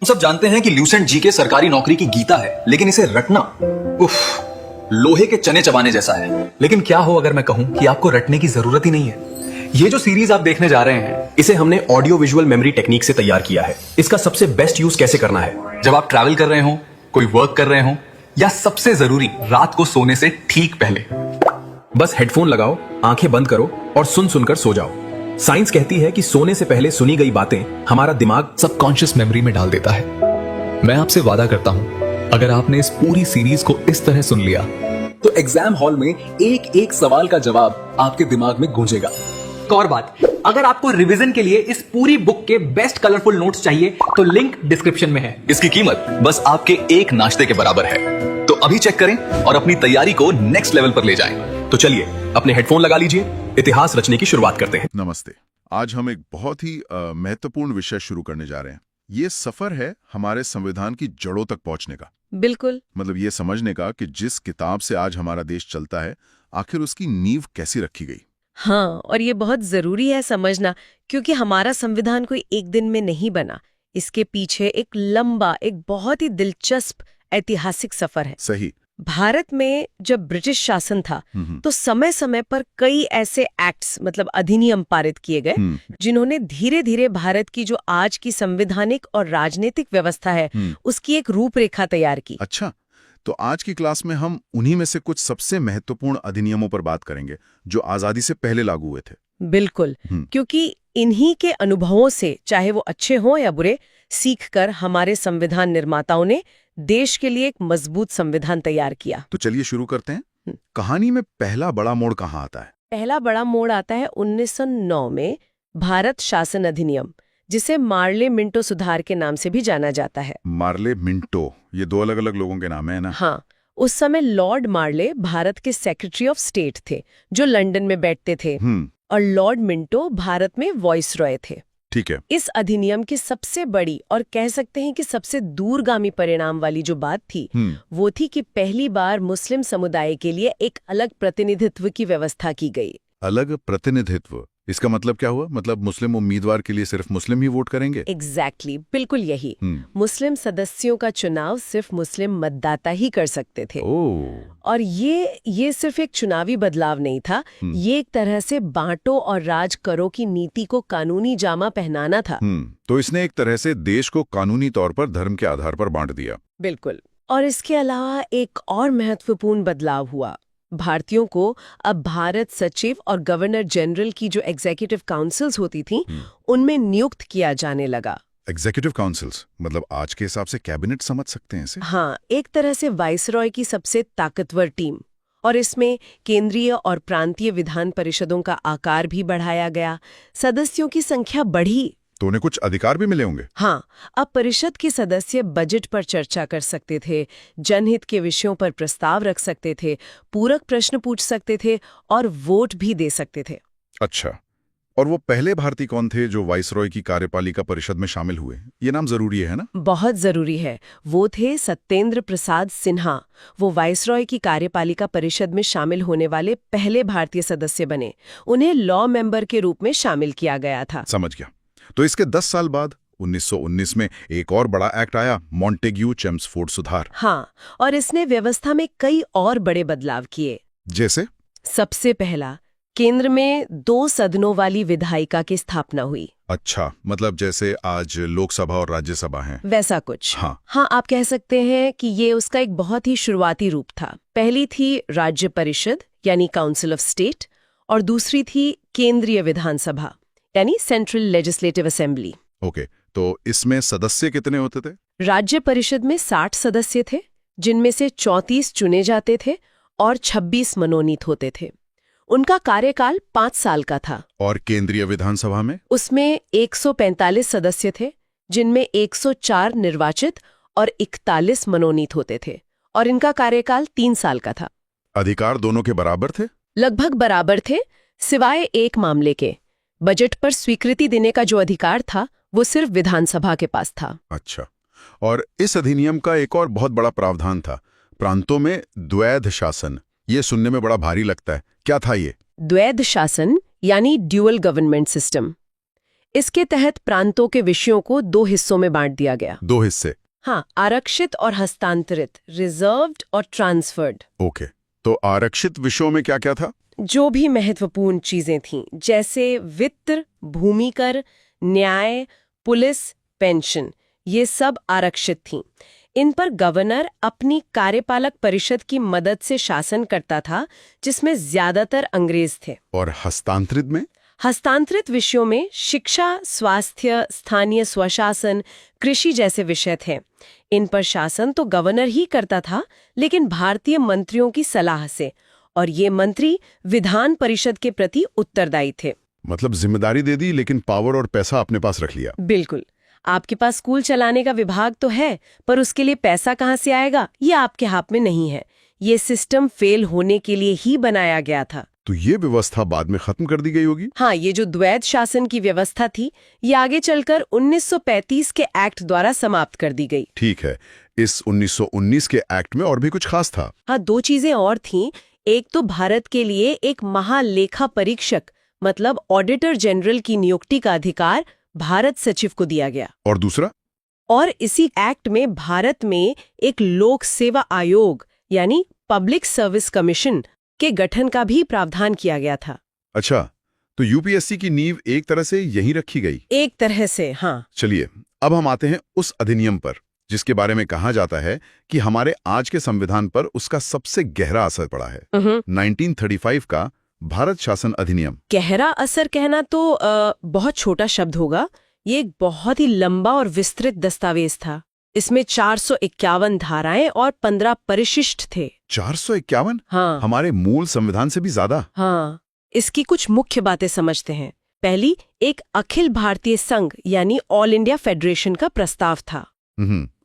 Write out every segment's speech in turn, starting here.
सब जानते हैं कि ल्यूसेंट जीके सरकारी नौकरी की गीता है, लेकिन इसे रटना उफ, लोहे के चने चबाने जैसा है। लेकिन क्या हो अगर मैं कहूं कि आपको रटने की जरूरत ही नहीं है। ये जो सीरीज आप देखने जा रहे हैं, इसे हमने ऑडियो विजुअल मेमोरी टेक्निक से तैयार किया है। इसका सबसे बेस्ट यूज कैसे करना है, जब आप ट्रैवल कर रहे हो, कोई वर्क कर रहे हो, या सबसे जरूरी रात को सोने से ठीक पहले। बस हेडफोन लगाओ, आंखें बंद करो और सुन सुनकर सो जाओ। साइंस कहती है कि सोने से पहले सुनी गई बातें हमारा दिमाग सबकॉन्शियस मेमोरी में डाल देता है। मैं आपसे वादा करता हूं, अगर आपने इस पूरी सीरीज को इस तरह सुन लिया तो एग्जाम हॉल में एक एक सवाल का जवाब आपके दिमाग में गूंजेगा। एक और बात, अगर आपको रिवीजन के लिए इस पूरी बुक के बेस्ट कलरफुल नोट्स चाहिए तो लिंक डिस्क्रिप्शन में है। इसकी कीमत बस आपके एक नाश्ते के बराबर है। तो अभी चेक करें और अपनी तैयारी को नेक्स्ट लेवल पर ले जाएं। तो चलिए अपने हेडफोन लगा लीजिए, इतिहास रचने की शुरुआत करते हैं। नमस्ते। आज हम एक बहुत ही महत्वपूर्ण विषय शुरू करने जा रहे हैं। ये सफर है हमारे संविधान की जड़ों तक पहुंचने का। बिल्कुल। मतलब ये समझने का कि जिस किताब से आज हमारा देश चलता है, आखिर उसकी नींव कैसी रखी गई। हाँ, और ये बहुत जरूरी है समझना, क्योंकि हमारा संविधान कोई एक दिन में नहीं बना। इसके पीछे एक लंबा, एक बहुत ही दिलचस्प ऐतिहासिक सफर है। सही। भारत में जब ब्रिटिश शासन था तो समय समय पर कई ऐसे एक्ट्स, मतलब अधिनियम पारित किए गए, जिन्होंने धीरे धीरे भारत की जो आज की संवैधानिक और राजनीतिक व्यवस्था है उसकी एक रूपरेखा तैयार की। अच्छा, तो आज की क्लास में हम उन्हीं में से कुछ सबसे महत्वपूर्ण अधिनियमों पर बात करेंगे जो आजादी से पहले लागू हुए थे। बिल्कुल, क्योंकि इन्हीं के अनुभवों से, चाहे वो अच्छे हों या बुरे, सीखकर हमारे संविधान निर्माताओं ने देश के लिए एक मजबूत संविधान तैयार किया। तो चलिए शुरू करते हैं। कहानी में पहला बड़ा मोड़ कहाँ आता है? पहला बड़ा मोड़ आता है 1909 में भारत शासन अधिनियम, जिसे मार्ले मिंटो सुधार के नाम से भी जाना जाता है। मार्ले मिंटो, ये दो अलग अलग लोगों के नाम है ना? हाँ, उस समय लॉर्ड मार्ले भारत के सेक्रेटरी ऑफ स्टेट थे, जो लंदन में बैठते थे, और लॉर्ड मिंटो भारत में वॉइसरॉय थे। ठीक है। इस अधिनियम की सबसे बड़ी और कह सकते हैं कि सबसे दूरगामी परिणाम वाली जो बात थी, वो थी कि पहली बार मुस्लिम समुदाय के लिए एक अलग प्रतिनिधित्व की व्यवस्था की गई। अलग प्रतिनिधित्व, इसका मतलब क्या हुआ? मतलब मुस्लिम उम्मीदवार के लिए सिर्फ मुस्लिम ही वोट करेंगे? एग्जैक्टली, बिल्कुल यही। मुस्लिम सदस्यों का चुनाव सिर्फ मुस्लिम मतदाता ही कर सकते थे। और ये सिर्फ एक चुनावी बदलाव नहीं था, ये एक तरह से बांटो और राज करो की नीति को कानूनी जामा पहनाना था। तो इसने एक तरह से देश को कानूनी तौर पर धर्म के आधार पर बांट दिया। बिल्कुल। और इसके अलावा एक और महत्वपूर्ण बदलाव हुआ। भारतीयों को अब भारत सचिव और गवर्नर जनरल की जो एग्जीक्यूटिव काउंसिल्स होती थीं, उनमें नियुक्त किया जाने लगा। एग्जीक्यूटिव काउंसिल्स मतलब आज के हिसाब से कैबिनेट समझ सकते हैं इसे? हाँ, एक तरह से वाइसरॉय की सबसे ताकतवर टीम। और इसमें केंद्रीय और प्रांतीय विधान परिषदों का आकार भी बढ़ाया गया, सदस्यों की संख्या बढ़ी। तो उन्हें कुछ अधिकार भी मिले होंगे? हाँ, अब परिषद के सदस्य बजट पर चर्चा कर सकते थे, जनहित के विषयों पर प्रस्ताव रख सकते थे, पूरक प्रश्न पूछ सकते थे और वोट भी दे सकते थे। अच्छा, और वो पहले भारतीय कौन थे जो वाइसरॉय की कार्यपालिका परिषद में शामिल हुए? ये नाम जरूरी है ना? बहुत जरूरी है। वो थे सत्येंद्र प्रसाद सिन्हा। वो वाइसरॉय की कार्यपालिका परिषद में शामिल होने वाले पहले भारतीय सदस्य बने। उन्हें लॉ मेंबर के रूप में शामिल किया गया था। समझ गया। तो इसके 10 साल बाद 1919 में एक और बड़ा एक्ट आया, मॉन्टेग्यू चेम्सफोर्ड सुधार। हाँ, और इसने व्यवस्था में कई और बड़े बदलाव किए। जैसे? सबसे पहला, केंद्र में 2 सदनों वाली विधायिका की स्थापना हुई। अच्छा, मतलब जैसे आज लोकसभा और राज्यसभा हैं, वैसा कुछ। हाँ, आप कह सकते हैं कि ये उसका एक बहुत ही शुरुआती रूप था। पहली थी राज्य परिषद यानी काउंसिल ऑफ स्टेट, और दूसरी थी केंद्रीय विधानसभा यानी सेंट्रल लेजिस्लेटिव असेंबली। ओके, तो इसमें सदस्य कितने होते थे? राज्य परिषद में 60 सदस्य थे, जिनमें से 34 चुने जाते थे और 26 मनोनीत होते थे। उनका कार्यकाल 5 साल का था। और केंद्रीय विधानसभा में? उसमें 145 सदस्य थे, जिनमें 104 निर्वाचित और 41 मनोनीत होते थे, और इनका कार्यकाल 3 साल का था। अधिकार दोनों के बराबर थे? लगभग बराबर थे, सिवाय एक मामले के। बजट पर स्वीकृति देने का जो अधिकार था वो सिर्फ विधानसभा के पास था। अच्छा, और इस अधिनियम का एक और बहुत बड़ा प्रावधान था, प्रांतों में द्वैध शासन। ये सुनने में बड़ा भारी लगता है, क्या था ये? द्वैध शासन यानी ड्यूअल गवर्नमेंट सिस्टम। इसके तहत प्रांतों के विषयों को 2 हिस्सों में बांट दिया गया। 2 हिस्से। हाँ, आरक्षित और हस्तांतरित, रिजर्व्ड और ट्रांसफर्ड। ओके, तो आरक्षित विषयों में क्या क्या था? जो भी महत्वपूर्ण चीजें थीं, जैसे वित्त, भूमि कर, न्याय, पुलिस, पेंशन, ये सब आरक्षित थीं। इन पर गवर्नर अपनी कार्यपालक परिषद की मदद से शासन करता था, जिसमें ज्यादातर अंग्रेज थे। और हस्तांतरित में? हस्तांतरित विषयों में शिक्षा, स्वास्थ्य, स्थानीय स्वशासन, कृषि जैसे विषय थे। इन पर शासन तो गवर्नर ही करता था, लेकिन भारतीय मंत्रियों की सलाह से, और ये मंत्री विधान परिषद के प्रति उत्तरदायी थे। मतलब जिम्मेदारी दे दी, लेकिन पावर और पैसा अपने पास रख लिया। बिल्कुल। आपके पास स्कूल चलाने का विभाग तो है, पर उसके लिए पैसा कहाँ से आएगा, ये आपके हाथ में नहीं है। ये सिस्टम फेल होने के लिए ही बनाया गया था। तो ये व्यवस्था बाद में खत्म कर दी गई होगी? हाँ, ये जो द्वैध शासन की व्यवस्था थी, ये आगे चलकर 1935 के एक्ट द्वारा समाप्त कर दी गई। ठीक है, इस 1919 के एक्ट में और भी कुछ खास था? हाँ, 2 चीजें और थीं। एक तो भारत के लिए एक महालेखा परीक्षक, मतलब ऑडिटर जनरल की नियुक्ति का अधिकार भारत सचिव को दिया गया। और दूसरा? और इसी एक्ट में भारत में एक लोक सेवा आयोग यानी पब्लिक सर्विस कमीशन के गठन का भी प्रावधान किया गया था। अच्छा, तो यूपीएससी की नींव एक तरह से यहीं रखी गई? एक तरह से, हाँ। चलिए, अब हम आते हैं उस अधिनियम पर जिसके बारे में कहा जाता है कि हमारे आज के संविधान पर उसका सबसे गहरा असर पड़ा है। 1935 का भारत शासन अधिनियम। गहरा असर कहना तो बहुत छोटा शब्द होगा। ये एक बहुत ही लंबा और विस्तृत दस्तावेज था। इसमें 451 धाराएं और 15 परिशिष्ट थे। 451? हाँ। हमारे मूल संविधान से भी ज्यादा। हाँ, इसकी कुछ मुख्य बातें समझते हैं। पहली, एक अखिल भारतीय संघ यानी ऑल इंडिया फेडरेशन का प्रस्ताव था।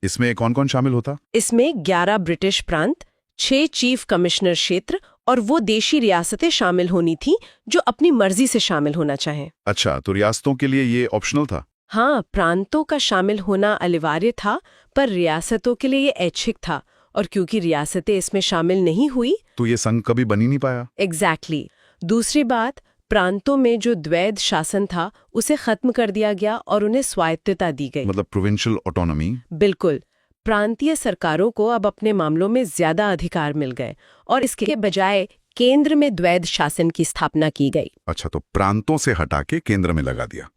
इसमें कौन कौन शामिल होता? इसमें 11 ब्रिटिश प्रांत, 6 चीफ कमिश्नर क्षेत्र और वो देशी रियासतें शामिल होनी थी जो अपनी मर्जी से शामिल होना चाहें। अच्छा, तो रियासतों के लिए ये ऑप्शनल था? हाँ, प्रांतों का शामिल होना अनिवार्य था, पर रियासतों के लिए ये ऐच्छिक था, और क्योंकि रियासतें इसमें शामिल नहीं हुई तो ये संघ कभी बन ही नहीं पाया। एग्जैक्टली। दूसरी बात, प्रांतों में जो द्वैध शासन था उसे खत्म कर दिया गया और उन्हें स्वायत्तता दी गई। मतलब प्रोविंशियल ऑटोनॉमी। बिल्कुल। प्रांतीय सरकारों को अब अपने मामलों में ज्यादा अधिकार मिल गए और इसके बजाय केंद्र में द्वैध शासन की स्थापना की गई। अच्छा, तो प्रांतों से हटा के केंद्र में लगा दिया।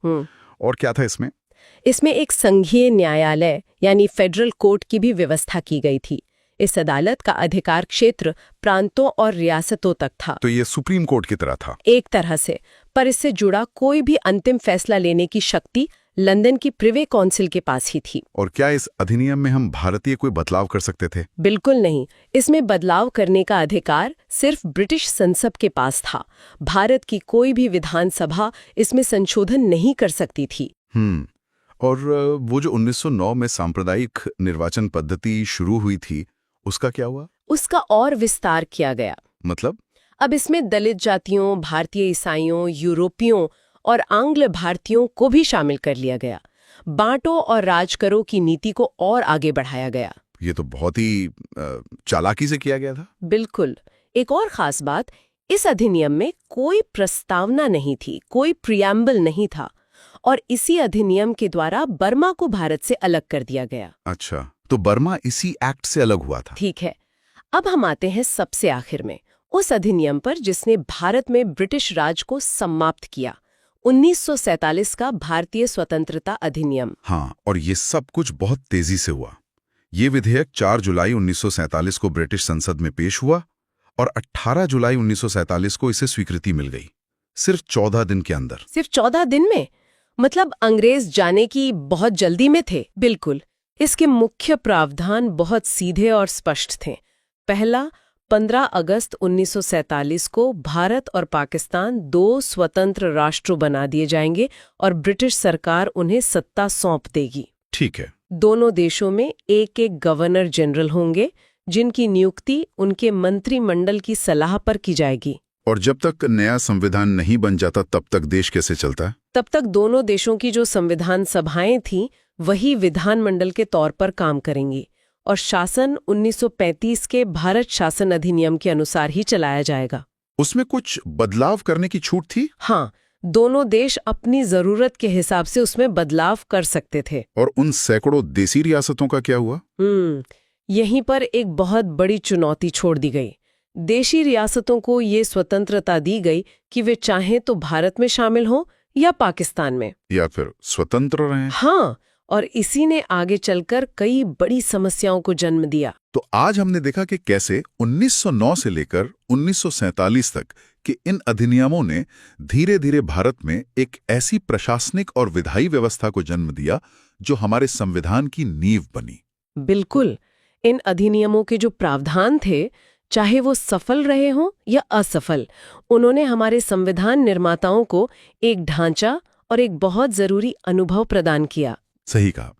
और क्या था इसमें? इसमें एक संघीय न्यायालय यानी फेडरल कोर्ट की भी व्यवस्था की गई थी। इस अदालत का अधिकार क्षेत्र प्रांतों और रियासतों तक था। तो ये सुप्रीम कोर्ट की तरह था? एक तरह से, पर इससे जुड़ा कोई भी अंतिम फैसला लेने की शक्ति लंदन की प्रिवे काउंसिल के पास ही थी। और क्या इस अधिनियम में हम भारतीय कोई बदलाव कर सकते थे? बिल्कुल नहीं। इसमें बदलाव करने का अधिकार सिर्फ ब्रिटिश संसद के पास था। भारत की कोई भी विधानसभा इसमें संशोधन नहीं कर सकती थी। और वो जो 1909 में सांप्रदायिक निर्वाचन पद्धति शुरू हुई थी, उसका क्या हुआ? उसका और विस्तार किया गया। मतलब? अब इसमें दलित जातियों, भारतीय ईसाइयों, यूरोपियों और आंग्ल भारतीयों को भी शामिल कर लिया गया। बांटो और राज करो की नीति को और आगे बढ़ाया गया। ये तो बहुत ही चालाकी से किया गया था। बिल्कुल। एक और खास बात, इस अधिनियम में कोई प्रस्तावना नहीं थी, कोई प्रियम्बल नहीं था, और इसी अधिनियम के द्वारा बर्मा को भारत से अलग कर दिया गया। अच्छा, तो बर्मा इसी एक्ट से अलग हुआ था। ठीक है। अब हम आते हैं सबसे आखिर में, उस अधिनियम पर जिसने भारत में ब्रिटिश राज को समाप्त किया, 1947 का भारतीय स्वतंत्रता अधिनियम। हाँ, और ये सब कुछ बहुत तेजी से हुआ। ये विधेयक 4 जुलाई 1947 को ब्रिटिश संसद में पेश हुआ और 18 जुलाई 1947 को इसे स्वीकृति मिल गई, सिर्फ 14 दिन के अंदर। सिर्फ 14 दिन में? मतलब अंग्रेज जाने की बहुत जल्दी में थे। बिल्कुल। इसके मुख्य प्रावधान बहुत सीधे और स्पष्ट थे। पहला, 15 अगस्त 1947 को भारत और पाकिस्तान 2 स्वतंत्र राष्ट्र बना दिए जाएंगे और ब्रिटिश सरकार उन्हें सत्ता सौंप देगी। ठीक है। दोनों देशों में एक एक गवर्नर जनरल होंगे, जिनकी नियुक्ति उनके मंत्रिमंडल की सलाह पर की जाएगी। और जब तक नया संविधान नहीं बन जाता तब तक देश कैसे चलता है? तब तक दोनों देशों की जो संविधान सभाएं थीं वही विधानमंडल के तौर पर काम करेंगी, और शासन 1935 के भारत शासन अधिनियम के अनुसार ही चलाया जाएगा। उसमें कुछ बदलाव करने की छूट थी? हाँ, दोनों देश अपनी जरूरत के हिसाब से उसमें बदलाव कर सकते थे। और उन सैकड़ों देसी रियासतों का क्या हुआ? यहीं पर एक बहुत बड़ी चुनौती छोड़ दी गई। देशी रियासतों को ये स्वतंत्रता दी गई कि वे चाहें तो भारत में शामिल हों या पाकिस्तान में, या फिर स्वतंत्र रहें। हाँ, और इसी ने आगे चलकर कई बड़ी समस्याओं को जन्म दिया। तो आज हमने देखा कि कैसे 1909 से लेकर 1947 तक के इन अधिनियमों ने धीरे धीरे भारत में एक ऐसी प्रशासनिक और विधायी व्यवस्था को जन्म दिया जो हमारे संविधान की नींव बनी। बिल्कुल, इन अधिनियमों के जो प्रावधान थे, चाहे वो सफल रहे हों या असफल, उन्होंने हमारे संविधान निर्माताओं को एक ढांचा और एक बहुत जरूरी अनुभव प्रदान किया। सही कहा।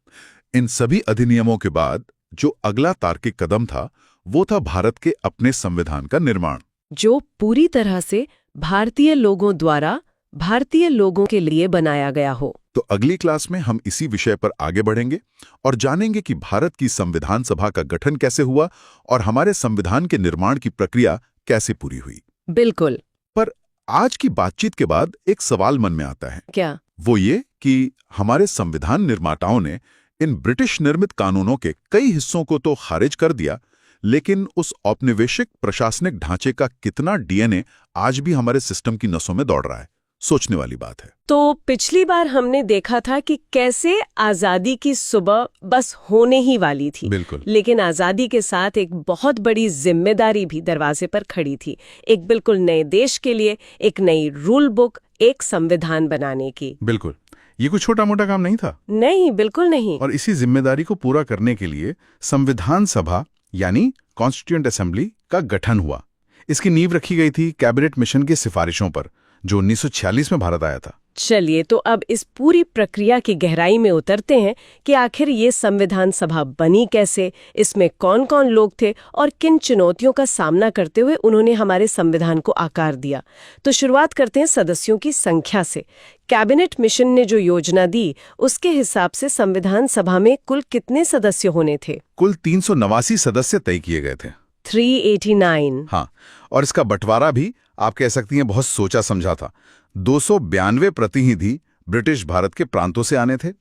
इन सभी अधिनियमों के बाद जो अगला तार्किक कदम था वो था भारत के अपने संविधान का निर्माण, जो पूरी तरह से भारतीय लोगों द्वारा भारतीय लोगों के लिए बनाया गया हो। तो अगली क्लास में हम इसी विषय पर आगे बढ़ेंगे और जानेंगे कि भारत की संविधान सभा का गठन कैसे हुआ और हमारे संविधान के निर्माण की प्रक्रिया कैसे पूरी हुई। बिल्कुल। पर आज की बातचीत के बाद एक सवाल मन में आता है। क्या? वो ये कि हमारे संविधान निर्माताओं ने इन ब्रिटिश निर्मित कानूनों के कई हिस्सों को तो खारिज कर दिया, लेकिन उस औपनिवेशिक प्रशासनिक ढांचे का कितना डीएनए आज भी हमारे सिस्टम की नसों में दौड़ रहा है, सोचने वाली बात है। तो पिछली बार हमने देखा था कि कैसे आजादी की सुबह बस होने ही वाली थी। बिल्कुल। लेकिन आजादी के साथ एक बहुत बड़ी जिम्मेदारी भी दरवाजे पर खड़ी थी, एक बिल्कुल नए देश के लिए, एक नई रूल बुक, एक संविधान बनाने की। बिल्कुल, ये कोई छोटा मोटा काम नहीं था। नहीं, बिल्कुल नहीं। और इसी जिम्मेदारी को पूरा करने के लिए संविधान सभा यानी कॉन्स्टिट्यूएंट असेंबली का गठन हुआ। इसकी नींव रखी गई थी कैबिनेट मिशन की सिफारिशों पर, जो 1946 में भारत आया था। चलिए, तो अब इस पूरी प्रक्रिया की गहराई में उतरते हैं कि आखिर ये संविधान सभा बनी कैसे, इसमें कौन कौन लोग थे और किन चुनौतियों का सामना करते हुए उन्होंने हमारे संविधान को आकार दिया। तो शुरुआत करते हैं सदस्यों की संख्या से। कैबिनेट मिशन ने जो योजना दी, उसके हिसाब से संविधान सभा में कुल कितने सदस्य होने थे? कुल 389 सदस्य तय किए गए थे। 389। हाँ, और इसका बंटवारा भी आप कह सकती हैं बहुत सोचा समझा था। 292 प्रतिनिधि ब्रिटिश भारत के प्रांतों से आने थे,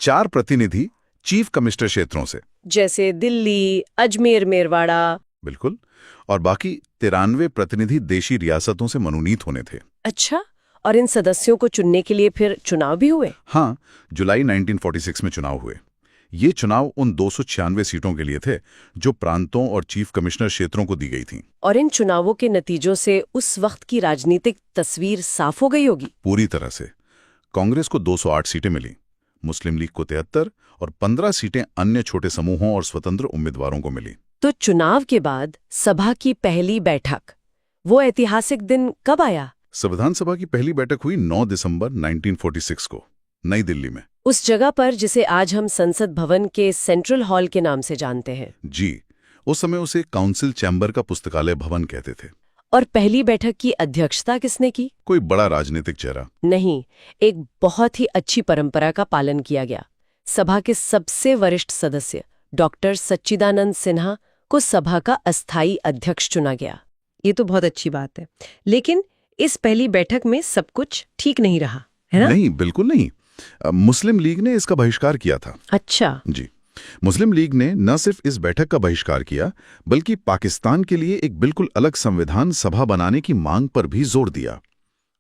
4 प्रतिनिधि चीफ कमिश्नर क्षेत्रों से, जैसे दिल्ली, अजमेर, मेरवाड़ा। बिल्कुल, और बाकी 93 प्रतिनिधि देशी रियासतों से मनोनीत होने थे। अच्छा, और इन सदस्यों को चुनने के लिए फिर चुनाव भी हुए? हाँ, जुलाई 1946 में चुनाव हुए। ये चुनाव उन 296 सीटों के लिए थे जो प्रांतों और चीफ कमिश्नर क्षेत्रों को दी गई थीं। और इन चुनावों के नतीजों से उस वक्त की राजनीतिक तस्वीर साफ हो गई होगी। पूरी तरह से। कांग्रेस को 208 सीटें मिली, मुस्लिम लीग को 73 और 15 सीटें अन्य छोटे समूहों और स्वतंत्र उम्मीदवारों को मिली। तो चुनाव के बाद सभा की पहली बैठक, वो ऐतिहासिक दिन कब आया? संविधान सभा की पहली बैठक हुई 9 दिसंबर 1946 को नई दिल्ली में, उस जगह पर जिसे आज हम संसद भवन के सेंट्रल हॉल के नाम से जानते हैं। जी, उस समय उसे काउंसिल चैम्बर का पुस्तकालय भवन कहते थे। और पहली बैठक की अध्यक्षता किसने की? कोई बड़ा राजनीतिक चेहरा नहीं, एक बहुत ही अच्छी परंपरा का पालन किया गया। सभा के सबसे वरिष्ठ सदस्य डॉक्टर सच्चिदानंद सिन्हा को सभा का अस्थायी अध्यक्ष चुना गया। ये तो बहुत अच्छी बात है, लेकिन इस पहली बैठक में सब कुछ ठीक नहीं रहा, है ना? नहीं, बिल्कुल नहीं। मुस्लिम लीग ने इसका बहिष्कार किया था। अच्छा जी, मुस्लिम लीग ने न सिर्फ इस बैठक का बहिष्कार किया, बल्कि पाकिस्तान के लिए एक बिल्कुल अलग संविधान सभा बनाने की मांग पर भी जोर दिया।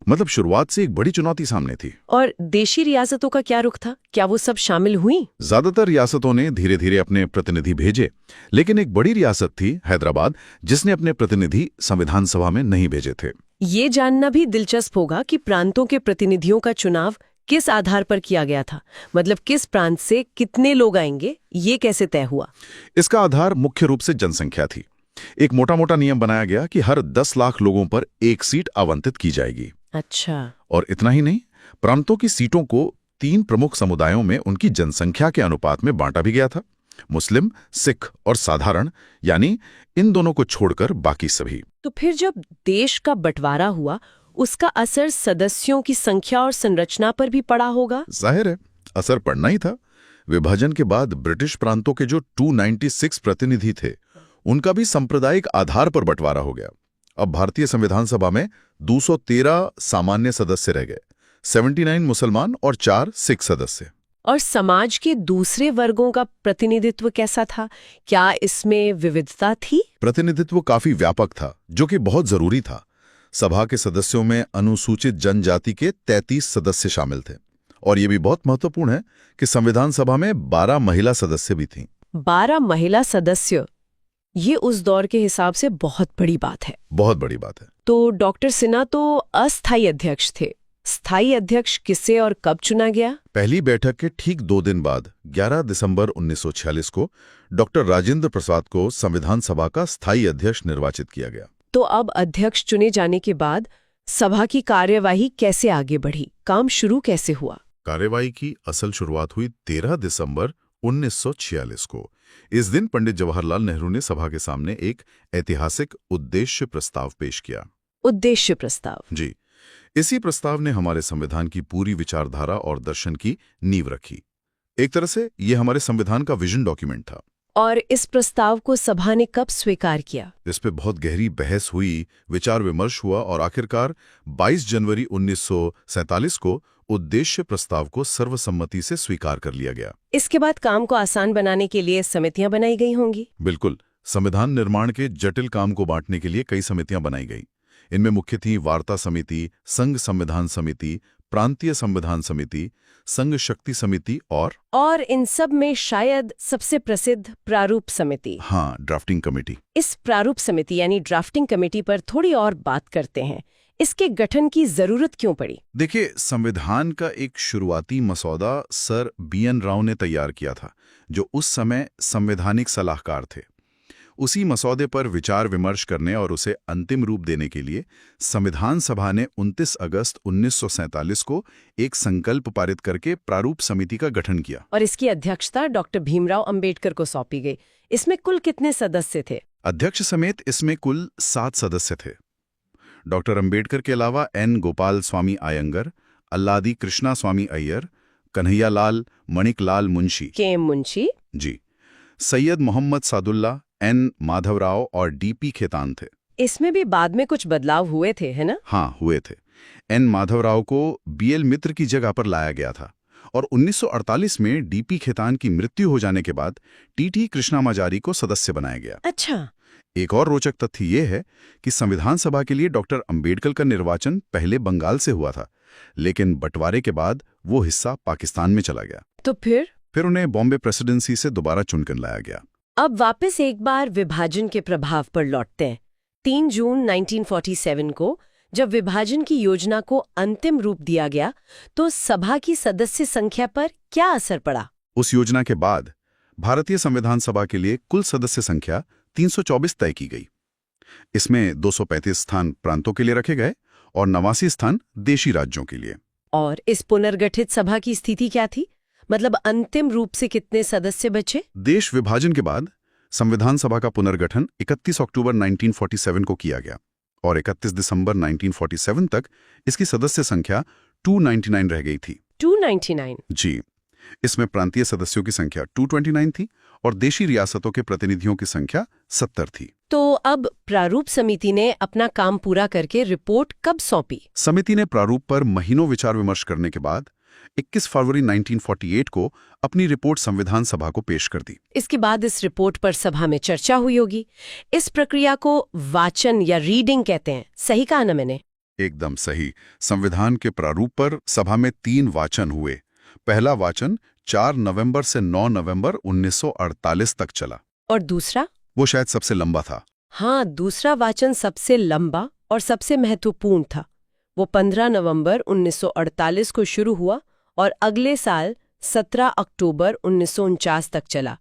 मतलब शुरुआत से एक बड़ी चुनौती सामने थी। और देशी रियासतों का क्या रुख था? क्या वो सब शामिल हुई? ज्यादातर रियासतों ने धीरे धीरे अपने प्रतिनिधि भेजे, लेकिन एक बड़ी रियासत थी हैदराबाद, जिसने अपने प्रतिनिधि संविधान सभा में नहीं भेजे थे। ये जानना भी दिलचस्प होगा कि प्रांतों के प्रतिनिधियों का चुनाव किस आधार पर किया गया था। मतलब किस प्रांत से कितने लोग आएंगे, ये कैसे तय हुआ? इसका आधार मुख्य रूप से जनसंख्या थी। एक मोटा मोटा नियम बनाया गया कि हर 10 लाख लोगों पर एक सीट आवंटित की जाएगी। अच्छा। और इतना ही नहीं, प्रांतों की सीटों को 3 प्रमुख समुदायों में उनकी जनसंख्या के अनुपात में बांटा भी गया था। मुस्लिम, सिख और साधारण, यानी इन दोनों को छोड़कर बाकी सभी। तो फिर जब देश का बंटवारा हुआ, उसका असर सदस्यों की संख्या और संरचना पर भी पड़ा होगा। जाहिर है, असर पड़ना ही था। विभाजन के बाद ब्रिटिश प्रांतों के जो 296 प्रतिनिधि थे, उनका भी सांप्रदायिक आधार पर बंटवारा हो गया। अब भारतीय संविधान सभा में 213 सामान्य सदस्य रह गए, 79 मुसलमान और 4 सिख सदस्य। और समाज के दूसरे वर्गों का प्रतिनिधित्व कैसा था? क्या इसमें विविधता थी? प्रतिनिधित्व काफी व्यापक था, जो कि बहुत जरूरी था। सभा के सदस्यों में अनुसूचित जनजाति के 33 सदस्य शामिल थे, और यह भी बहुत महत्वपूर्ण है कि संविधान सभा में 12 महिला सदस्य भी थीं। 12 महिला सदस्य, ये उस दौर के हिसाब से बहुत बड़ी बात है। बहुत बड़ी बात है। तो डॉक्टर सिन्हा तो अस्थायी अध्यक्ष थे। स्थायी अध्यक्ष किसे और कब चुना गया? पहली बैठक के ठीक 2 दिन बाद 11 दिसंबर 1946 को डॉक्टर राजेंद्र प्रसाद को संविधान सभा का स्थायी अध्यक्ष निर्वाचित किया गया। तो अब अध्यक्ष चुने जाने के बाद सभा की कार्यवाही कैसे आगे बढ़ी? काम शुरू कैसे हुआ? कार्यवाही की असल शुरुआत हुई 13 दिसंबर 1946 को। इस दिन पंडित जवाहरलाल नेहरू ने सभा के सामने एक ऐतिहासिक उद्देश्य प्रस्ताव पेश किया। उद्देश्य प्रस्ताव? जी, इसी प्रस्ताव ने हमारे संविधान की पूरी विचारधारा और दर्शन की नींव रखी। एक तरह से यह हमारे संविधान का विजन डॉक्यूमेंट था। और इस प्रस्ताव को सभा ने कब स्वीकार किया? इस पे बहुत गहरी बहस हुई, विचार विमर्श हुआ और आखिरकार 22 जनवरी 1947 को उद्देश्य प्रस्ताव को सर्वसम्मति से स्वीकार कर लिया गया। इसके बाद काम को आसान बनाने के लिए समितियां बनाई गई होंगी? बिल्कुल। संविधान निर्माण के जटिल काम को बांटने के लिए कई समितियां बनाई गई। इनमें मुख्य थी वार्ता समिति, संघ संविधान समिति, प्रांतीय संविधान समिति, संघ शक्ति समिति और इन सब में शायद सबसे प्रसिद्ध प्रारूप समिति। हाँ, ड्राफ्टिंग कमेटी। इस प्रारूप समिति यानी ड्राफ्टिंग कमेटी पर थोड़ी और बात करते हैं। इसके गठन की जरूरत क्यों पड़ी? देखिए, संविधान का एक शुरुआती मसौदा सर BN राव ने तैयार किया था, जो उस समय संवैधानिक सलाहकार थे। उसी मसौदे पर विचार विमर्श करने और उसे अंतिम रूप देने के लिए संविधान सभा ने 29 अगस्त 1947 को एक संकल्प पारित करके प्रारूप समिति का गठन किया। और इसकी अध्यक्षता डॉक्टर भीमराव अंबेडकर को सौंपी गई। इसमें कुल कितने सदस्य थे? अध्यक्ष समेत इसमें कुल 7 सदस्य थे। डॉक्टर अंबेडकर के अलावा N. गोपाल स्वामी आयंगर, अल्लादी कृष्णा स्वामी अय्यर, कन्हैयालाल मणिकलाल मुंशी के मुंशी जी, सैयद मोहम्मद सादुल्ला, N. माधवराव और D.P. खेतान थे। इसमें भी बाद में कुछ बदलाव हुए थे, है ना? हाँ, हुए थे। N. माधवराव को BL मित्र की जगह पर लाया गया था और 1948 में D.P. खेतान की मृत्यु हो जाने के बाद T.T. कृष्णामाचारी को सदस्य बनाया गया। अच्छा। एक और रोचक तथ्य ये है कि संविधान सभा के लिए डॉक्टर अंबेडकर का निर्वाचन पहले बंगाल से हुआ था, लेकिन बंटवारे के बाद वो हिस्सा पाकिस्तान में चला गया। तो फिर उन्हें बॉम्बे प्रेसिडेंसी से दोबारा चुनकर लाया गया। अब वापस एक बार विभाजन के प्रभाव पर लौटते हैं। 3 जून 1947 को जब विभाजन की योजना को अंतिम रूप दिया गया, तो सभा की सदस्य संख्या पर क्या असर पड़ा? उस योजना के बाद भारतीय संविधान सभा के लिए कुल सदस्य संख्या 324 तय की गई। इसमें 235 स्थान प्रांतों के लिए रखे गए और 89 स्थान देशी राज्यों के लिए। और इस पुनर्गठित सभा की स्थिति क्या थी? मतलब अंतिम रूप से कितने सदस्य बचे? देश विभाजन के बाद संविधान सभा का पुनर्गठन 31 अक्टूबर 1947 को किया गया और 31 दिसंबर 1947 तक इसकी सदस्य संख्या 299 रह गई थी। 299? जी, इसमें प्रांतीय सदस्यों की संख्या 229 थी और देशी रियासतों के प्रतिनिधियों की संख्या 70 थी। तो अब प्रारूप समिति ने अपना काम पूरा करके रिपोर्ट कब सौंपी? समिति ने प्रारूप पर महीनों विचार विमर्श करने के बाद 21 फरवरी 1948 को अपनी रिपोर्ट संविधान सभा को पेश कर दी। इसके बाद इस रिपोर्ट पर सभा में चर्चा हुई होगी। इस प्रक्रिया को वाचन या रीडिंग कहते हैं, सही कहा ना मैंने? एकदम सही। संविधान के प्रारूप पर सभा में 3 वाचन हुए। पहला वाचन 4 नवंबर से 9 नवंबर 1948 तक चला। और दूसरा? वो शायद सबसे लंबा था। हाँ, दूसरा वाचन सबसे लंबा और सबसे महत्वपूर्ण था। वो 15 नवंबर 1948 को शुरू हुआ और अगले साल 17 अक्टूबर 1949 तक चला।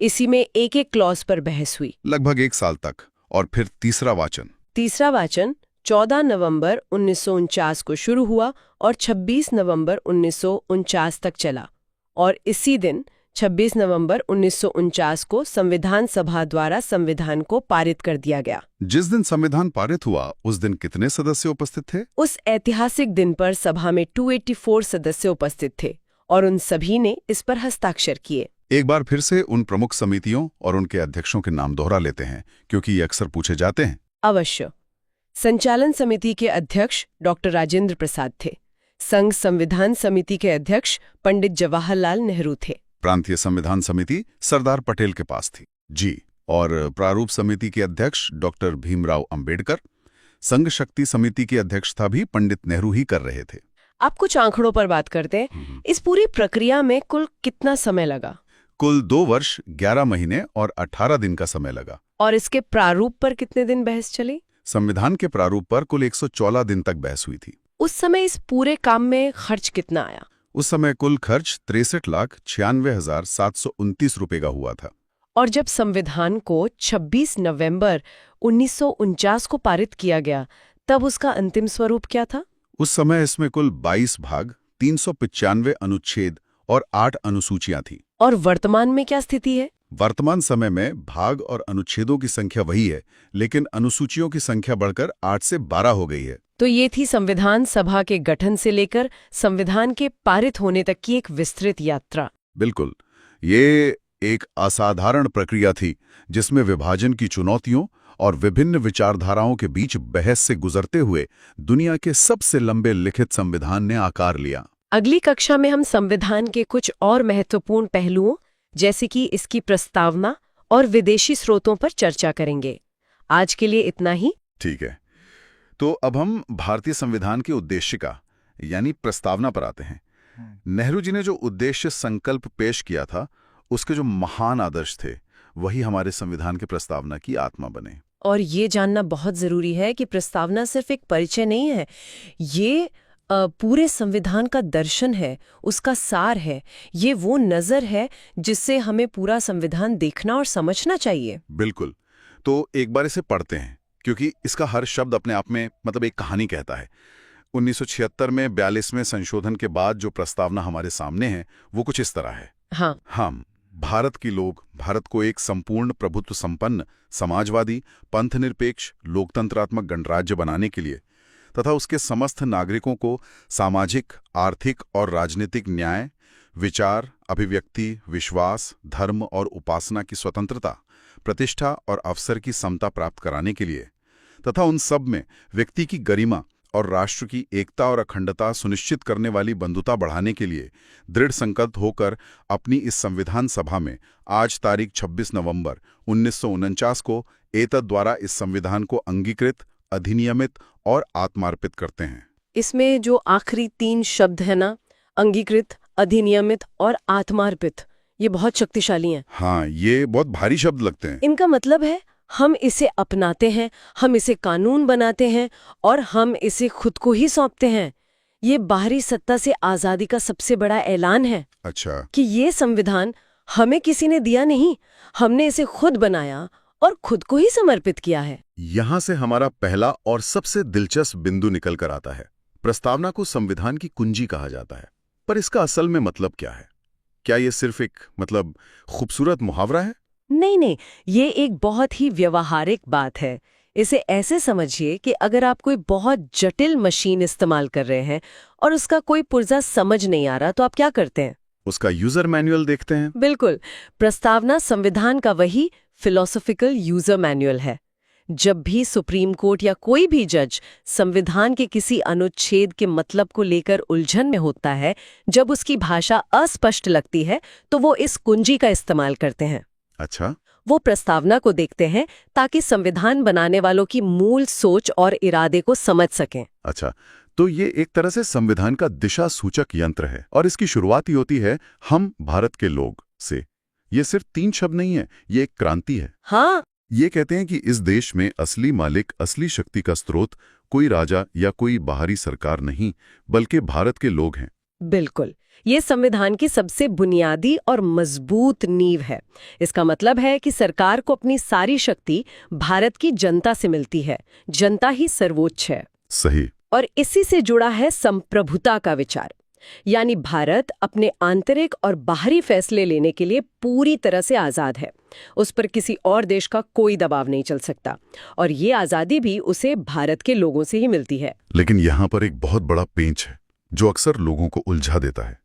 इसी में एक-एक क्लॉज पर बहस हुई लगभग 1 साल तक। और फिर तीसरा वाचन 14 नवंबर 1949 को शुरू हुआ और 26 नवंबर 1949 तक चला। और इसी दिन 26 नवंबर 1949 को संविधान सभा द्वारा संविधान को पारित कर दिया गया। जिस दिन संविधान पारित हुआ उस दिन कितने सदस्य उपस्थित थे? उस ऐतिहासिक दिन पर सभा में 284 सदस्य उपस्थित थे और उन सभी ने इस पर हस्ताक्षर किए। एक बार फिर से उन प्रमुख समितियों और उनके अध्यक्षों के नाम दोहरा लेते हैं क्योंकि ये अक्सर पूछे जाते हैं। अवश्य। संचालन समिति के अध्यक्ष डॉक्टर राजेंद्र प्रसाद थे। संघ संविधान समिति के अध्यक्ष पंडित जवाहरलाल नेहरू थे। प्रांतीय संविधान समिति सरदार पटेल के पास थी जी, और प्रारूप समिति के अध्यक्ष डॉक्टर भीमराव अंबेडकर। संघ शक्ति समिति की अध्यक्षता भी पंडित नेहरू ही कर रहे थे। आप कुछ आंकड़ों पर बात करते हैं। इस पूरी प्रक्रिया में कुल कितना समय लगा? कुल 2 वर्ष 11 महीने और 18 दिन का समय लगा। और इसके प्रारूप पर कितने दिन बहस चली? संविधान के प्रारूप पर कुल 114 दिन तक बहस हुई थी। उस समय इस पूरे काम में खर्च कितना आया? उस समय कुल खर्च 63,96,729 रुपए का हुआ था। और जब संविधान को 26 नवंबर 1949 को पारित किया गया, तब उसका अंतिम स्वरूप क्या था? उस समय इसमें कुल 22 भाग, 395 अनुच्छेद और 8 अनुसूचियां थी। और वर्तमान में क्या स्थिति है? वर्तमान समय में भाग और अनुच्छेदों की संख्या वही है, लेकिन अनुसूचियों की संख्या बढ़कर 8 से 12 हो गई है। तो ये थी संविधान सभा के गठन से लेकर संविधान के पारित होने तक की एक विस्तृत यात्रा। बिल्कुल, ये एक असाधारण प्रक्रिया थी जिसमें विभाजन की चुनौतियों और विभिन्न विचारधाराओं के बीच बहस से गुजरते हुए दुनिया के सबसे लंबे लिखित संविधान ने आकार लिया। अगली कक्षा में हम संविधान के कुछ और महत्वपूर्ण पहलुओं, जैसे कि इसकी प्रस्तावना और विदेशी स्रोतों पर चर्चा करेंगे। आज के लिए इतना ही। ठीक है, तो अब हम भारतीय संविधान के उद्देश्य का यानी प्रस्तावना पर आते हैं। नेहरू जी ने जो उद्देश्य संकल्प पेश किया था, उसके जो महान आदर्श थे, वही हमारे संविधान के प्रस्तावना की आत्मा बने। और ये जानना बहुत जरूरी है कि प्रस्तावना सिर्फ एक परिचय नहीं है, ये पूरे संविधान का दर्शन है, उसका सार है। ये वो नजर है जिससे हमें पूरा संविधान देखना और समझना चाहिए। बिल्कुल, तो एक बार इसे पढ़ते हैं, क्योंकि इसका हर शब्द अपने आप में मतलब एक कहानी कहता है। 1976 में 42वें संशोधन के बाद जो प्रस्तावना हमारे सामने है, वो कुछ इस तरह है। हाँ, हम भारत की लोग भारत को एक संपूर्ण प्रभुत्व संपन्न, समाजवादी, पंथनिरपेक्ष, लोकतंत्रात्मक गणराज्य बनाने के लिए तथा उसके समस्त नागरिकों को सामाजिक, आर्थिक और राजनीतिक न्याय, विचार, अभिव्यक्ति, विश्वास, धर्म और उपासना की स्वतंत्रता, प्रतिष्ठा और अवसर की समता प्राप्त कराने के लिए तथा उन सब में व्यक्ति की गरिमा और राष्ट्र की एकता और अखंडता सुनिश्चित करने वाली बंधुता बढ़ाने के लिए दृढ़ संकल्प होकर अपनी इस संविधान सभा में आज तारीख 26 नवंबर 1949 को एतद द्वारा इस संविधान को अंगीकृत, अधिनियमित और आत्मार्पित करते हैं। इसमें जो आखिरी 3 शब्द है ना, अंगीकृत, अधिनियमित और आत्मार्पित, ये बहुत शक्तिशाली हैं। हाँ, ये बहुत भारी शब्द लगते हैं। इनका मतलब है हम इसे अपनाते हैं, हम इसे कानून बनाते हैं और हम इसे खुद को ही सौंपते हैं। ये बाहरी सत्ता से आजादी का सबसे बड़ा ऐलान है। अच्छा, कि ये संविधान हमें किसी ने दिया नहीं, हमने इसे खुद बनाया और खुद को ही समर्पित किया है। यहां से हमारा पहला और सबसे दिलचस्प बिंदु निकल कर आता है। प्रस्तावना को संविधान की कुंजी कहा जाता है, पर इसका असल में मतलब क्या है? क्या ये सिर्फ एक खूबसूरत मुहावरा है? नहीं, ये एक बहुत ही व्यवहारिक बात है। इसे ऐसे समझिए कि अगर आप कोई बहुत जटिल मशीन इस्तेमाल कर रहे हैं और उसका कोई पुर्जा समझ नहीं आ रहा, तो आप क्या करते हैं? उसका यूजर मैनुअल देखते हैं। बिल्कुल, प्रस्तावना संविधान का वही फिलोसॉफिकल यूजर मैनुअल है। जब भी सुप्रीम कोर्ट या कोई भी जज संविधान के किसी अनुच्छेद के मतलब को लेकर उलझन में होता है, जब उसकी भाषा अस्पष्ट लगती है, तो वो इस कुंजी का इस्तेमाल करते हैं। अच्छा, वो प्रस्तावना को देखते हैं ताकि संविधान बनाने वालों की मूल सोच और इरादे को समझ सकें। अच्छा, तो ये एक तरह से संविधान का दिशा सूचक यंत्र है और इसकी शुरुआत ही होती है हम भारत के लोग से। ये सिर्फ 3 शब्द नहीं है, ये एक क्रांति है। हाँ, ये कहते हैं कि इस देश में असली मालिक, असली शक्ति का स्रोत कोई राजा या कोई बाहरी सरकार नहीं, बल्कि भारत के लोग हैं। बिल्कुल, ये संविधान की सबसे बुनियादी और मजबूत नींव है। इसका मतलब है कि सरकार को अपनी सारी शक्ति भारत की जनता से मिलती है। जनता ही सर्वोच्च है। सही। और इसी से जुड़ा है संप्रभुता का विचार, यानी भारत अपने आंतरिक और बाहरी फैसले लेने के लिए पूरी तरह से आजाद है। उस पर किसी और देश का कोई दबाव नहीं चल सकता, और ये आजादी भी उसे भारत के लोगों से ही मिलती है। लेकिन यहाँ पर एक बहुत बड़ा पेंच है जो अक्सर लोगों को उलझा देता है।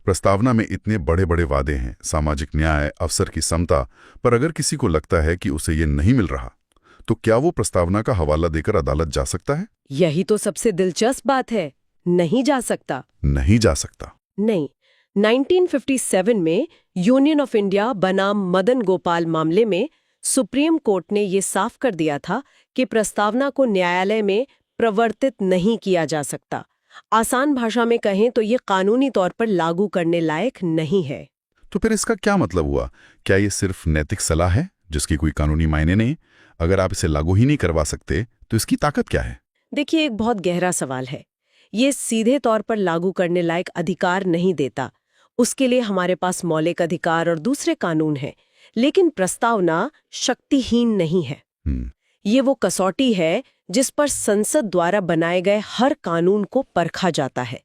प्रस्तावना में इतने बड़े बड़े वादे हैं, सामाजिक न्याय, अवसर की समता, पर अगर किसी को लगता है कि उसे ये नहीं मिल रहा, तो क्या वो प्रस्तावना का हवाला देकर अदालत जा सकता है? यही तो सबसे दिलचस्प बात है। नहीं जा सकता। नहीं जा सकता। नहीं, 1957 में यूनियन ऑफ इंडिया बनाम मदन गोपाल मामले में सुप्रीम कोर्ट ने ये साफ कर दिया था कि प्रस्तावना को न्यायालय में प्रवर्तित नहीं किया जा सकता। आसान भाषा में कहें तो ये कानूनी तौर पर लागू करने लायक नहीं है। तो फिर इसका क्या मतलब हुआ? क्या ये सिर्फ नैतिक सलाह है जिसकी कोई कानूनी मायने नहीं? अगर आप इसे लागू ही नहीं करवा सकते तो इसकी ताकत क्या है? देखिए, एक बहुत गहरा सवाल है। ये सीधे तौर पर लागू करने लायक अधिकार नहीं देता। उसके लिए हमारे पास मौलिक अधिकार और दूसरे कानून हैं, लेकिन प्रस्तावना शक्तिहीन नहीं है। ये वो कसौटी है जिस पर संसद द्वारा बनाए गए हर कानून को परखा जाता है।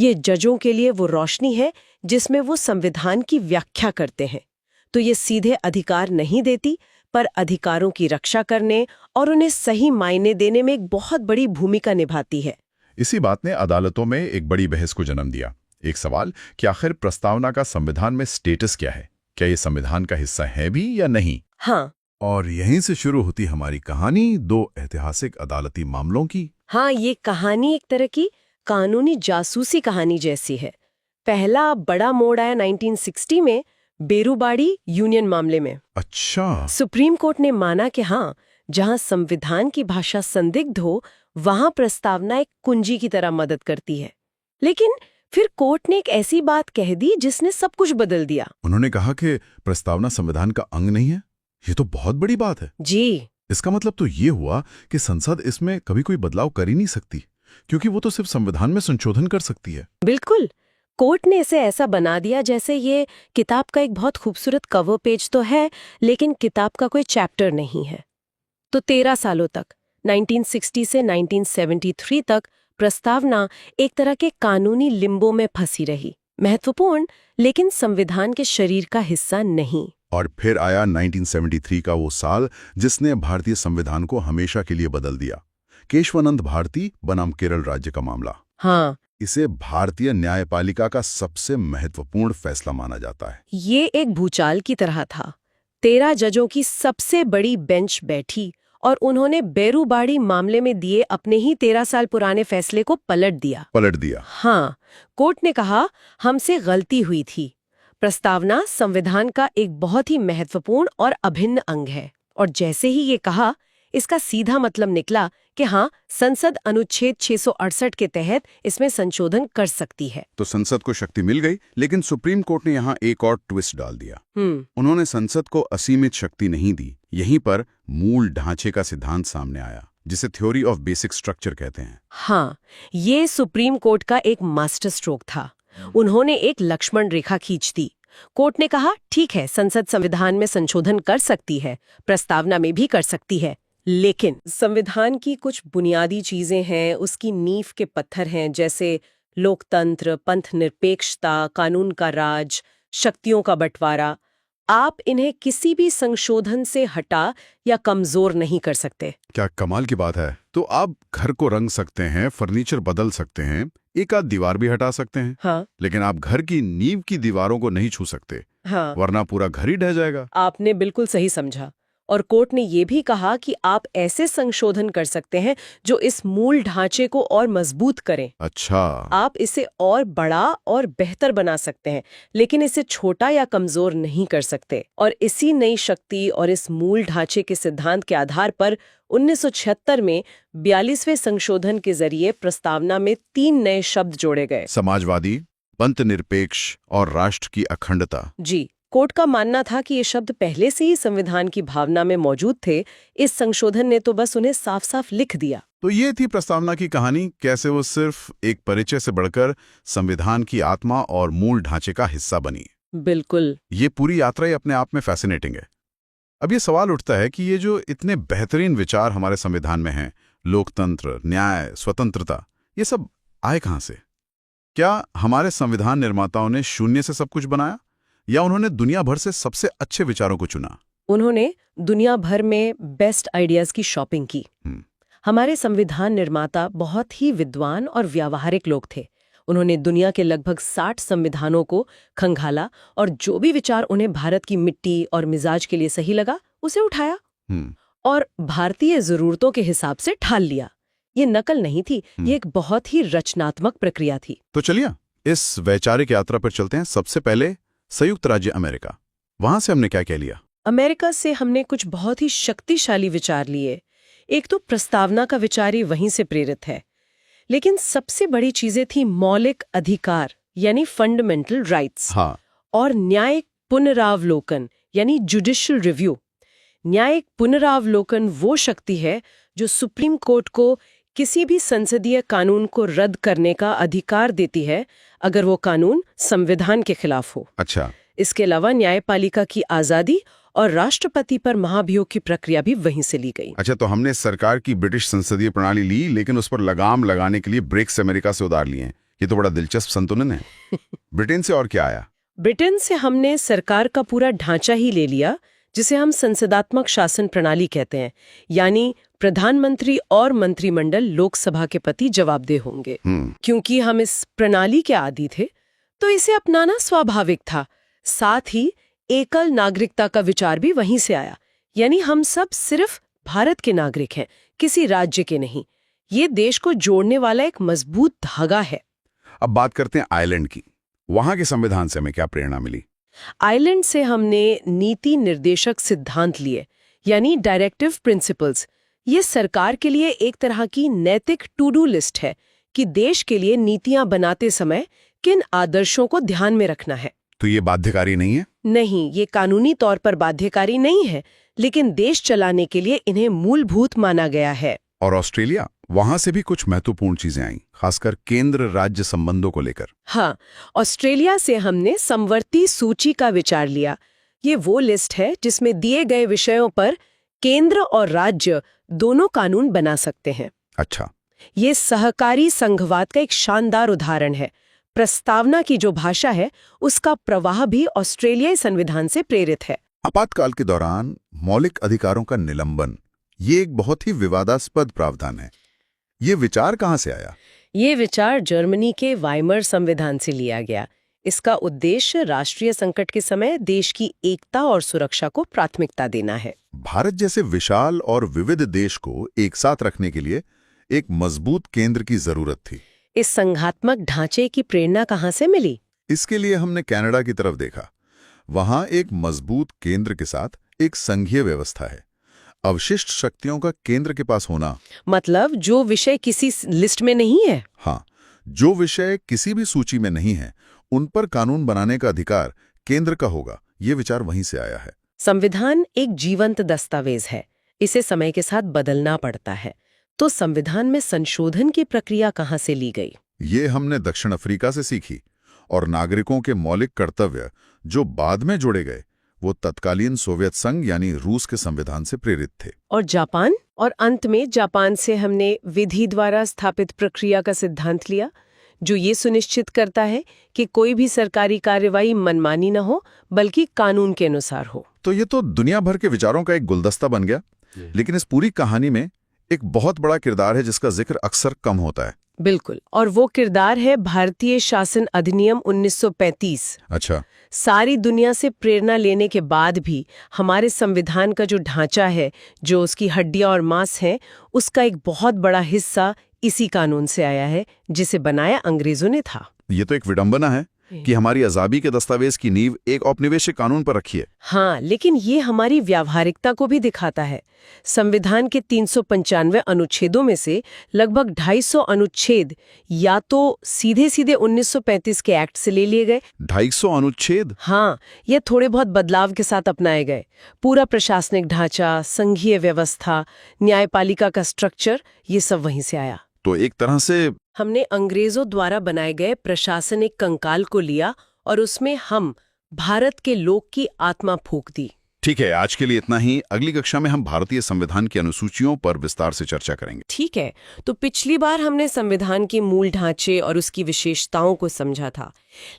ये जजों के लिए वो रोशनी है जिसमें वो संविधान की व्याख्या करते हैं। तो ये सीधे अधिकार नहीं देती, पर अधिकारों की रक्षा करने और उन्हें सही मायने देने में एक बहुत बड़ी भूमिका निभाती है। इसी बात ने अदालतों में एक बड़ी बहस को जन्म दिया। एक सवाल कि आखिर प्रस्तावना का संविधान में स्टेटस क्या है? क्या ये संविधान का हिस्सा है भी या नहीं? हाँ, और यहीं से शुरू होती हमारी कहानी दो ऐतिहासिक अदालती मामलों की। हाँ, ये कहानी एक तरह की कानूनी जासूसी कहानी जैसी है। पहला बड़ा मोड़ आया 1960 में बेरूबाड़ी यूनियन मामले में। अच्छा। सुप्रीम कोर्ट ने माना कि हाँ, जहां संविधान की भाषा संदिग्ध हो वहां प्रस्तावना एक कुंजी की तरह मदद करती है। लेकिन फिर कोर्ट ने एक ऐसी बात कह दी जिसने सब कुछ बदल दिया। उन्होंने कहा कि प्रस्तावना संविधान का अंग नहीं है। ये तो बहुत बड़ी बात है। जी, इसका मतलब तो ये हुआ कि संसद इसमें कभी कोई बदलाव कर ही नहीं सकती, क्योंकि वो तो सिर्फ संविधान में संशोधन कर सकती है। बिल्कुल। कोर्ट ने इसे ऐसा बना दिया जैसे ये किताब का एक बहुत खूबसूरत कवर पेज तो है, लेकिन किताब का कोई चैप्टर नहीं है। तो 13 सालों तक, 1960 से 1973 तक प्रस्तावना एक तरह के कानूनी लिम्बो में फंसी रही। महत्वपूर्ण, लेकिन संविधान के शरीर का हिस्सा नहीं। और फिर आया 1973 का वो साल जिसने भारतीय संविधान को हमेशा के लिए बदल दिया। केशवानंद भारती बनाम केरल राज्य का मामला। हाँ, इसे भारतीय न्यायपालिका का सबसे महत्वपूर्ण फैसला माना जाता है। ये एक भूचाल की तरह था। 13 जजों की सबसे बड़ी बेंच बैठी और उन्होंने बेरूबाड़ी मामले में दिए अपने ही 13 साल पुराने फैसले को पलट दिया। हाँ, कोर्ट ने कहा हमसे गलती हुई थी। प्रस्तावना संविधान का एक बहुत ही महत्वपूर्ण और अभिन्न अंग है। और जैसे ही ये कहा, इसका सीधा मतलब निकला कि हाँ, संसद अनुच्छेद 668 के तहत इसमें संशोधन कर सकती है। तो संसद को शक्ति मिल गई, लेकिन सुप्रीम कोर्ट ने यहाँ एक और ट्विस्ट डाल दिया। उन्होंने संसद को असीमित शक्ति नहीं दी। यहीं पर मूल ढांचे का सिद्धांत सामने आया, जिसे थ्योरी ऑफ बेसिक स्ट्रक्चर कहते हैं। हाँ, ये सुप्रीम कोर्ट का एक मास्टर स्ट्रोक था। उन्होंने एक लक्ष्मण रेखा खींच दी। कोर्ट ने कहा ठीक है, संसद संविधान में संशोधन कर सकती है, प्रस्तावना में भी कर सकती है, लेकिन संविधान की कुछ बुनियादी चीजें हैं, उसकी नींव के पत्थर हैं, जैसे लोकतंत्र, पंथ निरपेक्षता, कानून का राज, शक्तियों का बंटवारा। आप इन्हें किसी भी संशोधन से हटा या कमजोर नहीं कर सकते। क्या कमाल की बात है। तो आप घर को रंग सकते हैं, फर्नीचर बदल सकते हैं, एक आध दीवार भी हटा सकते हैं। हाँ, लेकिन आप घर की नींव की दीवारों को नहीं छू सकते। हाँ, वरना पूरा घर ही ढह जाएगा। आपने बिल्कुल सही समझा। और कोर्ट ने ये भी कहा कि आप ऐसे संशोधन कर सकते हैं जो इस मूल ढांचे को और मजबूत करें। अच्छा। आप इसे और बड़ा और बेहतर बना सकते हैं, लेकिन इसे छोटा या कमजोर नहीं कर सकते। और इसी नई शक्ति और इस मूल ढांचे के सिद्धांत के आधार पर 1976 में 42वें संशोधन के जरिए प्रस्तावना में 3 नए शब्द जोड़े गए। समाजवादी, पंथ निरपेक्ष और राष्ट्र की अखंडता। जी, कोर्ट का मानना था कि ये शब्द पहले से ही संविधान की भावना में मौजूद थे। इस संशोधन ने तो बस उन्हें साफ साफ लिख दिया। तो ये थी प्रस्तावना की कहानी, कैसे वो सिर्फ एक परिचय से बढ़कर संविधान की आत्मा और मूल ढांचे का हिस्सा बनी। बिल्कुल। ये पूरी यात्रा ही अपने आप में फैसिनेटिंग है। अब ये सवाल उठता है कि ये जो इतने बेहतरीन विचार हमारे संविधान में हैं, लोकतंत्र, न्याय, स्वतंत्रता, ये सब आए कहाँ से? क्या हमारे संविधान निर्माताओं ने शून्य से सब कुछ बनाया, या उन्होंने दुनिया भर से सबसे अच्छे विचारों को चुना? उन्होंने दुनिया भर में बेस्ट आइडियाज की शॉपिंग की। हमारे संविधान निर्माता बहुत ही विद्वान और व्यावहारिक लोग थे। उन्होंने दुनिया के लगभग 60 संविधानों को खंगाला और जो भी विचार उन्हें भारत की मिट्टी और मिजाज के लिए सही लगा, उसे उठाया और भारतीय जरूरतों के हिसाब से ढाल लिया। ये नकल नहीं थी, ये एक बहुत ही रचनात्मक प्रक्रिया थी। तो चलिए इस वैचारिक यात्रा पर चलते हैं। सबसे पहले संयुक्त राज्य अमेरिका, वहां से हमने क्या क्या लिया? अमेरिका से हमने कुछ बहुत ही शक्तिशाली विचार लिए। एक तो प्रस्तावना का विचार ही वहीं से प्रेरित है, लेकिन सबसे बड़ी चीजें थी मौलिक अधिकार यानी फंडामेंटल राइट्स, हाँ, और न्यायिक पुनरावलोकन यानी जुडिशियल रिव्यू। न्यायिक पुनरावलोकन वो शक्ति है जो सुप्रीम कोर्ट को किसी भी संसदीय कानून को रद्द करने का अधिकार देती है अगर वो कानून संविधान के खिलाफ हो। अच्छा, इसके अलावा न्यायपालिका की आजादी और राष्ट्रपति पर महाभियोग की प्रक्रिया भी वहीं से ली गई। अच्छा, तो हमने सरकार की ब्रिटिश संसदीय प्रणाली ली, लेकिन उस पर लगाम लगाने के लिए ब्रेक्स अमेरिका से उधार लिए हैं। ये तो बड़ा दिलचस्प संतुलन है। ब्रिटेन से और क्या आया? ब्रिटेन से हमने सरकार का पूरा ढांचा ही ले लिया, जिसे हम संसदात्मक शासन प्रणाली कहते हैं, यानी प्रधानमंत्री और मंत्रिमंडल लोकसभा के प्रति जवाबदेह होंगे। क्योंकि हम इस प्रणाली के आदी थे, तो इसे अपनाना स्वाभाविक था। साथ ही एकल नागरिकता का विचार भी वहीं से आया, यानी हम सब सिर्फ भारत के नागरिक हैं, किसी राज्य के नहीं। ये देश को जोड़ने वाला एक मजबूत धागा है। अब बात करते हैं आयरलैंड की। वहां के संविधान से हमें क्या प्रेरणा मिली? आयरलैंड से हमने नीति निर्देशक सिद्धांत लिए, यानी डायरेक्टिव प्रिंसिपल्स। ये सरकार के लिए एक तरह की नैतिक टू डू लिस्ट है कि देश के लिए नीतियां बनाते समय किन आदर्शों को ध्यान में रखना है। तो ये बाध्यकारी नहीं है? नहीं, ये कानूनी तौर पर बाध्यकारी नहीं है, लेकिन देश चलाने के लिए इन्हें मूलभूत माना गया है। और ऑस्ट्रेलिया, वहां से भी कुछ महत्वपूर्ण चीजें आईं, खासकर केंद्र राज्य संबंधों को लेकर। हाँ, ऑस्ट्रेलिया से हमने समवर्ती सूची का विचार लिया। ये वो लिस्ट है जिसमें दिए गए विषयों पर केंद्र और राज्य दोनों कानून बना सकते हैं। अच्छा, ये सहकारी संघवाद का एक शानदार उदाहरण है। प्रस्तावना की जो भाषा है, उसका प्रवाह भी ऑस्ट्रेलियाई संविधान से प्रेरित है। आपातकाल के दौरान मौलिक अधिकारों का निलंबन, ये एक बहुत ही विवादास्पद प्रावधान है। ये विचार कहाँ से आया? ये विचार जर्मनी के वाइमर संविधान से लिया गया। इसका उद्देश्य राष्ट्रीय संकट के समय देश की एकता और सुरक्षा को प्राथमिकता देना है। भारत जैसे विशाल और विविध देश को एक साथ रखने के लिए एक मजबूत केंद्र की जरूरत थी। इस संघात्मक ढांचे की प्रेरणा कहाँ से मिली? इसके लिए हमने कनाडा की तरफ देखा। वहां एक मजबूत केंद्र के साथ एक संघीय व्यवस्था है। अवशिष्ट शक्तियों का केंद्र के पास होना, मतलब जो विषय किसी लिस्ट में नहीं है। हाँ, जो विषय किसी भी सूची में नहीं है, उन पर कानून बनाने का अधिकार केंद्र का होगा। ये विचार वहीं से आया है। संविधान एक जीवंत दस्तावेज है, इसे समय के साथ बदलना पड़ता है। तो संविधान में संशोधन की प्रक्रिया कहाँ से ली गई? ये हमने दक्षिण अफ्रीका से सीखी, और नागरिकों के मौलिक कर्तव्य जो बाद में जोड़े गए, वो तत्कालीन सोवियत संघ यानी रूस के संविधान से प्रेरित थे। और जापान? और अंत में जापान से हमने विधि द्वारा स्थापित प्रक्रिया का सिद्धांत लिया, जो ये सुनिश्चित करता है कि कोई भी सरकारी कार्यवाही मनमानी न हो, बल्कि कानून के अनुसार हो। तो ये तो दुनिया भर के विचारों का एक गुलदस्ता बन गया। लेकिन इस पूरी कहानी में एक बहुत बड़ा किरदार है जिसका जिक्र अक्सर कम होता है। बिल्कुल, और वो किरदार है भारतीय शासन अधिनियम 1935। अच्छा, सारी दुनिया से प्रेरणा लेने के बाद भी हमारे संविधान का जो ढांचा है, जो उसकी हड्डियां और मांस है, उसका एक बहुत बड़ा हिस्सा इसी कानून से आया है, जिसे बनाया अंग्रेजों ने था। ये तो एक विडंबना है कि हमारी आजादी के दस्तावेज की नींव एक औपनिवेशिक कानून पर रखी है। हाँ, लेकिन ये हमारी व्यावहारिकता को भी दिखाता है। संविधान के 395 अनुच्छेदों में से लगभग 250 अनुच्छेद या तो सीधे सीधे 1935 के एक्ट से ले लिए गए। 250 अनुच्छेद? हाँ, ये थोड़े बहुत बदलाव के साथ अपनाए गए। पूरा प्रशासनिक ढांचा, संघीय व्यवस्था, न्यायपालिका का स्ट्रक्चर, ये सब वहीं से आया। तो एक तरह से हमने अंग्रेजों द्वारा बनाए गए प्रशासनिक कंकाल को लिया और उसमें हम भारत के लोक की आत्मा फूंक दी। ठीक है, आज के लिए इतना ही। अगली कक्षा में हम भारतीय संविधान की अनुसूचियों पर विस्तार से चर्चा करेंगे। ठीक है, तो पिछली बार हमने संविधान के मूल ढांचे और उसकी विशेषताओं को समझा था,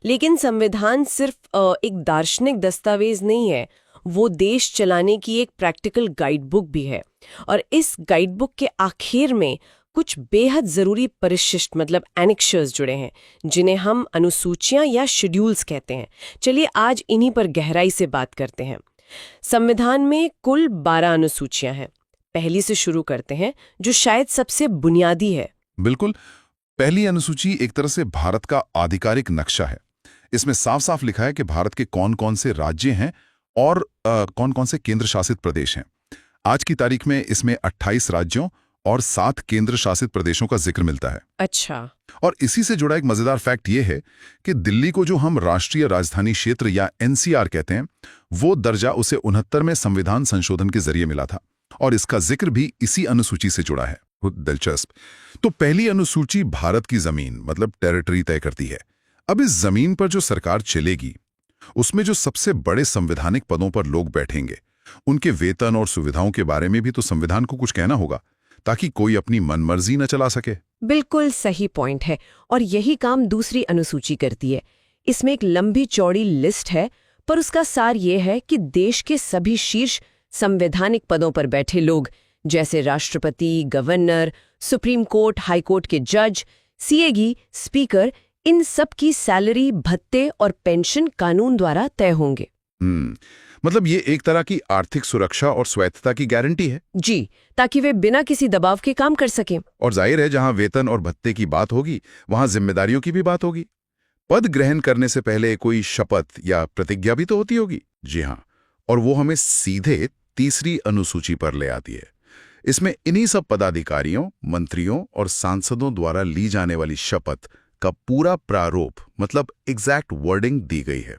लेकिन संविधान सिर्फ एक दार्शनिक दस्तावेज नहीं है, वो देश चलाने की एक प्रैक्टिकल गाइड बुक भी है। और इस गाइड बुक के आखिर में कुछ बेहद जरूरी परिशिष्ट मतलब एनेक्शर्स जुड़े हैं, जिन्हें हम अनुसूचियां या शेड्यूल्स कहते हैं। चलिए आज इन्हीं पर गहराई से बात करते हैं। संविधान में कुल 12 अनुसूचियां हैं। पहली से शुरू करते हैं, जो शायद सबसे बुनियादी है। बिल्कुल। पहली अनुसूची एक तरह से भारत का आधिकारिक नक्शा है। इसमें साफ साफ लिखा है कि भारत के कौन कौन से राज्य हैं और कौन कौन से केंद्र शासित प्रदेश हैं। आज की तारीख में इसमें 28 राज्यों और 7 केंद्र शासित प्रदेशों का जिक्र मिलता है। अच्छा। और इसी से जुड़ा एक मजेदार फैक्ट ये है कि दिल्ली को जो हम राष्ट्रीय राजधानी क्षेत्र या एनसीआर कहते हैं, वो दर्जा उसे 69 में संविधान संशोधन के जरिए मिला था और इसका जिक्र भी इसी अनुसूची से जुड़ा है। दिलचस्प। तो पहली अनुसूची भारत की जमीन मतलब टेरिटरी तय करती है। अब इस जमीन पर जो सरकार चलेगी, उसमें जो सबसे बड़े संवैधानिक पदों पर लोग बैठेंगे, उनके वेतन और सुविधाओं के बारे में भी तो संविधान को कुछ कहना होगा, ताकि कोई अपनी मनमर्जी न चला सके। बिल्कुल सही पॉइंट है, और यही काम दूसरी अनुसूची करती है। इसमें एक लंबी चौड़ी लिस्ट है, पर उसका सार ये है कि देश के सभी शीर्ष संवैधानिक पदों पर बैठे लोग, जैसे राष्ट्रपति, governor, supreme court, high court के जज, सीएगी, स्पीकर, इन सब की सैलरी, भत्ते और पेंशन कानून द्वारा तय होंगे। मतलब ये एक तरह की आर्थिक सुरक्षा और स्वायत्तता की गारंटी है। जी, ताकि वे बिना किसी दबाव के काम कर सकें। और जाहिर है, जहां वेतन और भत्ते की बात होगी, वहां जिम्मेदारियों की भी बात होगी। पद ग्रहण करने से पहले कोई शपथ या प्रतिज्ञा भी तो होती होगी। जी हाँ, और वो हमें सीधे तीसरी अनुसूची पर ले आती है। इसमें इन्हीं सब पदाधिकारियों, मंत्रियों और सांसदों द्वारा ली जाने वाली शपथ का पूरा प्रारूप मतलब एग्जैक्ट वर्डिंग दी गई है।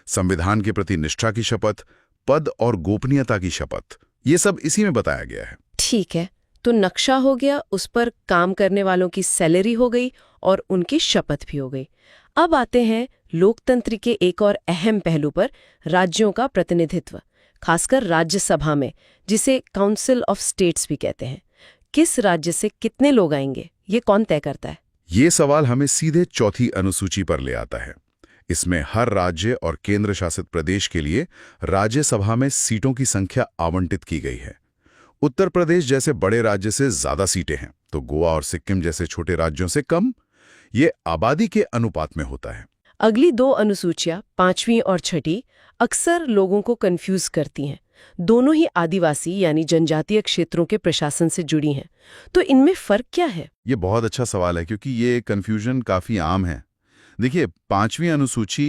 संविधान के प्रति निष्ठा की शपथ, पद और गोपनीयता की शपथ, ये सब इसी में बताया गया है। ठीक है, तो नक्शा हो गया, उस पर काम करने वालों की सैलरी हो गई और उनकी शपथ भी हो गई। अब आते हैं लोकतंत्र के एक और अहम पहलू पर, राज्यों का प्रतिनिधित्व, खासकर राज्यसभा में, जिसे काउंसिल ऑफ स्टेट्स भी कहते हैं। किस राज्य से कितने लोग आएंगे, ये कौन तय करता है? ये सवाल हमें सीधे चौथी अनुसूची पर ले आता है। इसमें हर राज्य और केंद्र शासित प्रदेश के लिए राज्यसभा में सीटों की संख्या आवंटित की गई है। उत्तर प्रदेश जैसे बड़े राज्य से ज्यादा सीटें हैं, तो गोवा और सिक्किम जैसे छोटे राज्यों से कम। ये आबादी के अनुपात में होता है। अगली दो अनुसूचियां, 5वीं और 6ठी, अक्सर लोगों को कंफ्यूज करती हैं। दोनों ही आदिवासी यानी जनजातीय क्षेत्रों के प्रशासन से जुड़ी हैं। तो इनमें फर्क क्या है? ये बहुत अच्छा सवाल है, क्योंकि ये कंफ्यूजन काफी आम है। देखिए, 5वीं अनुसूची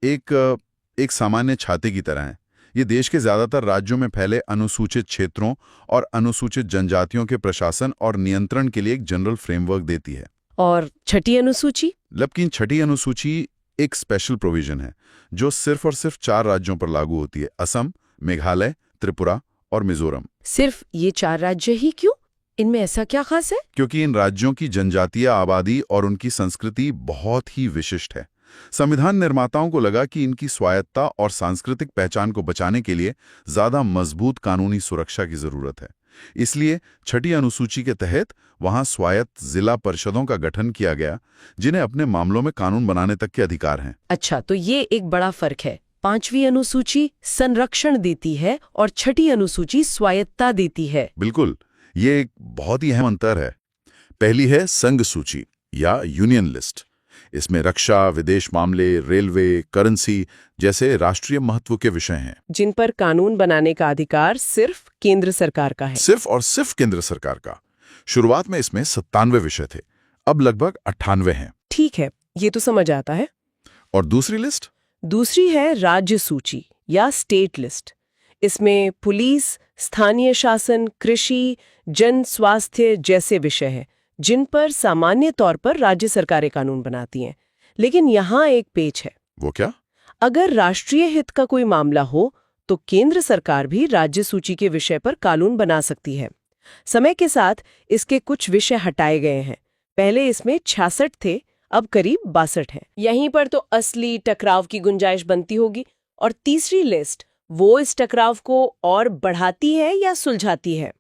एक सामान्य छाते की तरह है। ये देश के ज्यादातर राज्यों में फैले अनुसूचित क्षेत्रों और अनुसूचित जनजातियों के प्रशासन और नियंत्रण के लिए एक जनरल फ्रेमवर्क देती है। और 6ठी अनुसूची? लेकिन 6ठी अनुसूची एक स्पेशल प्रोविजन है, जो सिर्फ और सिर्फ 4 राज्यों पर लागू होती है: असम, मेघालय, त्रिपुरा और मिजोरम। सिर्फ ये 4 राज्य ही क्यों? इनमें ऐसा क्या खास है? क्योंकि इन राज्यों की जनजातीय आबादी और उनकी संस्कृति बहुत ही विशिष्ट है। संविधान निर्माताओं को लगा कि इनकी स्वायत्तता और सांस्कृतिक पहचान को बचाने के लिए ज्यादा मजबूत कानूनी सुरक्षा की जरूरत है। इसलिए 6ठी अनुसूची के तहत वहां स्वायत्त जिला परिषदों का गठन किया गया, जिन्हें अपने मामलों में कानून बनाने तक के अधिकार हैं। अच्छा, तो ये एक बड़ा फर्क है। 5वीं अनुसूची संरक्षण देती है और 6ठी अनुसूची स्वायत्तता देती है। बिल्कुल, ये एक बहुत ही अहम अंतर है। पहली है संघ सूची या यूनियन लिस्ट। इसमें रक्षा, विदेश मामले, रेलवे, करेंसी जैसे राष्ट्रीय महत्व के विषय हैं, जिन पर कानून बनाने का अधिकार सिर्फ केंद्र सरकार का है। सिर्फ और सिर्फ केंद्र सरकार का। शुरुआत में इसमें 97 विषय थे, अब लगभग 98 हैं। ठीक है, ये तो समझ आता है। और दूसरी लिस्ट? दूसरी है राज्य सूची या स्टेट लिस्ट। इसमें पुलिस, स्थानीय शासन, कृषि, जन स्वास्थ्य जैसे विषय हैं, जिन पर सामान्य तौर पर राज्य सरकारें कानून बनाती हैं। लेकिन यहाँ एक पेच है। वो क्या? अगर राष्ट्रीय हित का कोई मामला हो, तो केंद्र सरकार भी राज्य सूची के विषय पर कानून बना सकती है। समय के साथ इसके कुछ विषय हटाए गए हैं। पहले इसमें 66 थे, अब करीब 62 हैं। यहीं पर तो असली टकराव की गुंजाइश बनती होगी। और तीसरी लिस्ट, वो इस टकराव को और बढ़ाती है या सुलझाती है?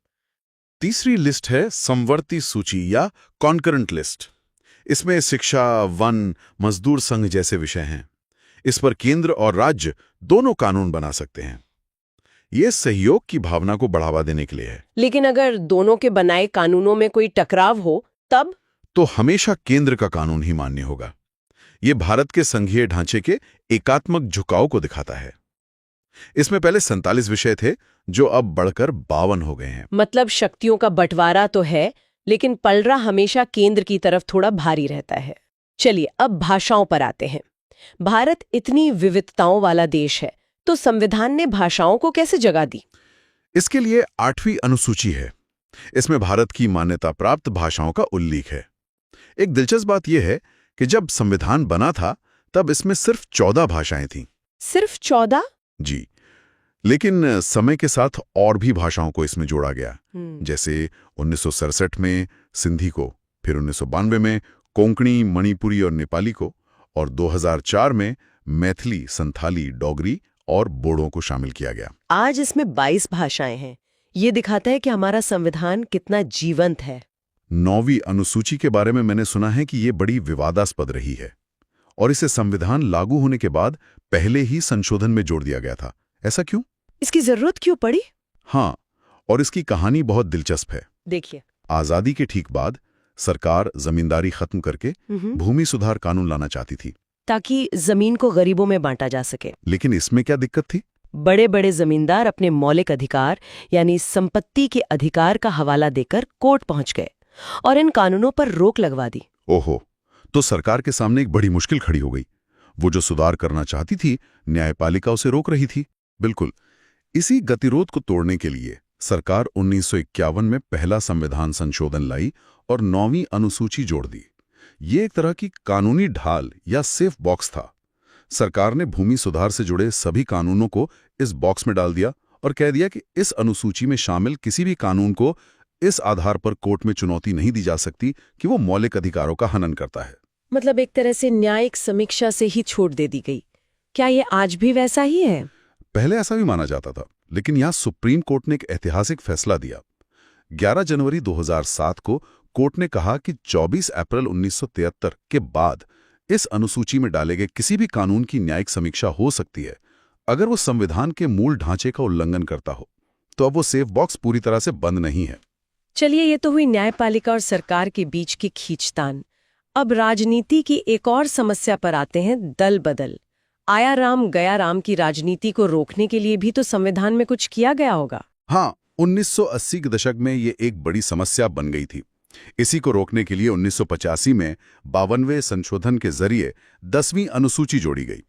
तीसरी लिस्ट है समवर्ती सूची या कॉन्करेंट लिस्ट। इसमें शिक्षा, वन, मजदूर संघ जैसे विषय हैं। इस पर केंद्र और राज्य दोनों कानून बना सकते हैं। ये सहयोग की भावना को बढ़ावा देने के लिए है। लेकिन अगर दोनों के बनाए कानूनों में कोई टकराव हो, तब? तो हमेशा केंद्र का कानून ही मान्य होगा। ये भारत के संघीय ढांचे के एकात्मक झुकाव को दिखाता है। इसमें पहले 47 विषय थे जो अब बढ़कर 52 हो गए हैं। मतलब शक्तियों का बंटवारा तो है, लेकिन पलड़ा हमेशा केंद्र की तरफ थोड़ा भारी रहता है। चलिए अब भाषाओं पर आते हैं। भारत इतनी विविधताओं वाला देश है, तो संविधान ने भाषाओं को कैसे जगह दी? इसके लिए 8वीं अनुसूची है। इसमें भारत की मान्यता प्राप्त भाषाओं का उल्लेख है। एक दिलचस्प बात यह है कि जब संविधान बना था तब इसमें सिर्फ 14 भाषाएं थीं। सिर्फ 14? जी, लेकिन समय के साथ और भी भाषाओं को इसमें जोड़ा गया। जैसे 1967 में सिंधी को, फिर 1992 में कोंकणी, मणिपुरी और नेपाली को, और 2004 में मैथिली, संथाली, डोगरी और बोडो को शामिल किया गया। आज इसमें 22 भाषाएं हैं। ये दिखाता है कि हमारा संविधान कितना जीवंत है। 9वीं अनुसूची के बारे में मैंने सुना है कि ये बड़ी विवादास्पद रही है और इसे संविधान लागू होने के बाद पहले ही संशोधन में जोड़ दिया गया था। ऐसा क्यों? इसकी जरूरत क्यों पड़ी? हाँ, और इसकी कहानी बहुत दिलचस्प है। देखिए, आजादी के ठीक बाद सरकार जमींदारी खत्म करके भूमि सुधार कानून लाना चाहती थी, ताकि जमीन को गरीबों में बांटा जा सके। लेकिन इसमें क्या दिक्कत थी? बड़े बड़े जमींदार अपने मौलिक अधिकार यानी संपत्ति के अधिकार का हवाला देकर कोर्ट पहुंच गए और इन कानूनों पर रोक लगवा दी। ओहो, तो सरकार के सामने एक बड़ी मुश्किल खड़ी हो गई। वो जो सुधार करना चाहती थी, न्यायपालिका उसे रोक रही थी। बिल्कुल, इसी गतिरोध को तोड़ने के लिए सरकार 1951 में पहला संविधान संशोधन लाई और 9वीं अनुसूची जोड़ दी। ये एक तरह की कानूनी ढाल या सेफ बॉक्स था। सरकार ने भूमि सुधार से जुड़े सभी कानूनों को इस बॉक्स में डाल दिया और कह दिया कि इस अनुसूची में शामिल किसी भी कानून को इस आधार पर कोर्ट में चुनौती नहीं दी जा सकती कि वो मौलिक अधिकारों का हनन करता है। मतलब एक तरह से न्यायिक समीक्षा से ही छूट दे दी गई। क्या ये आज भी वैसा ही है? पहले ऐसा भी माना जाता था, लेकिन यहां सुप्रीम कोर्ट ने एक ऐतिहासिक फैसला दिया। 11 जनवरी 2007 को कोर्ट ने कहा कि 24 अप्रैल 1973 के बाद इस अनुसूची में डाले गए किसी भी कानून की न्यायिक समीक्षा हो सकती है अगर वो संविधान के मूल ढांचे का उल्लंघन करता हो। तो अब वो सेफ बॉक्स पूरी तरह से बंद नहीं है। चलिए, ये तो हुई न्यायपालिका और सरकार के बीच की खींचतान। अब राजनीति की एक और समस्या पर आते हैं, दल बदल। आया राम गया राम की राजनीति को रोकने के लिए भी तो संविधान में कुछ किया गया होगा। हाँ, 1980 के दशक में ये एक बड़ी समस्या बन गई थी। इसी को रोकने के लिए 1985 में 52वें संशोधन के जरिए 10वीं अनुसूची जोड़ी गई।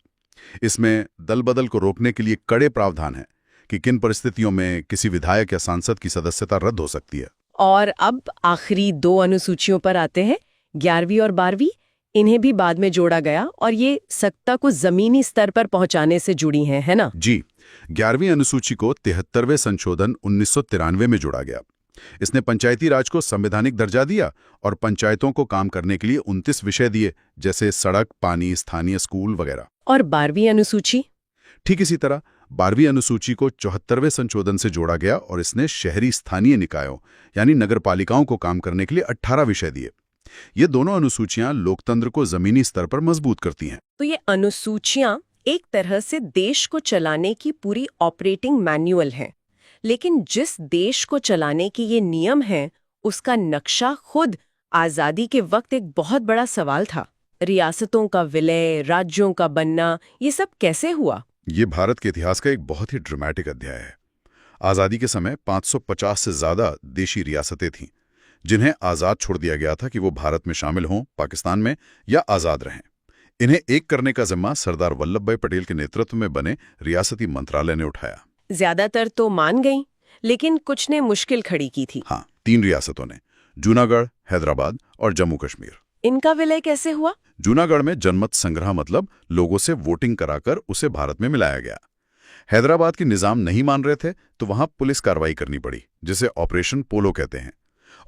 इसमें दल बदल को रोकने के लिए कड़े प्रावधान हैं कि किन परिस्थितियों में किसी विधायक या सांसद की सदस्यता रद्द हो सकती है। और अब आखिरी 2 अनुसूचियों पर आते हैं, 11वीं और 12वीं। इन्हें भी बाद में जोड़ा गया और ये सत्ता को जमीनी स्तर पर पहुंचाने से जुड़ी हैं, है ना? जी, 11वीं अनुसूची को 73वें संशोधन 1993 में जोड़ा गया। इसने पंचायती राज को संवैधानिक दर्जा दिया और पंचायतों को काम करने के लिए 29 विषय दिए, जैसे सड़क, पानी, स्थानीय स्कूल वगैरह। और 12वीं अनुसूची? ठीक इसी तरह 12वीं अनुसूची को 74वें संशोधन से जोड़ा गया और इसने शहरी स्थानीय निकायों यानी नगरपालिकाओं को काम करने के लिए 18 विषय दिए। ये दोनों अनुसूचियां लोकतंत्र को जमीनी स्तर पर मजबूत करती हैं। तो ये अनुसूचियां एक तरह से देश को चलाने की पूरी ऑपरेटिंग मैनुअल है। लेकिन जिस देश को चलाने की ये नियम हैं, उसका नक्शा खुद आजादी के वक्त एक बहुत बड़ा सवाल था। रियासतों का विलय, राज्यों का बनना, ये सब कैसे हुआ? ये भारत के इतिहास का एक बहुत ही ड्रामेटिक अध्याय है। आजादी के समय 550 से ज्यादा देशी रियासतें थीं, जिन्हें आजाद छोड़ दिया गया था कि वो भारत में शामिल हों, पाकिस्तान में, या आजाद रहें। इन्हें एक करने का जिम्मा सरदार वल्लभ भाई पटेल के नेतृत्व में बने रियासती मंत्रालय ने उठाया। ज्यादातर तो मान गई, लेकिन कुछ ने मुश्किल खड़ी की थी। हाँ, 3 रियासतों ने, जूनागढ़, हैदराबाद और जम्मू कश्मीर। इनका विलय कैसे हुआ? जूनागढ़ में जनमत संग्रह मतलब लोगों से वोटिंग कराकर उसे भारत में मिलाया गया। हैदराबाद के निजाम नहीं मान रहे थे तो वहां पुलिस कार्रवाई करनी पड़ी, जिसे ऑपरेशन पोलो कहते हैं।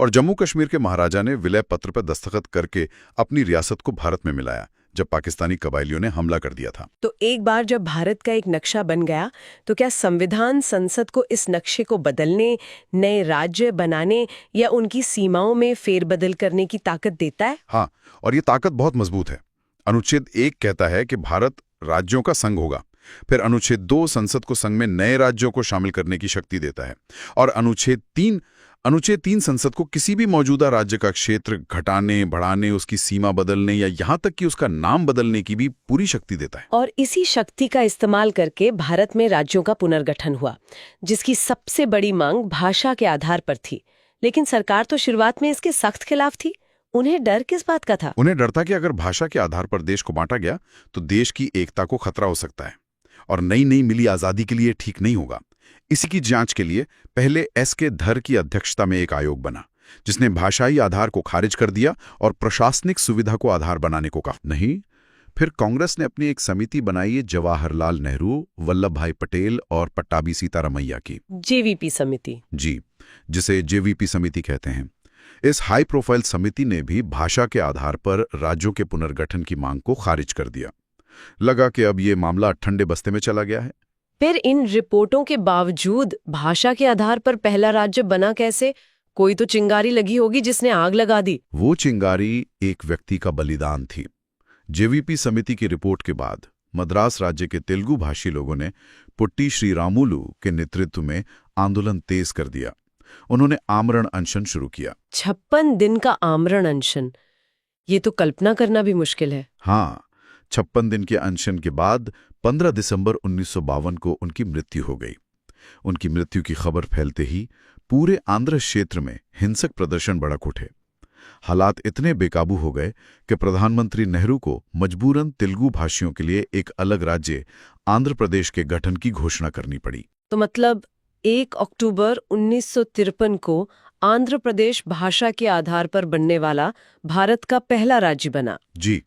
और जम्मू कश्मीर के महाराजा ने विलय पत्र पर दस्तखत करके अपनी रियासत को भारत में मिलाया जब पाकिस्तानी कबायलियों ने हमला कर दिया था। तो एक बार जब भारत का एक नक्शा बन गया, तो क्या संविधान संसद को इस नक्शे को बदलने, नए राज्य बनाने या उनकी सीमाओं में फेरबदल करने की ताकत देता है? हाँ, और ये ताकत बहुत मजबूत है। अनुच्छेद 1 कहता है कि भारत राज्यों का संघ होगा। फिर अनुच्छेद 2 संसद को संघ में नए राज्यों को शामिल करने की शक्ति देता है। और अनुच्छेद 3 अनुच्छेद 3 संसद को किसी भी मौजूदा राज्य का क्षेत्र घटाने, बढ़ाने, उसकी सीमा बदलने या यहां तक कि उसका नाम बदलने की भी पूरी शक्ति देता है। और इसी शक्ति का इस्तेमाल करके भारत में राज्यों का पुनर्गठन हुआ, जिसकी सबसे बड़ी मांग भाषा के आधार पर थी। लेकिन सरकार तो शुरुआत में इसके सख्त खिलाफ थी। उन्हें डर किस बात का था? उन्हें डर था कि अगर भाषा के आधार पर देश को बांटा गया तो देश की एकता को खतरा हो सकता है और नई नई मिली आजादी के लिए ठीक नहीं होगा। इसी की जांच के लिए पहले एस.के. धर की अध्यक्षता में एक आयोग बना, जिसने भाषाई आधार को खारिज कर दिया और प्रशासनिक सुविधा को आधार बनाने को कहा। नहीं, फिर कांग्रेस ने अपनी एक समिति बनाई, जवाहरलाल नेहरू, वल्लभ भाई पटेल और पट्टाभी सीतारामैया की जेवीपी समिति। जी, जिसे जेवीपी समिति कहते हैं। इस हाई प्रोफाइल समिति ने भी भाषा के आधार पर राज्यों के पुनर्गठन की मांग को खारिज कर दिया। लगा कि अब ये मामला ठंडे बस्ते में चला गया है। फिर इन रिपोर्टों के बावजूद भाषा के आधार पर पहला राज्य बना कैसे? कोई तो चिंगारी लगी होगी जिसने आग लगा दी। वो चिंगारी एक व्यक्ति का बलिदान थी। जेवीपी समिति की रिपोर्ट के बाद मद्रास राज्य के तेलुगु भाषी लोगों ने पुट्टी श्रीरामुलु के नेतृत्व में आंदोलन तेज कर दिया। उन्होंने आमरण अनशन शुरू किया। 56 दिन का आमरण अनशन, ये तो कल्पना करना भी मुश्किल है। हाँ, 56 दिन के अनशन के बाद 15 दिसंबर 1952 को उनकी मृत्यु हो गई। उनकी मृत्यु की खबर फैलते ही पूरे आंध्र क्षेत्र में हिंसक प्रदर्शन भड़क उठे। हालात इतने बेकाबू हो गए कि प्रधानमंत्री नेहरू को मजबूरन तेलुगु भाषियों के लिए एक अलग राज्य आंध्र प्रदेश के गठन की घोषणा करनी पड़ी। तो मतलब 1 अक्टूबर 1953 को आंध्र प्रदेश भाषा के आधार पर बनने वाला भारत का पहला राज्य बना। जी,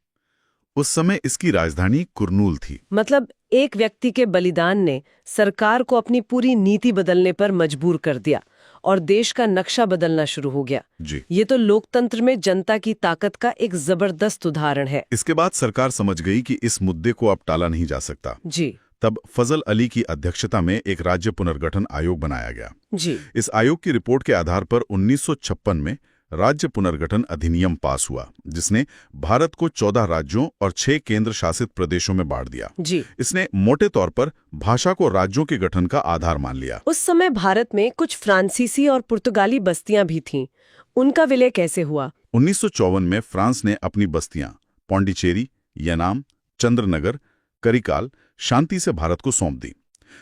उस समय इसकी राजधानी कुरनूल थी। मतलब एक व्यक्ति के बलिदान ने सरकार को अपनी पूरी नीति बदलने पर मजबूर कर दिया और देश का नक्शा बदलना शुरू हो गया। जी, ये तो लोकतंत्र में जनता की ताकत का एक जबरदस्त उदाहरण है। इसके बाद सरकार समझ गई कि इस मुद्दे को अब टाला नहीं जा सकता। जी तब फजल अली की अध्यक्षता में एक राज्य पुनर्गठन आयोग बनाया गया। जी इस आयोग की रिपोर्ट के आधार पर 1956 में राज्य पुनर्गठन अधिनियम पास हुआ, जिसने भारत को 14 राज्यों और 6 केंद्र शासित प्रदेशों में बांट दिया। जी इसने मोटे तौर पर भाषा को राज्यों के गठन का आधार मान लिया। उस समय भारत में कुछ फ्रांसीसी और पुर्तगाली बस्तियां भी थीं। उनका विलय कैसे हुआ? 1954 में फ्रांस ने अपनी बस्तियां पौंडीचेरी, यनाम, चंद्रनगर, करिकाल, शांति से भारत को सौंप दी,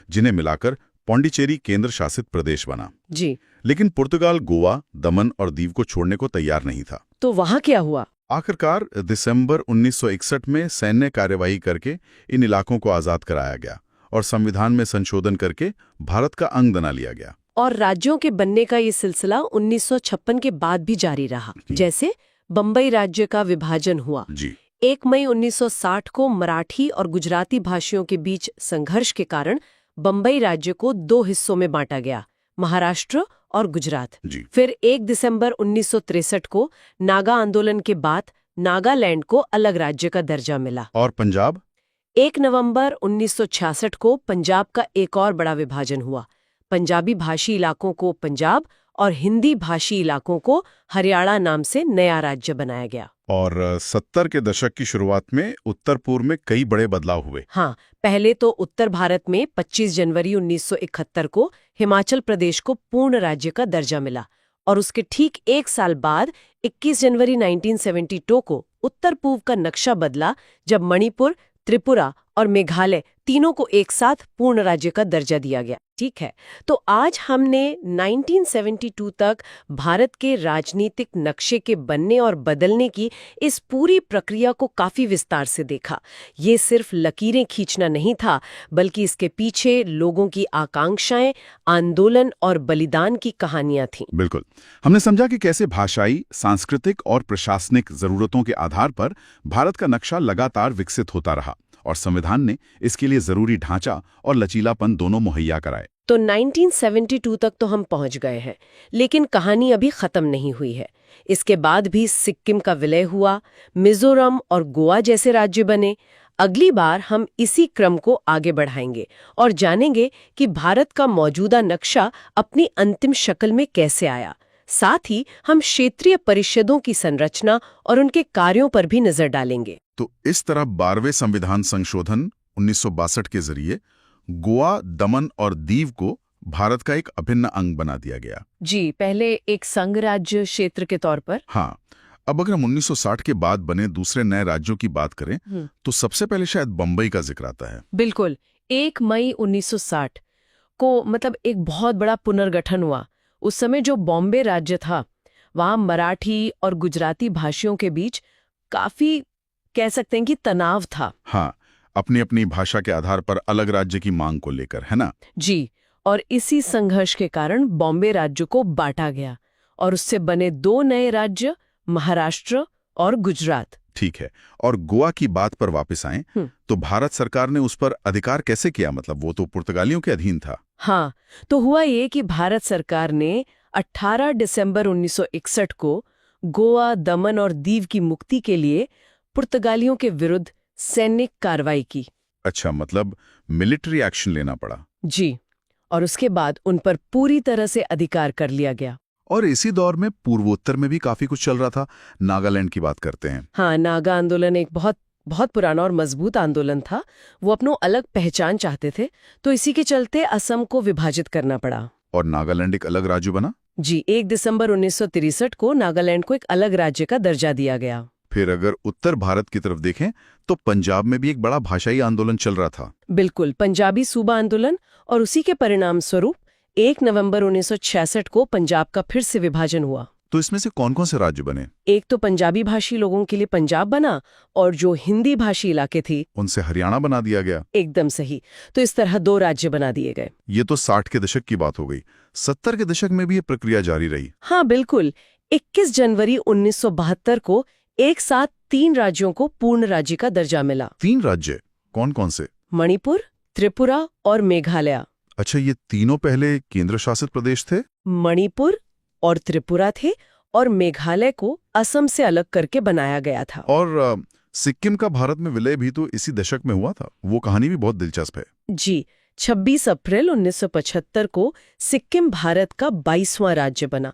जिन्हें मिलाकर पौंडीचेरी केंद्र शासित प्रदेश बना। जी लेकिन पुर्तगाल गोवा, दमन और दीव को छोड़ने को तैयार नहीं था। तो वहां क्या हुआ? आखिरकार दिसंबर 1961 में सैन्य कार्यवाही करके इन इलाकों को आजाद कराया गया और संविधान में संशोधन करके भारत का अंग बना लिया गया। और राज्यों के बनने का ये सिलसिला 1956 के बाद भी जारी रहा। जैसे बम्बई राज्य का विभाजन हुआ। जी 1 मई 1960 को मराठी और गुजराती भाषियों के बीच संघर्ष के कारण बम्बई राज्य को 2 हिस्सों में बांटा गया, महाराष्ट्र और गुजरात। जी फिर 1 दिसंबर 1963 को नागा आंदोलन के बाद नागालैंड को अलग राज्य का दर्जा मिला। और पंजाब? 1 नवंबर 1966 को पंजाब का एक और बड़ा विभाजन हुआ। पंजाबी भाषी इलाकों को पंजाब और हिंदी भाषी इलाकों को हरियाणा नाम से नया राज्य बनाया गया। और 70 के दशक की शुरुआत में उत्तर पूर्व में कई बड़े बदलाव हुए। हाँ, पहले तो उत्तर भारत में 25 जनवरी 1971 को हिमाचल प्रदेश को पूर्ण राज्य का दर्जा मिला और उसके ठीक 1 साल बाद 21 जनवरी 1972 को उत्तर पूर्व का नक्शा बदला, जब मणिपुर, त्रिपुरा और मेघालय तीनों को एक साथ पूर्ण राज्य का दर्जा दिया गया। ठीक है, तो आज हमने 1972 तक भारत के राजनीतिक नक्शे के बनने और बदलने की इस पूरी प्रक्रिया को काफी विस्तार से देखा। ये सिर्फ लकीरें खींचना नहीं था, बल्कि इसके पीछे लोगों की आकांक्षाएं, आंदोलन और बलिदान की कहानियां थीं। बिल्कुल, हमने समझा कि कैसे भाषाई, सांस्कृतिक और प्रशासनिक जरूरतों के आधार पर भारत का नक्शा लगातार विकसित होता रहा और संविधान ने इसके लिए जरूरी ढांचा और लचीलापन दोनों मुहैया कराए। तो 1972 तक तो हम पहुंच गए हैं, लेकिन कहानी अभी खत्म नहीं हुई है। इसके बाद भी सिक्किम का विलय हुआ, मिजोरम और गोवा जैसे राज्य बने। अगली बार हम इसी क्रम को आगे बढ़ाएंगे और जानेंगे कि भारत का मौजूदा नक्शा अपनी अंतिम शक्ल में कैसे आया। साथ ही हम क्षेत्रीय परिषदों की संरचना और उनके कार्यों पर भी नजर डालेंगे। तो इस तरह 12वें संविधान संशोधन 1962 के जरिए गोवा, दमन और दीव को भारत का एक अभिन्न अंग बना दिया गया। जी, पहले एक संघ राज्य क्षेत्र के तौर पर। हाँ, अब अगर हम 1960 के बाद बने दूसरे नए राज्यों की बात करें तो सबसे पहले शायद बम्बई का जिक्र आता है। बिल्कुल, 1 मई 1960 को मतलब एक बहुत बड़ा पुनर्गठन हुआ। उस समय जो बॉम्बे राज्य था, वहां मराठी और गुजराती भाषियों के बीच काफी कह सकते हैं कि तनाव था। हाँ, अपनी अपनी भाषा के आधार पर अलग राज्य की मांग को लेकर, है ना? जी, और इसी संघर्ष के कारण बॉम्बे राज्य को बांटा गया और उससे बने 2 नए राज्य, महाराष्ट्र और गुजरात। ठीक है, और गोवा की बात पर वापस आएं तो भारत सरकार ने उस पर अधिकार कैसे किया? मतलब वो तो पुर्तगालियों के अधीन था। हाँ, तो हुआ ये कि भारत सरकार ने 18 दिसंबर 1961 को गोवा, दमन और दीव की मुक्ति के लिए पुर्तगालियों के विरुद्ध सैनिक कार्रवाई की। अच्छा, मतलब मिलिट्री एक्शन लेना पड़ा। जी, और उसके बाद उन पर पूरी तरह से अधिकार कर लिया गया। और इसी दौर में पूर्वोत्तर में भी काफी कुछ चल रहा था। नागालैंड की बात करते हैं। हाँ, नागा आंदोलन एक बहुत बहुत पुराना और मजबूत आंदोलन था। वो अपनों अलग पहचान चाहते थे, तो इसी के चलते असम को विभाजित करना पड़ा। और नागालैंड एक अलग राज्य बना। जी, 1 दिसंबर 1963 को नागालैंड को एक अलग राज्य का दर्जा दिया गया। फिर अगर उत्तर भारत की तरफ देखें तो पंजाब में भी एक बड़ा भाषाई आंदोलन चल रहा था। बिल्कुल, पंजाबी सूबा आंदोलन, और उसी के परिणाम स्वरूप 1 नवंबर 1966 को पंजाब का फिर से विभाजन हुआ। तो इसमें से कौन कौन से राज्य बने? एक तो पंजाबी भाषी लोगों के लिए पंजाब बना, और जो हिंदी भाषी इलाके थी उनसे हरियाणा बना दिया गया। एकदम सही। तो इस तरह 2 राज्य बना दिए गए। ये तो 60 के दशक की बात हो गई। 70 के दशक में भी ये प्रक्रिया जारी रही। हाँ बिल्कुल, 21 जनवरी 1972 को एक साथ 3 राज्यों को पूर्ण राज्य का दर्जा मिला। 3 राज्य कौन कौन से? मणिपुर, त्रिपुरा और मेघालय। अच्छा, ये तीनों पहले केंद्र शासित प्रदेश थे? मणिपुर और त्रिपुरा थे, और मेघालय को असम से अलग करके बनाया गया था। और सिक्किम का भारत में विलय भी तो इसी दशक में हुआ था। वो कहानी भी बहुत दिलचस्प है। जी, 26 अप्रैल 1975 को सिक्किम भारत का 22वां राज्य बना।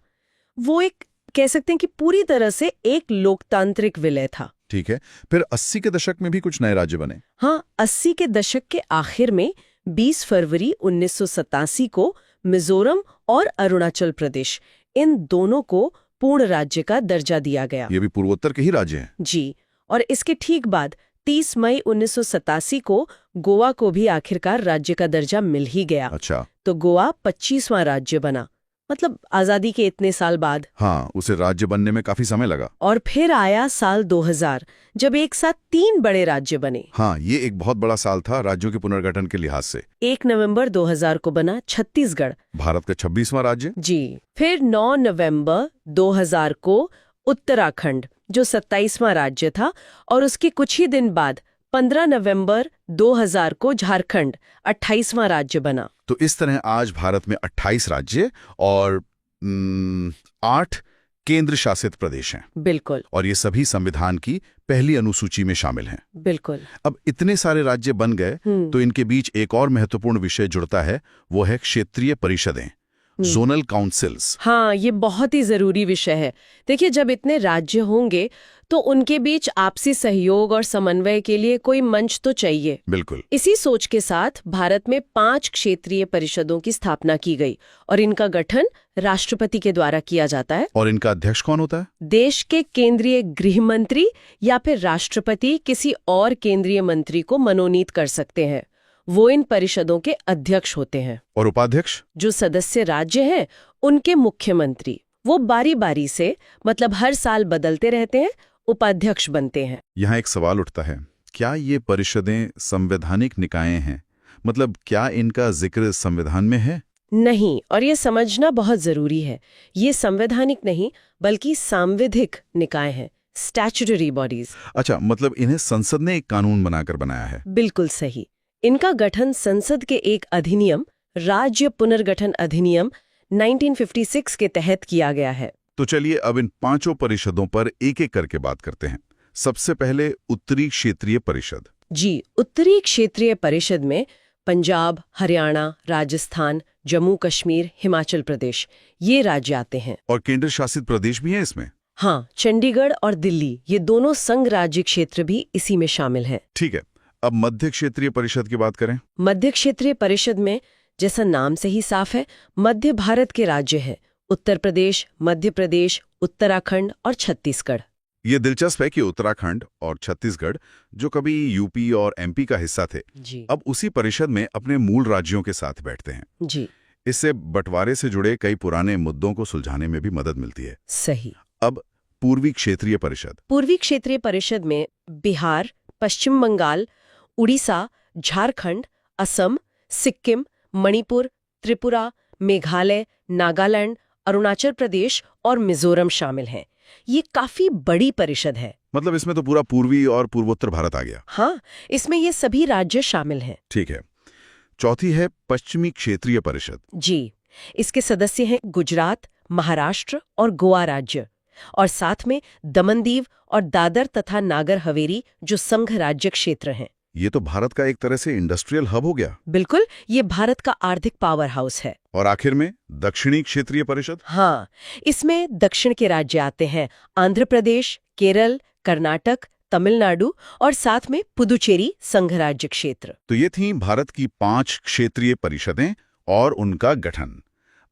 वो एक कह सकते हैं कि पूरी तरह से एक लोकतांत्रिक विलय था। ठीक है, फिर 80 के दशक में भी कुछ नए राज्य बने। हाँ, 80 के दशक के आखिर में 20 फरवरी 1987 को मिजोरम और अरुणाचल प्रदेश, इन दोनों को पूर्ण राज्य का दर्जा दिया गया। ये भी पूर्वोत्तर के ही राज्य हैं। जी, और इसके ठीक बाद 30 मई 1987 को गोवा को भी आखिरकार राज्य का दर्जा मिल ही गया। अच्छा, तो गोवा 25वां राज्य बना, मतलब आजादी के इतने साल बाद। हाँ, उसे राज्य बनने में काफी समय लगा। और फिर आया साल 2000, जब एक साथ 3 बड़े राज्य बने। हाँ, ये एक बहुत बड़ा साल था राज्यों के पुनर्गठन के लिहाज से। 1 नवंबर 2000 को बना छत्तीसगढ़, भारत का 26वां राज्य। जी। फिर 9 नवंबर 2000 को उत्तराखंड, जो 27वां राज्य था, और उसके कुछ ही दिन बाद 15 नवंबर 2000 को झारखंड 28वां राज्य बना। तो इस तरह आज भारत में 28 राज्य और 8 केंद्र शासित प्रदेश हैं। बिल्कुल, और ये सभी संविधान की पहली अनुसूची में शामिल हैं। बिल्कुल। अब इतने सारे राज्य बन गए तो इनके बीच एक और महत्वपूर्ण विषय जुड़ता है, वो है क्षेत्रीय परिषदें, जोनल काउंसिल्स। हाँ, ये बहुत ही जरूरी विषय है। देखिए, जब इतने राज्य होंगे तो उनके बीच आपसी सहयोग और समन्वय के लिए कोई मंच तो चाहिए। बिल्कुल। इसी सोच के साथ भारत में 5 क्षेत्रीय परिषदों की स्थापना की गई, और इनका गठन राष्ट्रपति के द्वारा किया जाता है। और इनका अध्यक्ष कौन होता है? देश के केंद्रीय गृह मंत्री या फिर राष्ट्रपति किसी और केंद्रीय मंत्री को मनोनीत कर सकते हैं। वो इन परिषदों के अध्यक्ष होते हैं। और उपाध्यक्ष? जो सदस्य राज्य हैं, उनके मुख्यमंत्री। वो बारी बारी से, मतलब हर साल बदलते रहते हैं, उपाध्यक्ष बनते हैं। यहाँ एक सवाल उठता है, क्या ये परिषदें संवैधानिक निकाय हैं? मतलब क्या इनका जिक्र संविधान में है? नहीं, और ये समझना बहुत जरूरी है। ये संवैधानिक नहीं बल्कि सांविधिक निकाय हैं, स्टैट्यूटरी बॉडीज। अच्छा, मतलब इन्हें संसद ने एक कानून बनाकर बनाया है। बिल्कुल सही। इनका गठन संसद के एक अधिनियम, राज्य पुनर्गठन अधिनियम 1956 के तहत किया गया है। तो चलिए अब इन 5 परिषदों पर एक एक करके बात करते हैं। सबसे पहले उत्तरी क्षेत्रीय परिषद। जी, उत्तरी क्षेत्रीय परिषद में पंजाब, हरियाणा, राजस्थान, जम्मू कश्मीर, हिमाचल प्रदेश, ये राज्य आते हैं। और केंद्र शासित प्रदेश भी हैं इसमें? हाँ, चंडीगढ़ और दिल्ली, ये दोनों संघ राज्य क्षेत्र भी इसी में शामिल हैं। ठीक है, अब मध्य क्षेत्रीय परिषद की बात करें। मध्य क्षेत्रीय परिषद में जैसा नाम से ही साफ है, मध्य भारत के राज्य हैं उत्तर प्रदेश, मध्य प्रदेश, उत्तराखंड और छत्तीसगढ़। ये दिलचस्प है कि उत्तराखंड और छत्तीसगढ़, जो कभी यूपी और एमपी का हिस्सा थे, जी अब उसी परिषद में अपने मूल राज्यों के साथ बैठते हैं। जी इससे बंटवारे से जुड़े कई पुराने मुद्दों को सुलझाने में भी मदद मिलती है। सही। अब पूर्वी क्षेत्रीय परिषद। पूर्वी क्षेत्रीय परिषद में बिहार, पश्चिम बंगाल, उड़ीसा, झारखंड, असम, सिक्किम, मणिपुर, त्रिपुरा, मेघालय, नागालैंड, अरुणाचल प्रदेश और मिजोरम शामिल हैं। ये काफी बड़ी परिषद है। मतलब इसमें तो पूरा पूर्वी और पूर्वोत्तर भारत आ गया। हाँ, इसमें ये सभी राज्य शामिल हैं। ठीक है। चौथी है पश्चिमी क्षेत्रीय परिषद। जी, इसके सदस्य हैं गुजरात, महाराष्ट्र और गोवा राज्य, और साथ में दमन दीव और दादर तथा नागर हवेली जो संघ राज्य क्षेत्र हैं। ये तो भारत का एक तरह से इंडस्ट्रियल हब हो गया। बिल्कुल, ये भारत का आर्थिक पावर हाउस है। और आखिर में दक्षिणी क्षेत्रीय परिषद। हाँ, इसमें दक्षिण के राज्य आते हैं आंध्र प्रदेश, केरल, कर्नाटक, तमिलनाडु और साथ में पुदुचेरी संघ राज्य क्षेत्र। तो ये थी भारत की 5 क्षेत्रीय परिषदें और उनका गठन।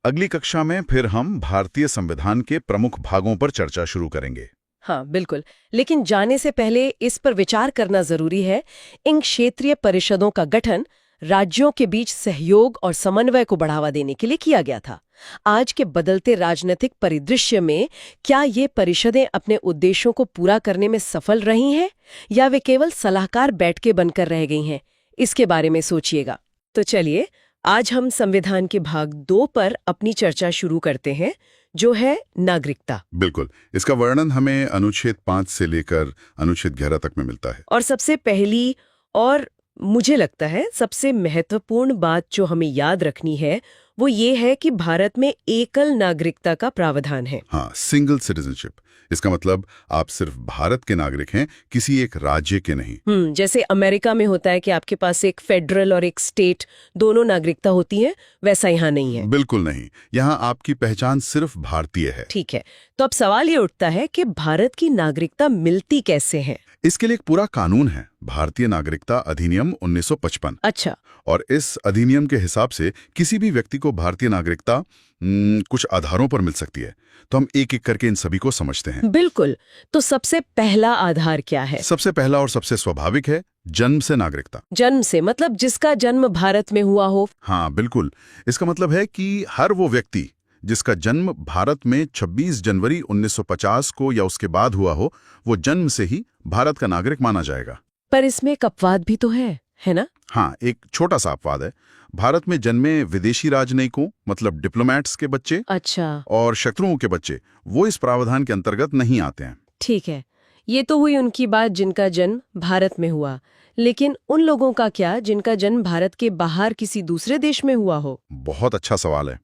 अगली कक्षा में फिर हम भारतीय संविधान के प्रमुख भागों पर चर्चा शुरू करेंगे। हाँ बिल्कुल, लेकिन जाने से पहले इस पर विचार करना जरूरी है, इन क्षेत्रीय परिषदों का गठन राज्यों के बीच सहयोग और समन्वय को बढ़ावा देने के लिए किया गया था। आज के बदलते राजनीतिक परिदृश्य में क्या ये परिषदें अपने उद्देश्यों को पूरा करने में सफल रही हैं या वे केवल सलाहकार बैठके बनकर रह गई हैं? इसके बारे में सोचिएगा। तो चलिए, आज हम संविधान के भाग 2 पर अपनी चर्चा शुरू करते हैं, जो है नागरिकता। बिल्कुल, इसका वर्णन हमें अनुच्छेद 5 से लेकर अनुच्छेद 11 तक में मिलता है। और सबसे पहली और मुझे लगता है सबसे महत्वपूर्ण बात जो हमें याद रखनी है वो ये है कि भारत में एकल नागरिकता का प्रावधान है। हाँ, सिंगल सिटीजनशिप। इसका मतलब आप सिर्फ भारत के नागरिक हैं, किसी एक राज्य के नहीं। जैसे अमेरिका में होता है कि आपके पास एक फेडरल और एक स्टेट दोनों नागरिकता होती है, वैसा यहाँ नहीं है। बिल्कुल नहीं, यहाँ आपकी पहचान सिर्फ भारतीय है। ठीक है, तो अब सवाल ये उठता है कि भारत की नागरिकता मिलती कैसे है? इसके लिए एक पूरा कानून है, भारतीय नागरिकता अधिनियम 1955। अच्छा। और इस अधिनियम के हिसाब से किसी भी व्यक्ति को भारतीय नागरिकता कुछ आधारों पर मिल सकती है। तो हम एक एक करके इन सभी को समझते हैं। बिल्कुल, तो सबसे पहला आधार क्या है? सबसे पहला और सबसे स्वाभाविक है जन्म से नागरिकता। जन्म से मतलब जिसका जन्म भारत में हुआ हो? हाँ बिल्कुल, इसका मतलब है कि हर वो व्यक्ति जिसका जन्म भारत में 26 जनवरी 1950 को या उसके बाद हुआ हो, वो जन्म से ही भारत का नागरिक माना जाएगा। पर इसमें एक अपवाद भी तो है ना? हाँ, एक छोटा सा अपवाद है। भारत में जन्मे विदेशी राजनयिकों मतलब डिप्लोमैट्स के बच्चे, अच्छा, और शत्रुओं के बच्चे, वो इस प्रावधान के अंतर्गत नहीं आते हैं। ठीक है, ये तो हुई उनकी बात जिनका जन्म भारत में हुआ, लेकिन उन लोगों का क्या जिनका जन्म भारत के बाहर किसी दूसरे देश में हुआ हो? बहुत अच्छा सवाल है,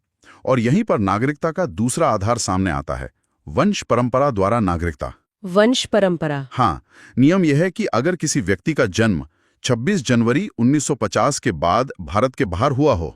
और यहीं पर नागरिकता का दूसरा आधार सामने आता है, वंश परंपरा द्वारा नागरिकता। वंश परंपरा? हाँ, नियम यह है कि अगर किसी व्यक्ति का जन्म 26 जनवरी 1950 के बाद भारत के बाहर हुआ हो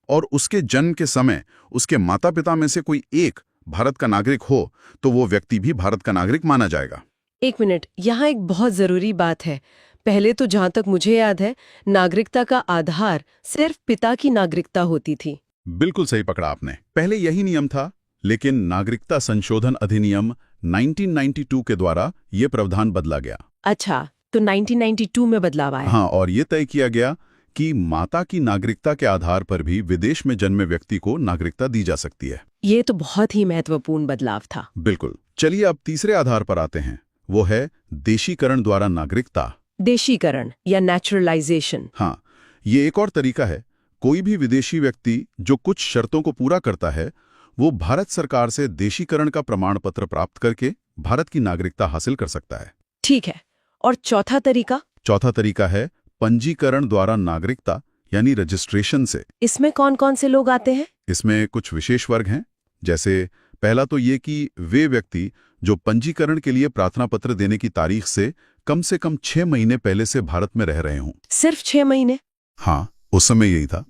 और उसके जन्म के समय उसके माता पिता में से कोई एक भारत का नागरिक हो, तो वो व्यक्ति भी भारत का नागरिक माना जाएगा। एक मिनट, यहाँ एक बहुत जरूरी बात है। पहले तो जहाँ तक मुझे याद है, नागरिकता का आधार सिर्फ पिता की नागरिकता होती थी। बिल्कुल सही पकड़ा आपने, पहले यही नियम था, लेकिन नागरिकता संशोधन अधिनियम 1992 के द्वारा ये प्रावधान बदला गया। अच्छा, तो 1992 में बदलाव आया? हाँ, और ये तय किया गया कि माता की नागरिकता के आधार पर भी विदेश में जन्मे व्यक्ति को नागरिकता दी जा सकती है। ये तो बहुत ही महत्वपूर्ण बदलाव था। बिल्कुल। चलिए अब तीसरे आधार पर आते हैं, वो है देशीकरण द्वारा नागरिकता। देशीकरण या नेचुरलाइजेशन। हाँ, ये एक और तरीका है। कोई भी विदेशी व्यक्ति जो कुछ शर्तों को पूरा करता है, वो भारत सरकार से देशीकरण का प्रमाण पत्र प्राप्त करके भारत की नागरिकता हासिल कर सकता है। ठीक है, और चौथा तरीका? चौथा तरीका है पंजीकरण द्वारा नागरिकता यानी रजिस्ट्रेशन से। इसमें कौन कौन से लोग आते हैं? इसमें कुछ विशेष वर्ग हैं, जैसे पहला तो ये कि वे व्यक्ति जो पंजीकरण के लिए प्रार्थना पत्र देने की तारीख से कम 6 महीने पहले से भारत में रह रहे हों। सिर्फ 6 महीने? हाँ, उस समय यही था।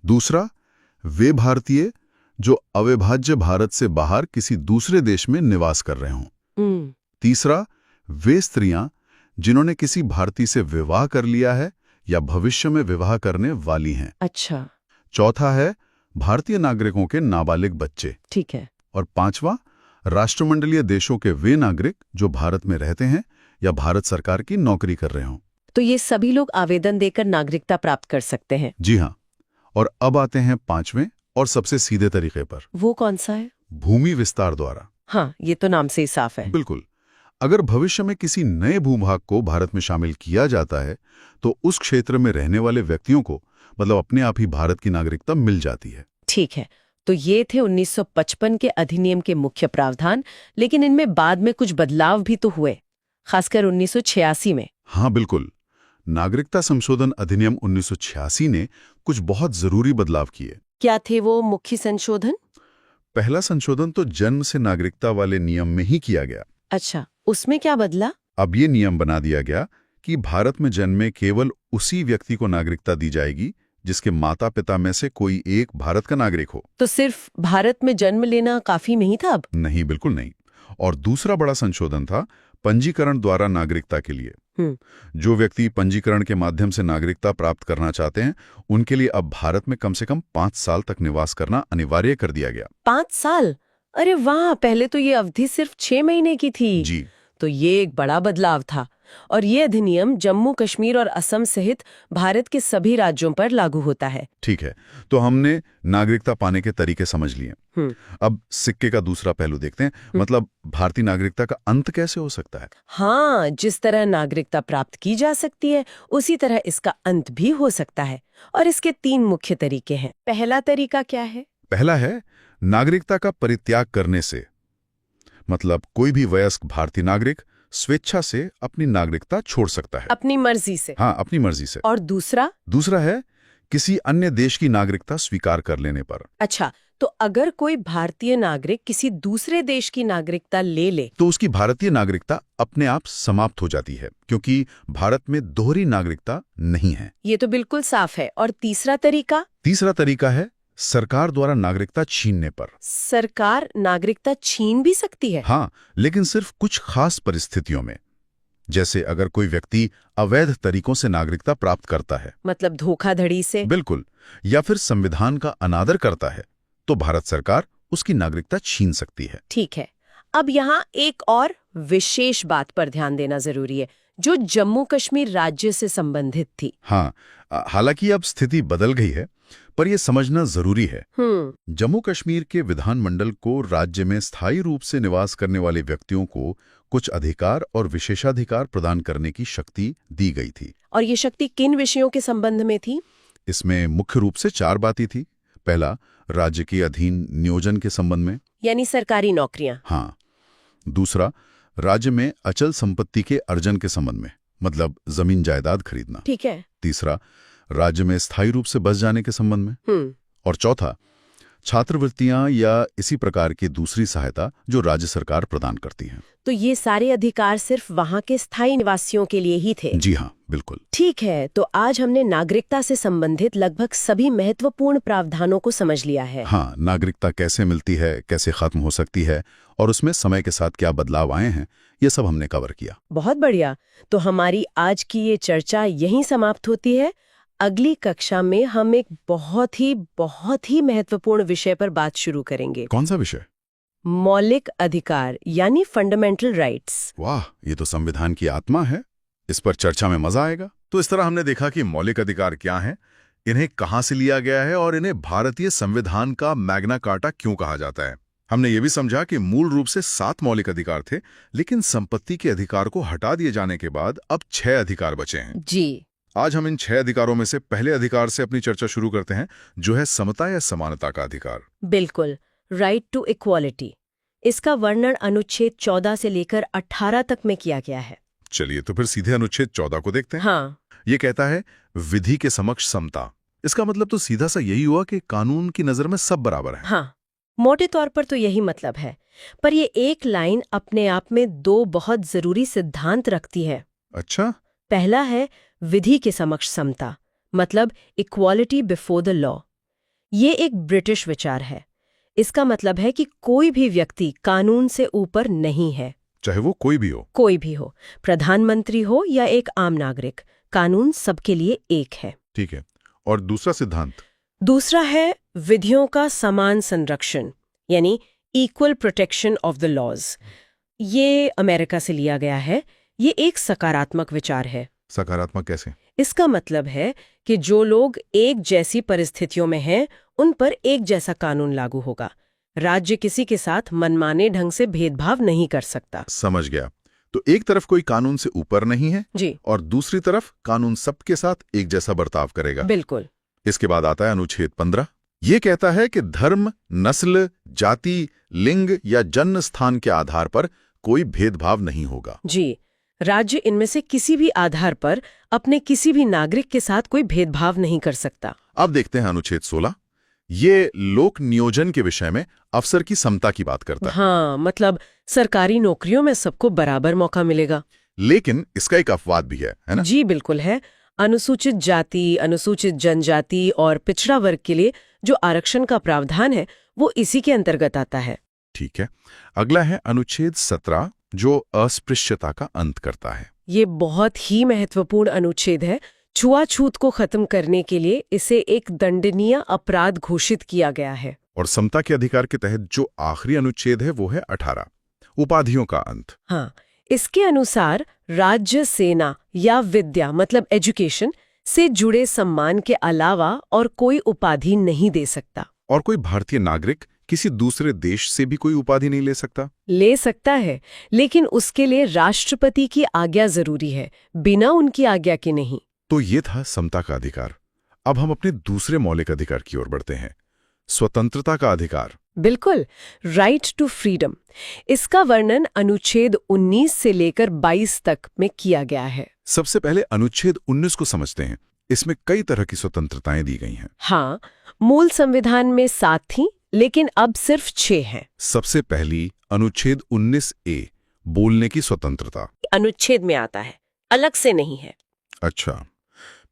दूसरा, वे भारतीय जो अविभाज्य भारत से बाहर किसी दूसरे देश में निवास कर रहे हों। तीसरा, वे स्त्रियां जिन्होंने किसी भारतीय से विवाह कर लिया है या भविष्य में विवाह करने वाली हैं। अच्छा। चौथा है भारतीय नागरिकों के नाबालिग बच्चे। ठीक है। और पांचवा, राष्ट्रमंडलीय देशों के वे नागरिक जो भारत में रहते हैं या भारत सरकार की नौकरी कर रहे हों। तो ये सभी लोग आवेदन देकर नागरिकता प्राप्त कर सकते हैं। जी हाँ। और अब आते हैं पांचवें और सबसे सीधे तरीके पर। वो कौन सा है? भूमि विस्तार द्वारा। हाँ, ये तो नाम से ही साफ है। बिल्कुल। अगर भविष्य में किसी नए भूभाग को भारत में शामिल किया जाता है तो उस क्षेत्र में रहने वाले व्यक्तियों को मतलब अपने आप ही भारत की नागरिकता मिल जाती है। ठीक है, तो ये थे 1955 के अधिनियम के मुख्य प्रावधान, लेकिन इनमें बाद में कुछ बदलाव भी तो हुए, खासकर 1986 में। हाँ बिल्कुल। नागरिकता संशोधन अधिनियम 1986 ने कुछ बहुत जरूरी बदलाव किए। क्या थे वो मुख्य संशोधन? पहला संशोधन तो जन्म से नागरिकता वाले नियम में ही किया गया। अच्छा, उसमें क्या बदला? अब ये नियम बना दिया गया कि भारत में जन्मे केवल उसी व्यक्ति को नागरिकता दी जाएगी जिसके माता पिता में से कोई एक भारत का नागरिक हो। तो सिर्फ भारत में जन्म लेना काफी नहीं था अब? नहीं, बिल्कुल नहीं। और दूसरा बड़ा संशोधन था पंजीकरण द्वारा नागरिकता के लिए। जो व्यक्ति पंजीकरण के माध्यम से नागरिकता प्राप्त करना चाहते हैं उनके लिए अब भारत में कम से कम 5 साल तक निवास करना अनिवार्य कर दिया गया। 5 साल? अरे वाह, पहले तो ये अवधि सिर्फ 6 महीने की थी। जी। तो ये एक बड़ा बदलाव था। और ये अधिनियम जम्मू कश्मीर और असम सहित भारत के सभी राज्यों पर लागू होता है। ठीक है, तो हमने नागरिकता पाने के तरीके समझ लिए। अब सिक्के का दूसरा पहलू देखते हैं, मतलब भारतीय नागरिकता का अंत कैसे हो सकता है? हाँ, जिस तरह नागरिकता प्राप्त की जा सकती है उसी तरह इसका अंत भी हो सकता है। और इसके 3 मुख्य तरीके हैं। पहला तरीका क्या है? पहला है नागरिकता का परित्याग करने से, मतलब कोई भी वयस्क भारतीय नागरिक स्वेच्छा से अपनी नागरिकता छोड़ सकता है। अपनी मर्जी से? हाँ, अपनी मर्जी से। और दूसरा? दूसरा है किसी अन्य देश की नागरिकता स्वीकार कर लेने पर। अच्छा, तो अगर कोई भारतीय नागरिक किसी दूसरे देश की नागरिकता ले ले तो उसकी भारतीय नागरिकता अपने आप समाप्त हो जाती है, क्योंकि भारत में दोहरी नागरिकता नहीं है। ये तो बिल्कुल साफ है। और तीसरा तरीका? तीसरा तरीका है सरकार द्वारा नागरिकता छीनने पर। सरकार नागरिकता छीन भी सकती है? हाँ, लेकिन सिर्फ कुछ खास परिस्थितियों में। जैसे अगर कोई व्यक्ति अवैध तरीकों से नागरिकता प्राप्त करता है, मतलब धोखाधड़ी से? बिल्कुल, या फिर संविधान का अनादर करता है, तो भारत सरकार उसकी नागरिकता छीन सकती है। ठीक है। अब यहाँ एक और विशेष बात पर ध्यान देना जरूरी है, जो जम्मू कश्मीर राज्य से संबंधित थी। हाँ, हालांकि अब स्थिति बदल गई है, पर यह समझना जरूरी है। जम्मू कश्मीर के विधानमंडल को राज्य में स्थायी रूप से निवास करने वाले व्यक्तियों को कुछ अधिकार और विशेषाधिकार प्रदान करने की शक्ति दी गई थी। और ये शक्ति किन विषयों के संबंध में थी? इसमें मुख्य रूप से 4 बातें थी। पहला, राज्य के अधीन नियोजन के संबंध में, यानी सरकारी नौकरियां। हाँ। दूसरा, राज्य में अचल संपत्ति के अर्जन के संबंध में, मतलब जमीन जायदाद खरीदना। ठीक है। तीसरा, राज्य में स्थायी रूप से बस जाने के संबंध में। और चौथा, छात्रवृत्तियां या इसी प्रकार की दूसरी सहायता जो राज्य सरकार प्रदान करती है। तो ये सारे अधिकार सिर्फ वहाँ के स्थायी निवासियों के लिए ही थे? जी हाँ, बिल्कुल। ठीक है, तो आज हमने नागरिकता से संबंधित लगभग सभी महत्वपूर्ण प्रावधानों को समझ लिया है। हाँ, नागरिकता कैसे मिलती है, कैसे खत्म हो सकती है और उसमें समय के साथ क्या बदलाव आए हैं, ये सब हमने कवर किया। बहुत बढ़िया। तो हमारी आज की ये चर्चा यहीं समाप्त होती है। अगली कक्षा में हम एक बहुत ही महत्वपूर्ण विषय पर बात शुरू करेंगे। कौन सा विषय? मौलिक अधिकार यानी फंडामेंटल राइट्स। वाह, ये तो संविधान की आत्मा है। इस पर चर्चा में मजा आएगा। तो इस तरह हमने देखा कि मौलिक अधिकार क्या हैं, इन्हें कहां से लिया गया है और इन्हें भारतीय संविधान का मैग्ना कार्टा क्यों कहा जाता है। हमने ये भी समझा कि मूल रूप से 7 मौलिक अधिकार थे, लेकिन संपत्ति के अधिकार को हटा दिए जाने के बाद अब 6 अधिकार बचे हैं। जी। आज हम इन 6 अधिकारों में से पहले अधिकार से अपनी चर्चा शुरू करते हैं, जो है समता या समानता का अधिकार। बिल्कुल, राइट टू इक्वालिटी। इसका वर्णन अनुच्छेद 14 से लेकर 18 तक में किया गया है। चलिए तो फिर सीधे अनुच्छेद 14 को देखते हैं। हाँ। ये कहता है विधि के समक्ष समता। इसका मतलब तो सीधा सा यही हुआ कि कानून की नजर में सब बराबर हैं। हाँ, मोटे तौर पर तो यही मतलब है, पर ये एक लाइन अपने आप में 2 बहुत जरूरी सिद्धांत रखती है। अच्छा। पहला है विधि के समक्ष समता, मतलब इक्वालिटी बिफोर द लॉ। ये एक ब्रिटिश विचार है। इसका मतलब है कि कोई भी व्यक्ति कानून से ऊपर नहीं है, चाहे वो कोई भी हो। कोई भी हो, प्रधानमंत्री हो या एक आम नागरिक, कानून सबके लिए एक है। ठीक है। और दूसरा सिद्धांत? दूसरा है विधियों का समान संरक्षण, यानी equal protection of the laws. ये अमेरिका से लिया गया है। ये एक सकारात्मक विचार है। सकारात्मक कैसे? इसका मतलब है कि जो लोग एक जैसी परिस्थितियों में हैं, उन पर एक जैसा कानून लागू होगा। राज्य किसी के साथ मनमाने ढंग से भेदभाव नहीं कर सकता। समझ गया। तो एक तरफ कोई कानून से ऊपर नहीं है जी और दूसरी तरफ कानून सबके साथ एक जैसा बर्ताव करेगा। बिल्कुल। इसके बाद आता है अनुच्छेद 15। ये कहता है कि धर्म, नस्ल, जाति, लिंग या जन्म स्थान के आधार पर कोई भेदभाव नहीं होगा। जी, राज्य इनमें से किसी भी आधार पर अपने किसी भी नागरिक के साथ कोई भेदभाव नहीं कर सकता। अब देखते हैं अनुच्छेद 16। ये लोक नियोजन के विषय में अफसर की समता की बात करता है। हाँ, मतलब सरकारी नौकरियों में सबको बराबर मौका मिलेगा। लेकिन इसका एक अपवाद भी है ना? जी बिल्कुल है। अनुसूचित जाति, अनुसूचित जनजाति और पिछड़ा वर्ग के लिए जो आरक्षण का प्रावधान है, वो इसी के अंतर्गत आता है। ठीक है। अगला है अनुच्छेद 17, जो अस्पृश्यता का अंत करता है। ये बहुत ही महत्वपूर्ण अनुच्छेद है। छुआछूत को खत्म करने के लिए इसे एक दंडनीय अपराध घोषित किया गया है। और समता के अधिकार के तहत जो आखिरी अनुच्छेद है वो है 18, उपाधियों का अंत। हाँ, इसके अनुसार राज्य, सेना या विद्या मतलब एजुकेशन से जुड़े सम्मान के अलावा और कोई उपाधि नहीं दे सकता। और कोई भारतीय नागरिक किसी दूसरे देश से भी कोई उपाधि नहीं ले सकता? ले सकता है, लेकिन उसके लिए राष्ट्रपति की आज्ञा जरूरी है, बिना उनकी आज्ञा के नहीं। तो ये था समता का अधिकार। अब हम अपने दूसरे मौलिक अधिकार की ओर बढ़ते हैं, स्वतंत्रता का अधिकार। बिल्कुल, राइट टू फ्रीडम। इसका वर्णन अनुच्छेद 19 से लेकर 22 तक में किया गया है। सबसे पहले अनुच्छेद 19 को समझते हैं। इसमें कई तरह की स्वतंत्रताएं दी गई हैं। हाँ, मूल संविधान में 7 थीं, लेकिन अब सिर्फ 6 हैं। सबसे पहली अनुच्छेद 19A, बोलने की स्वतंत्रता। अनुच्छेद में आता है, अलग से नहीं है। अच्छा,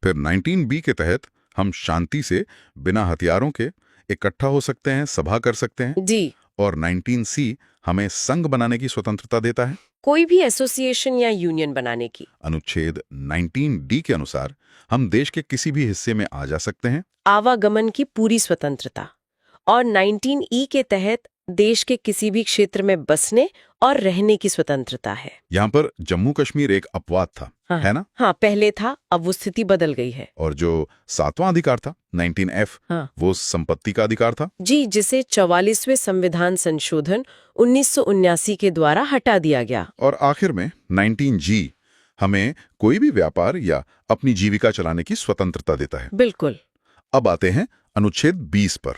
फिर 19B के तहत हम शांति से बिना हथियारों के इकट्ठा हो सकते हैं, सभा कर सकते हैं। जी। और 19C हमें संघ बनाने की स्वतंत्रता देता है, कोई भी एसोसिएशन या यूनियन बनाने की। अनुच्छेद 19D के अनुसार हम देश के किसी भी हिस्से में आ जा सकते हैं, आवागमन की पूरी स्वतंत्रता। और 19E के तहत देश के किसी भी क्षेत्र में बसने और रहने की स्वतंत्रता है। यहाँ पर जम्मू कश्मीर एक अपवाद था, हाँ, है ना? हाँ, पहले था, अब वो स्थिति बदल गई है। और जो 7वां अधिकार था 19F, हाँ। वो संपत्ति का अधिकार था। जी, जिसे 44वें संविधान संशोधन 1979 के द्वारा हटा दिया गया। और आखिर में 19G हमें कोई भी व्यापार या अपनी जीविका चलाने की स्वतंत्रता देता है। बिल्कुल। अब आते हैं अनुच्छेद 20 पर।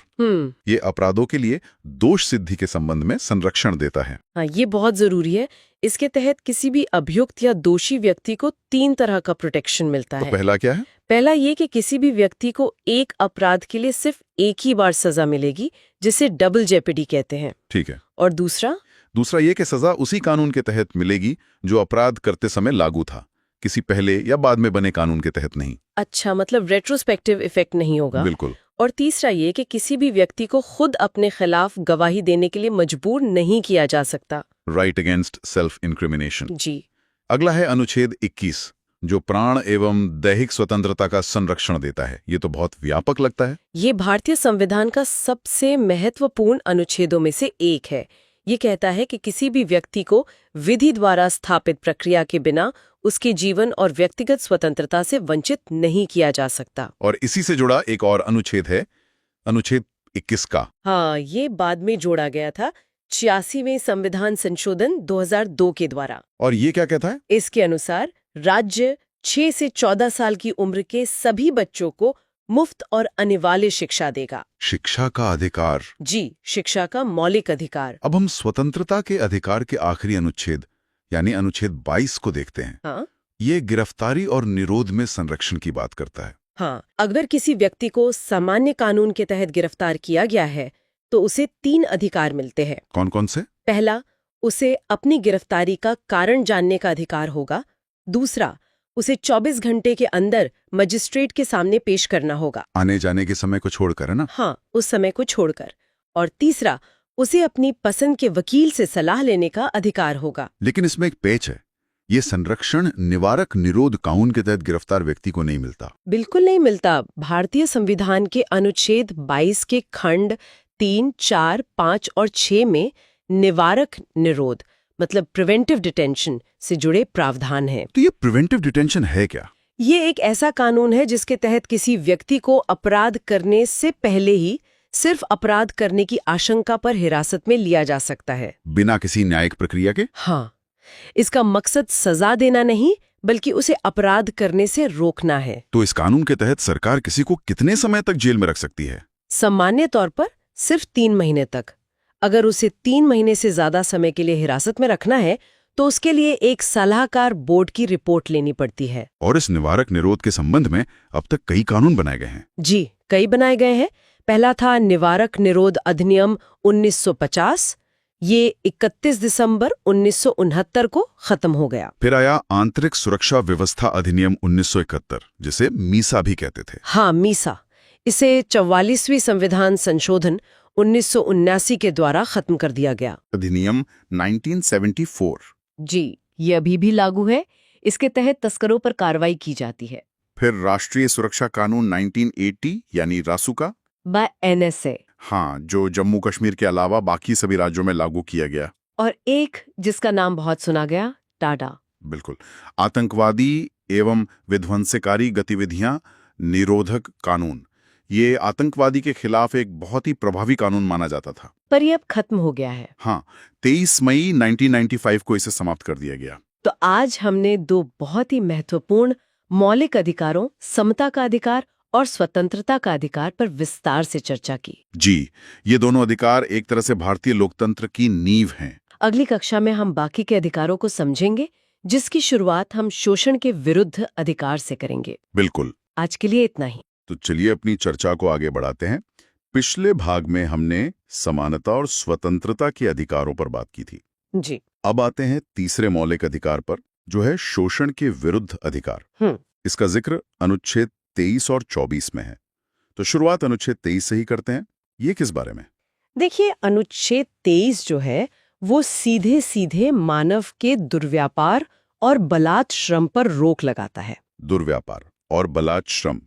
ये अपराधों के लिए दोष सिद्धि के संबंध में संरक्षण देता है। हाँ, ये बहुत जरूरी है। इसके तहत किसी भी अभियुक्त या दोषी व्यक्ति को 3 तरह का प्रोटेक्शन मिलता तो है। पहला क्या है? पहला ये कि किसी भी व्यक्ति को एक अपराध के लिए सिर्फ एक ही बार सजा मिलेगी, जिसे डबल जेपेडी कहते हैं। ठीक है। और दूसरा ये कि सजा उसी कानून के तहत मिलेगी जो अपराध करते समय लागू था, किसी पहले या बाद में बने कानून के तहत नहीं। अच्छा, मतलब रेट्रोस्पेक्टिव इफेक्ट नहीं होगा। बिल्कुल। और तीसरा ये कि किसी भी व्यक्ति को खुद अपने खिलाफ गवाही देने के लिए मजबूर नहीं किया जा सकता। Right against self incrimination. जी। अगला है अनुच्छेद 21, जो प्राण एवं दैहिक स्वतंत्रता का संरक्षण देता है। ये तो बहुत व्यापक लगता है। ये भारतीय संविधान का सबसे महत्वपूर्ण अनुच्छेदों में से एक है। ये कहता है कि किसी भी व्यक्ति को विधि द्वारा स्थापित प्रक्रिया के बिना उसके जीवन और व्यक्तिगत स्वतंत्रता से वंचित नहीं किया जा सकता। और इसी से जुड़ा एक और अनुच्छेद है, अनुच्छेद 21 का। हाँ, ये बाद में जोड़ा गया था 86वें संविधान संशोधन 2002 के द्वारा। और ये क्या कहता है? इसके अनुसार राज्य 6 से 14 साल की उम्र के सभी बच्चों को मुफ्त और अनिवार्य शिक्षा देगा। शिक्षा का अधिकार। जी, शिक्षा का मौलिक अधिकार। अब हम स्वतंत्रता के अधिकार के आखिरी अनुच्छेद यानी अनुच्छेद 22 को देखते हैं। हाँ? ये गिरफ्तारी और निरोध में संरक्षण की बात करता है। हाँ, अगर किसी व्यक्ति को सामान्य कानून के तहत गिरफ्तार किया गया है तो उसे 3 अधिकार मिलते हैं। कौन कौन से? पहला, उसे अपनी गिरफ्तारी का कारण जानने का अधिकार होगा। दूसरा, उसे 24 घंटे के अंदर मजिस्ट्रेट के सामने पेश करना होगा। आने जाने के समय को छोड़कर, है ना? हाँ, उस समय को छोड़कर। और तीसरा, उसे अपनी पसंद के वकील से सलाह लेने का अधिकार होगा। लेकिन इसमें एक पेच है। ये संरक्षण निवारक निरोध कानून के तहत गिरफ्तार व्यक्ति को नहीं मिलता। बिल्कुल नहीं मिलता। भारतीय संविधान के अनुच्छेद 22 के खंड 3, 4, 5 और 6 में निवारक निरोध मतलब प्रिवेंटिव डिटेंशन से जुड़े प्रावधान हैं। तो ये प्रिवेंटिव डिटेंशन है क्या? ये एक ऐसा कानून है जिसके तहत किसी व्यक्ति को अपराध करने से पहले ही सिर्फ अपराध करने की आशंका पर हिरासत में लिया जा सकता है, बिना किसी न्यायिक प्रक्रिया के? हाँ, इसका मकसद सजा देना नहीं बल्कि उसे अपराध करने से रोकना है। तो इस कानून के तहत सरकार किसी को कितने समय तक जेल में रख सकती है? सामान्य तौर पर सिर्फ 3 महीने तक। अगर उसे 3 महीने से ज्यादा समय के लिए हिरासत में रखना है तो उसके लिए एक सलाहकार बोर्ड की रिपोर्ट लेनी पड़ती है। और इस निवारक निरोध के संबंध में अब तक कई कानून बनाए गए हैं। जी, कई बनाए गए हैं। पहला था निवारक निरोध अधिनियम 1950। ये 31 दिसंबर 1969 को खत्म हो गया। फिर आया आंतरिक सुरक्षा व्यवस्था अधिनियम 1971, जिसे मीसा भी कहते थे। हाँ, मीसा। इसे 44वीं संविधान संशोधन 1979 के द्वारा खत्म कर दिया गया। अधिनियम 1974। जी, ये अभी भी लागू है। इसके तहत तस्करों पर कार्रवाई की जाती है। फिर राष्ट्रीय सुरक्षा कानून 1980 यानी रासुका बाय NSA। हाँ, जो जम्मू कश्मीर के अलावा बाकी सभी राज्यों में लागू किया गया। और एक जिसका नाम बहुत सुना गया, टाडा। बिल्कुल, आतंकवादी एवं विध्वंसकारी गतिविधियां निरोधक कानून। ये आतंकवादी के खिलाफ एक बहुत ही प्रभावी कानून माना जाता था। पर ये अब खत्म हो गया है। हाँ, 23 मई 1995 को इसे समाप्त कर दिया गया। तो आज हमने 2 बहुत ही महत्वपूर्ण मौलिक अधिकारों, समता का अधिकार और स्वतंत्रता का अधिकार पर विस्तार से चर्चा की। जी, ये दोनों अधिकार एक तरह से भारतीय लोकतंत्र की नींव हैं। अगली कक्षा में हम बाकी के अधिकारों को समझेंगे, जिसकी शुरुआत हम शोषण के विरुद्ध अधिकार से करेंगे। बिल्कुल। आज के लिए इतना ही। तो चलिए अपनी चर्चा को आगे बढ़ाते हैं। पिछले भाग में हमने समानता और स्वतंत्रता के अधिकारों पर बात की थी। जी। अब आते हैं तीसरे मौलिक अधिकार पर, जो है शोषण के विरुद्ध अधिकार। इसका जिक्र अनुच्छेद 23 और 24 में है। तो शुरुआत अनुच्छेद 23 से ही करते हैं। ये किस बारे में? देखिए, अनुच्छेद 23 जो है वो सीधे सीधे मानव के दुर्व्यापार और बलात् श्रम पर रोक लगाता है। दुर्व्यापार और बलात् श्रम,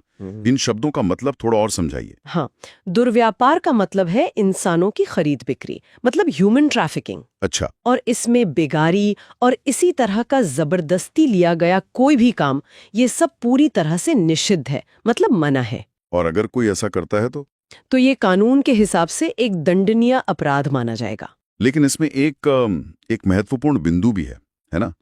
इन शब्दों का मतलब थोड़ा और समझाइए। हाँ, दुर्व्यापार का मतलब है इंसानों की खरीद बिक्री, मतलब ह्यूमन ट्रैफिकिंग। अच्छा। और इसमें बेगारी और इसी तरह का जबरदस्ती लिया गया कोई भी काम, ये सब पूरी तरह से निषिद्ध है, मतलब मना है। और अगर कोई ऐसा करता है तो ये कानून के हिसाब से एक दंडनीय अपराध माना जाएगा। लेकिन इसमें एक महत्वपूर्ण बिंदु भी है ना?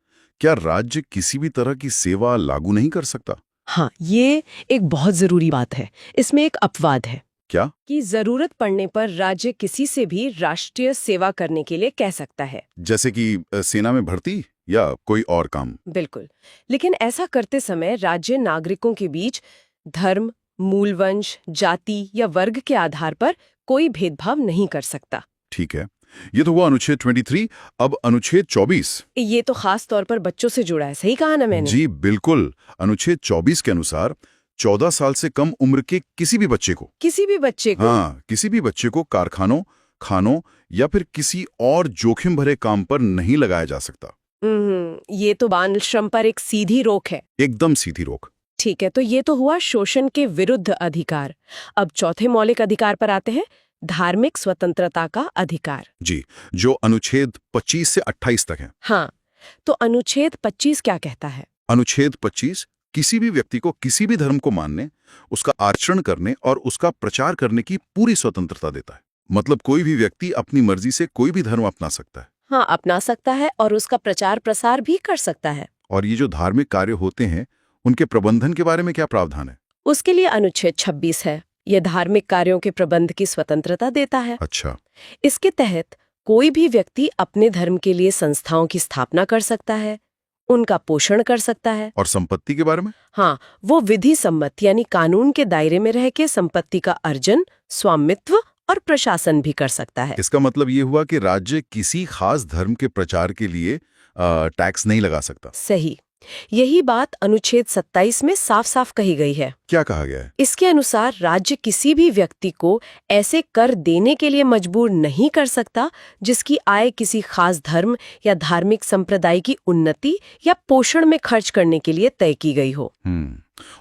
क्या राज्य किसी भी तरह की सेवा लागू नहीं कर सकता? हाँ, ये एक बहुत जरूरी बात है। इसमें एक अपवाद है। क्या? कि जरूरत पड़ने पर राज्य किसी से भी राष्ट्रीय सेवा करने के लिए कह सकता है, जैसे कि सेना में भर्ती या कोई और काम। बिल्कुल। लेकिन ऐसा करते समय राज्य नागरिकों के बीच धर्म, मूलवंश, जाति या वर्ग के आधार पर कोई भेदभाव नहीं कर सकता। ठीक है, ये तो हुआ अनुच्छेद 23। अब अनुच्छेद 24। ये तो खास तौर पर बच्चों से जुड़ा है, सही कहा ना मैंने? जी बिल्कुल। अनुच्छेद 24 के अनुसार 14 साल से कम उम्र के किसी भी बच्चे को हाँ, किसी भी बच्चे को कारखानों, खानों या फिर किसी और जोखिम भरे काम पर नहीं लगाया जा सकता। ये तो बाल श्रम पर एक सीधी रोक है। एकदम सीधी रोक। ठीक है, तो ये तो हुआ शोषण के विरुद्ध अधिकार। अब चौथे मौलिक अधिकार पर आते हैं, धार्मिक स्वतंत्रता का अधिकार। जी, जो अनुच्छेद 25 से 28 तक है। हाँ, तो अनुच्छेद 25 क्या कहता है? अनुच्छेद 25 किसी भी व्यक्ति को किसी भी धर्म को मानने, उसका आचरण करने और उसका प्रचार करने की पूरी स्वतंत्रता देता है। मतलब कोई भी व्यक्ति अपनी मर्जी से कोई भी धर्म अपना सकता है। हाँ, अपना सकता है और उसका प्रचार प्रसार भी कर सकता है। और ये जो धार्मिक कार्य होते हैं, उनके प्रबंधन के बारे में क्या प्रावधान है? उसके लिए अनुच्छेद 26 है। यह धार्मिक कार्यों के प्रबंध की स्वतंत्रता देता है। अच्छा। इसके तहत कोई भी व्यक्ति अपने धर्म के लिए संस्थाओं की स्थापना कर सकता है, उनका पोषण कर सकता है। और संपत्ति के बारे में? हाँ, वो विधि सम्मत यानी कानून के दायरे में रह के संपत्ति का अर्जन, स्वामित्व और प्रशासन भी कर सकता है। इसका मतलब ये हुआ कि राज्य किसी खास धर्म के प्रचार के लिए टैक्स नहीं लगा सकता। सही। यही बात अनुच्छेद 27 में साफ साफ कही गई है। क्या कहा गया है? इसके अनुसार राज्य किसी भी व्यक्ति को ऐसे कर देने के लिए मजबूर नहीं कर सकता जिसकी आय किसी खास धर्म या धार्मिक संप्रदाय की उन्नति या पोषण में खर्च करने के लिए तय की गई हो।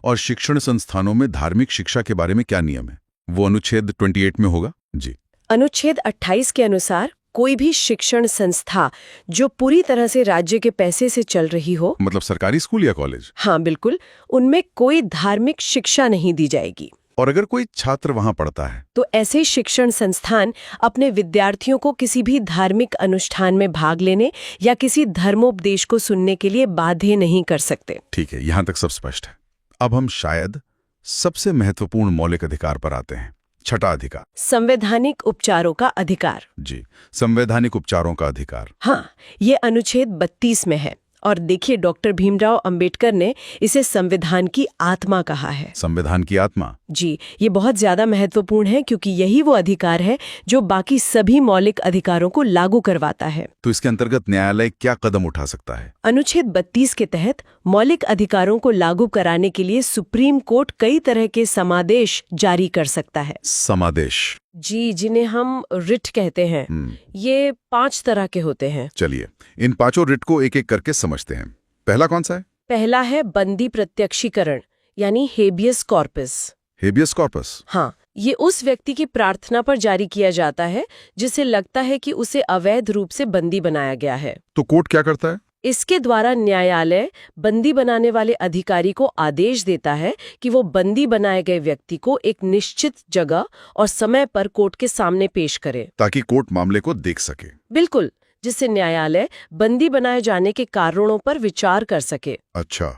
और शिक्षण संस्थानों में धार्मिक शिक्षा के बारे में क्या नियम है? वो अनुच्छेद 28 में होगा जी। अनुच्छेद 28 के अनुसार कोई भी शिक्षण संस्था जो पूरी तरह से राज्य के पैसे से चल रही हो, मतलब सरकारी स्कूल या कॉलेज? हाँ बिल्कुल, उनमें कोई धार्मिक शिक्षा नहीं दी जाएगी। और अगर कोई छात्र वहां पढ़ता है तो ऐसे शिक्षण संस्थान अपने विद्यार्थियों को किसी भी धार्मिक अनुष्ठान में भाग लेने या किसी धर्मोपदेश को सुनने के लिए बाध्य नहीं कर सकते। ठीक है, यहां तक सब स्पष्ट है। अब हम शायद सबसे महत्वपूर्ण मौलिक अधिकार पर आते हैं। छठा अधिकार, संवैधानिक उपचारों का अधिकार। जी, संवैधानिक उपचारों का अधिकार। हाँ, ये अनुच्छेद 32 में है और देखिए डॉक्टर भीमराव अंबेडकर ने इसे संविधान की आत्मा कहा है। संविधान की आत्मा? जी, ये बहुत ज्यादा महत्वपूर्ण है क्योंकि यही वो अधिकार है जो बाकी सभी मौलिक अधिकारों को लागू करवाता है। तो इसके अंतर्गत न्यायालय क्या कदम उठा सकता है? अनुच्छेद 32 के तहत मौलिक अधिकारों को लागू कराने के लिए सुप्रीम कोर्ट कई तरह के समादेश जारी कर सकता है। समादेश? जी, जिन्हें हम रिट कहते हैं। ये 5 तरह के होते हैं। चलिए इन पांचों रिट को एक एक करके समझते हैं। पहला कौन सा है? पहला है बंदी प्रत्यक्षीकरण यानी हेबियस कॉर्पस। Habeas corpus? हाँ, ये उस व्यक्ति की प्रार्थना पर जारी किया जाता है जिसे लगता है कि उसे अवैध रूप से बंदी बनाया गया है। तो कोर्ट क्या करता है? इसके द्वारा न्यायालय बंदी बनाने वाले अधिकारी को आदेश देता है कि वो बंदी बनाए गए व्यक्ति को एक निश्चित जगह और समय पर कोर्ट के सामने पेश करे, ताकि कोर्ट मामले को देख सके। बिल्कुल, जिससे न्यायालय बंदी बनाए जाने के कारणों पर विचार कर सके। अच्छा,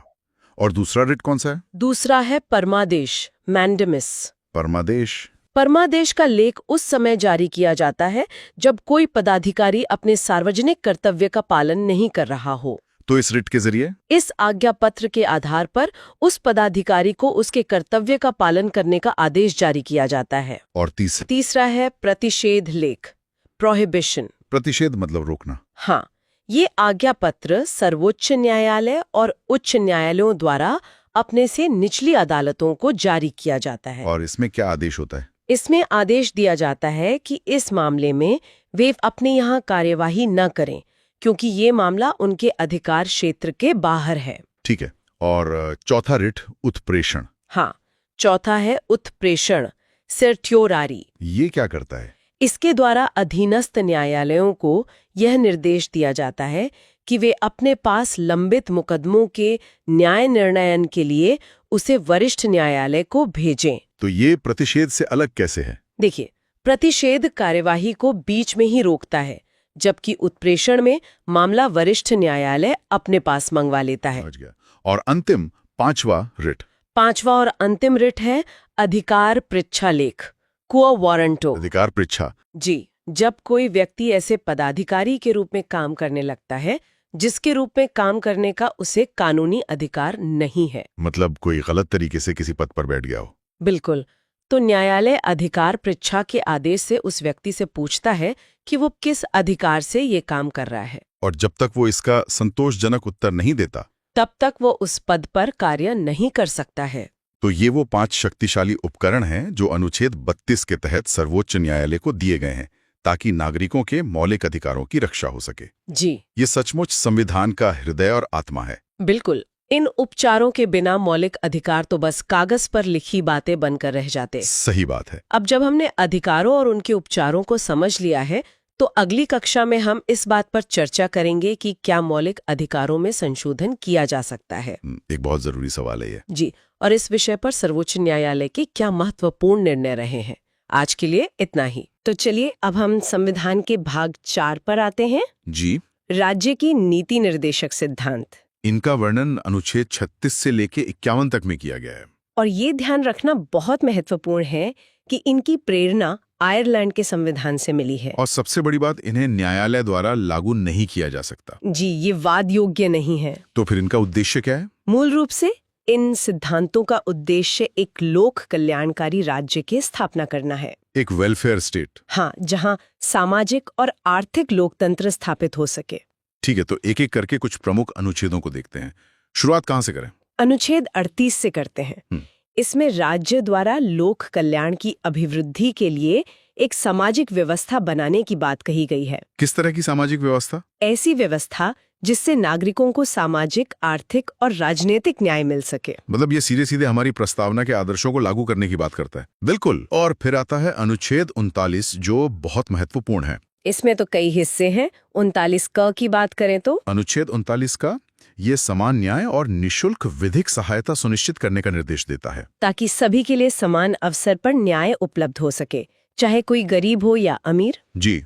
और दूसरा रिट कौन सा है? दूसरा है परमादेश, मैंडेमिस। परमादेश? परमादेश का लेख उस समय जारी किया जाता है जब कोई पदाधिकारी अपने सार्वजनिक कर्तव्य का पालन नहीं कर रहा हो। तो इस रिट के जरिए इस आज्ञा पत्र के आधार पर उस पदाधिकारी को उसके कर्तव्य का पालन करने का आदेश जारी किया जाता है। और तीसरा है प्रतिषेध लेख, प्रोहिबिशन। प्रतिषेध मतलब रोकना? हाँ, ये आज्ञा पत्र सर्वोच्च न्यायालय और उच्च न्यायालयों द्वारा अपने से निचली अदालतों को जारी किया जाता है। और इसमें क्या आदेश होता है? इसमें आदेश दिया जाता है कि इस मामले में वे अपने यहाँ कार्यवाही न करें क्योंकि ये मामला उनके अधिकार क्षेत्र के बाहर है। ठीक है, और चौथा रिट उत्प्रेषण? हाँ, चौथा है उत्प्रेषण, सर्ट्योरारी। ये क्या करता है? इसके द्वारा अधीनस्थ न्यायालयों को यह निर्देश दिया जाता है कि वे अपने पास लंबित मुकदमों के न्याय निर्णयन के लिए उसे वरिष्ठ न्यायालय को भेजें। तो ये प्रतिषेध से अलग कैसे है? देखिए, प्रतिषेध कार्यवाही को बीच में ही रोकता है, जबकि उत्प्रेषण में मामला वरिष्ठ न्यायालय अपने पास मंगवा लेता है। समझ गया। और अंतिम पांचवा रिट? पांचवा और अंतिम रिट है अधिकार पृच्छा लेख, क्वो वारंटो। अधिकार पृच्छा? जी, जब कोई व्यक्ति ऐसे पदाधिकारी के रूप में काम करने लगता है जिसके रूप में काम करने का उसे कानूनी अधिकार नहीं है। मतलब कोई गलत तरीके से किसी पद पर बैठ गया हो? बिल्कुल। तो न्यायालय अधिकार पृच्छा के आदेश से उस व्यक्ति से पूछता है कि वो किस अधिकार से ये काम कर रहा है। और जब तक वो इसका संतोषजनक उत्तर नहीं देता तब तक वो उस पद पर कार्य नहीं कर सकता है। तो ये वो 5 शक्तिशाली उपकरण हैं जो अनुच्छेद 32 के तहत सर्वोच्च न्यायालय को दिए गए हैं ताकि नागरिकों के मौलिक अधिकारों की रक्षा हो सके। जी, ये सचमुच संविधान का हृदय और आत्मा है। बिल्कुल। इन उपचारों के बिना मौलिक अधिकार तो बस कागज पर लिखी बातें बनकर रह जाते। सही बात है। अब जब हमने अधिकारों और उनके उपचारों को समझ लिया है तो अगली कक्षा में हम इस बात पर चर्चा करेंगे कि क्या मौलिक अधिकारों में संशोधन किया जा सकता है। एक बहुत जरूरी सवाल है ये। जी, और इस विषय पर सर्वोच्च न्यायालय के क्या महत्वपूर्ण निर्णय रहे हैं। आज के लिए इतना ही। तो चलिए अब हम संविधान के भाग 4 पर आते हैं। जी। राज्य की नीति निर्देशक सिद्धांत। इनका वर्णन अनुच्छेद 36 से लेके 51 तक में किया गया है। और ये ध्यान रखना बहुत महत्वपूर्ण है कि इनकी प्रेरणा आयरलैंड के संविधान से मिली है। और सबसे बड़ी बात, इन्हें न्यायालय द्वारा लागू नहीं किया जा सकता। जी, ये वाद योग्य नहीं है। तो फिर इनका उद्देश्य क्या है? मूल रूप से इन सिद्धांतों का उद्देश्य एक लोक कल्याणकारी राज्य की स्थापना करना है। एक वेलफेयर स्टेट? हाँ, जहाँ सामाजिक और आर्थिक लोकतंत्र स्थापित हो सके। ठीक है, तो एक एक करके कुछ प्रमुख अनुच्छेदों को देखते हैं। शुरुआत कहाँ से करें? अनुच्छेद 38 से करते हैं। इसमें राज्य द्वारा लोक कल्याण की अभिवृद्धि के लिए एक सामाजिक व्यवस्था बनाने की बात कही गई है। किस तरह की सामाजिक व्यवस्था? ऐसी व्यवस्था जिससे नागरिकों को सामाजिक, आर्थिक और राजनीतिक न्याय मिल सके। मतलब ये सीधे सीधे हमारी प्रस्तावना के आदर्शों को लागू करने की बात करता है। बिल्कुल। और फिर आता है अनुच्छेद 39, जो बहुत महत्वपूर्ण है। इसमें तो कई हिस्से हैं। 39 क की बात करें तो अनुच्छेद 39 का ये समान न्याय और निशुल्क विधिक सहायता सुनिश्चित करने का निर्देश देता है, ताकि सभी के लिए समान अवसर पर न्याय उपलब्ध हो सके, चाहे कोई गरीब हो या अमीर। जी।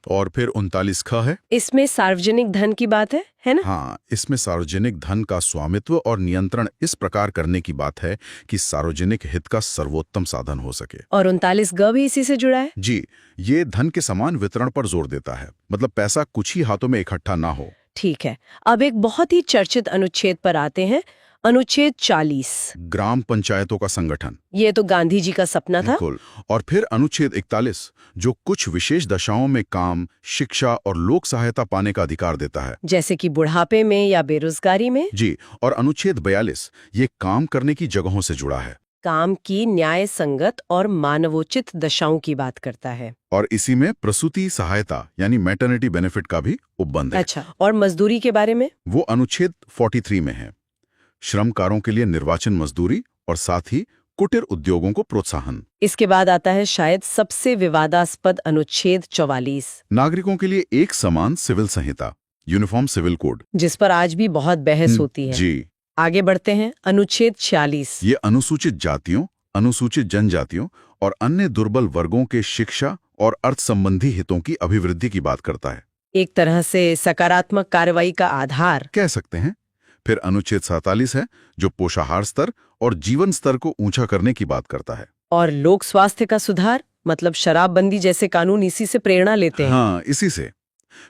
और फिर 39 ख है। इसमें सार्वजनिक धन की बात है ना? हाँ, इसमें सार्वजनिक धन का स्वामित्व और नियंत्रण इस प्रकार करने की बात है कि सार्वजनिक हित का सर्वोत्तम साधन हो सके। और 39 ग भी इसी से जुड़ा है। जी, ये धन के समान वितरण पर जोर देता है, मतलब पैसा कुछ ही हाथों में इकट्ठा ना हो। ठीक है, अब एक बहुत ही चर्चित अनुच्छेद पर आते हैं। अनुच्छेद 40, ग्राम पंचायतों का संगठन। ये तो गांधी जी का सपना था। बिल्कुल। और फिर अनुच्छेद 41, जो कुछ विशेष दशाओं में काम, शिक्षा और लोक सहायता पाने का अधिकार देता है, जैसे कि बुढ़ापे में या बेरोजगारी में। जी। और अनुच्छेद 42, ये काम करने की जगहों से जुड़ा है, काम की न्याय संगत और मानवोचित दशाओं की बात करता है। और इसी में प्रसूति सहायता यानी मैटरनिटी बेनिफिट का भी उपबंध है। अच्छा, और मजदूरी के बारे में? वो अनुच्छेद 43 में है। श्रमकारों के लिए निर्वाचन मजदूरी और साथ ही कुटीर उद्योगों को प्रोत्साहन। इसके बाद आता है शायद सबसे विवादास्पद अनुच्छेद 44, नागरिकों के लिए एक समान सिविल संहिता, यूनिफॉर्म सिविल कोड, जिस पर आज भी बहुत बहस होती है। जी। आगे बढ़ते हैं। अनुच्छेद 46, ये अनुसूचित जातियों, अनुसूचित जनजातियों और अन्य दुर्बल वर्गों के शिक्षा और अर्थ संबंधी हितों की अभिवृद्धि की बात करता है। एक तरह से सकारात्मक कार्रवाई का आधार कह सकते हैं। फिर अनुच्छेद 47 है, जो पोषाहार स्तर और जीवन स्तर को ऊंचा करने की बात करता है। और लोक स्वास्थ्य का सुधार, मतलब शराबबंदी जैसे कानून इसी से प्रेरणा लेते हैं। हाँ, इसी से।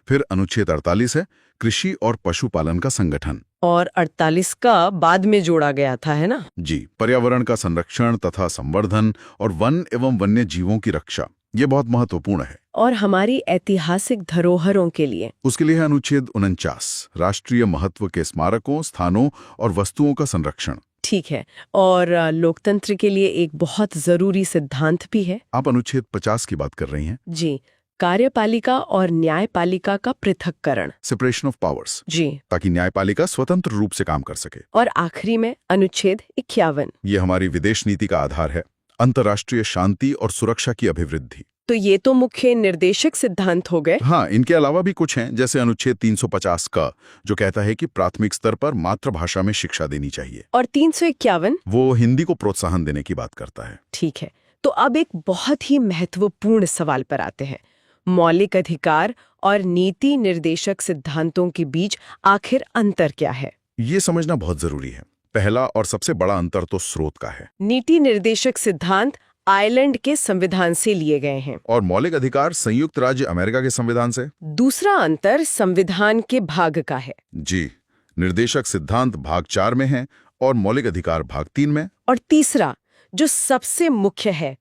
फिर अनुच्छेद 48 है, कृषि और पशुपालन का संगठन। और 48 का बाद में जोड़ा गया था, है ना? जी, पर्यावरण का संरक्षण तथा संवर्धन और वन एवं वन्य जीवों की रक्षा, ये बहुत महत्वपूर्ण है। और हमारी ऐतिहासिक धरोहरों के लिए उसके लिए है अनुच्छेद 49, राष्ट्रीय महत्व के स्मारकों, स्थानों और वस्तुओं का संरक्षण। ठीक है। और लोकतंत्र के लिए एक बहुत जरूरी सिद्धांत भी है। आप अनुच्छेद 50 की बात कर रही हैं। जी, कार्यपालिका और न्यायपालिका का पृथक्करण। Separation of powers. जी। ताकि न्यायपालिका स्वतंत्र रूप से काम कर सके। और आखिरी में अनुच्छेद 51, ये हमारी विदेश नीति का आधार है, अंतर्राष्ट्रीय शांति और सुरक्षा की अभिवृद्धि। तो ये तो मुख्य निर्देशक सिद्धांत हो गए। हाँ, इनके अलावा भी कुछ हैं, जैसे अनुच्छेद 350 का, जो कहता है कि प्राथमिक स्तर पर मातृभाषा में शिक्षा देनी चाहिए। और 351, वो हिंदी को प्रोत्साहन देने की बात करता है। ठीक है। तो अब एक बहुत ही महत्वपूर्ण सवाल पर आते हैं। मौलिक अधिकार और नीति निर्देशक सिद्धांतों के बीच आखिर अंतर क्या है? ये समझना बहुत जरूरी है। पहला और सबसे बड़ा अंतर तो स्रोत का है। नीति निर्देशक सिद्धांत आयरलैंड के संविधान से लिए गए हैं और मौलिक अधिकार संयुक्त राज्य अमेरिका के संविधान से। दूसरा अंतर संविधान के भाग का है। जी, निर्देशक सिद्धांत भाग 4 में है और मौलिक अधिकार भाग 3 में। और तीसरा, जो सबसे मुख्य है,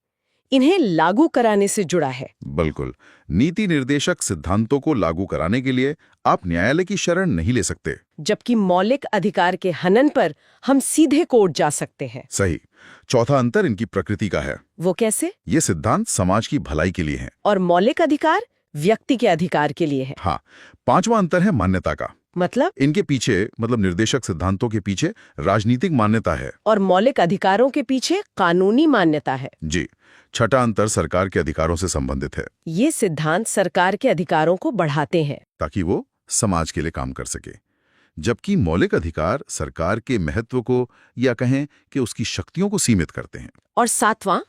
इन्हें लागू कराने से जुड़ा है। बिल्कुल। नीति निर्देशक सिद्धांतों को लागू कराने के लिए आप न्यायालय की शरण नहीं ले सकते, जबकि मौलिक अधिकार के हनन पर हम सीधे कोर्ट जा सकते हैं। सही। चौथा अंतर इनकी प्रकृति का है। वो कैसे? ये सिद्धांत समाज की भलाई के लिए हैं और मौलिक अधिकार व्यक्ति के अधिकार के लिए है। हाँ। पांचवा अंतर है मान्यता का। मतलब? इनके पीछे, मतलब निर्देशक सिद्धांतों के पीछे राजनीतिक मान्यता है और मौलिक अधिकारों के पीछे कानूनी मान्यता है। जी। छठा अंतर सरकार के अधिकारों से संबंधित है। ये सिद्धांत सरकार के अधिकारों को बढ़ाते हैं ताकि वो समाज के लिए काम कर सके, जबकि मौलिक अधिकार सरकार के महत्व को या कहें कि उसकी शक्तियों को सीमित करते हैं। और सातवां,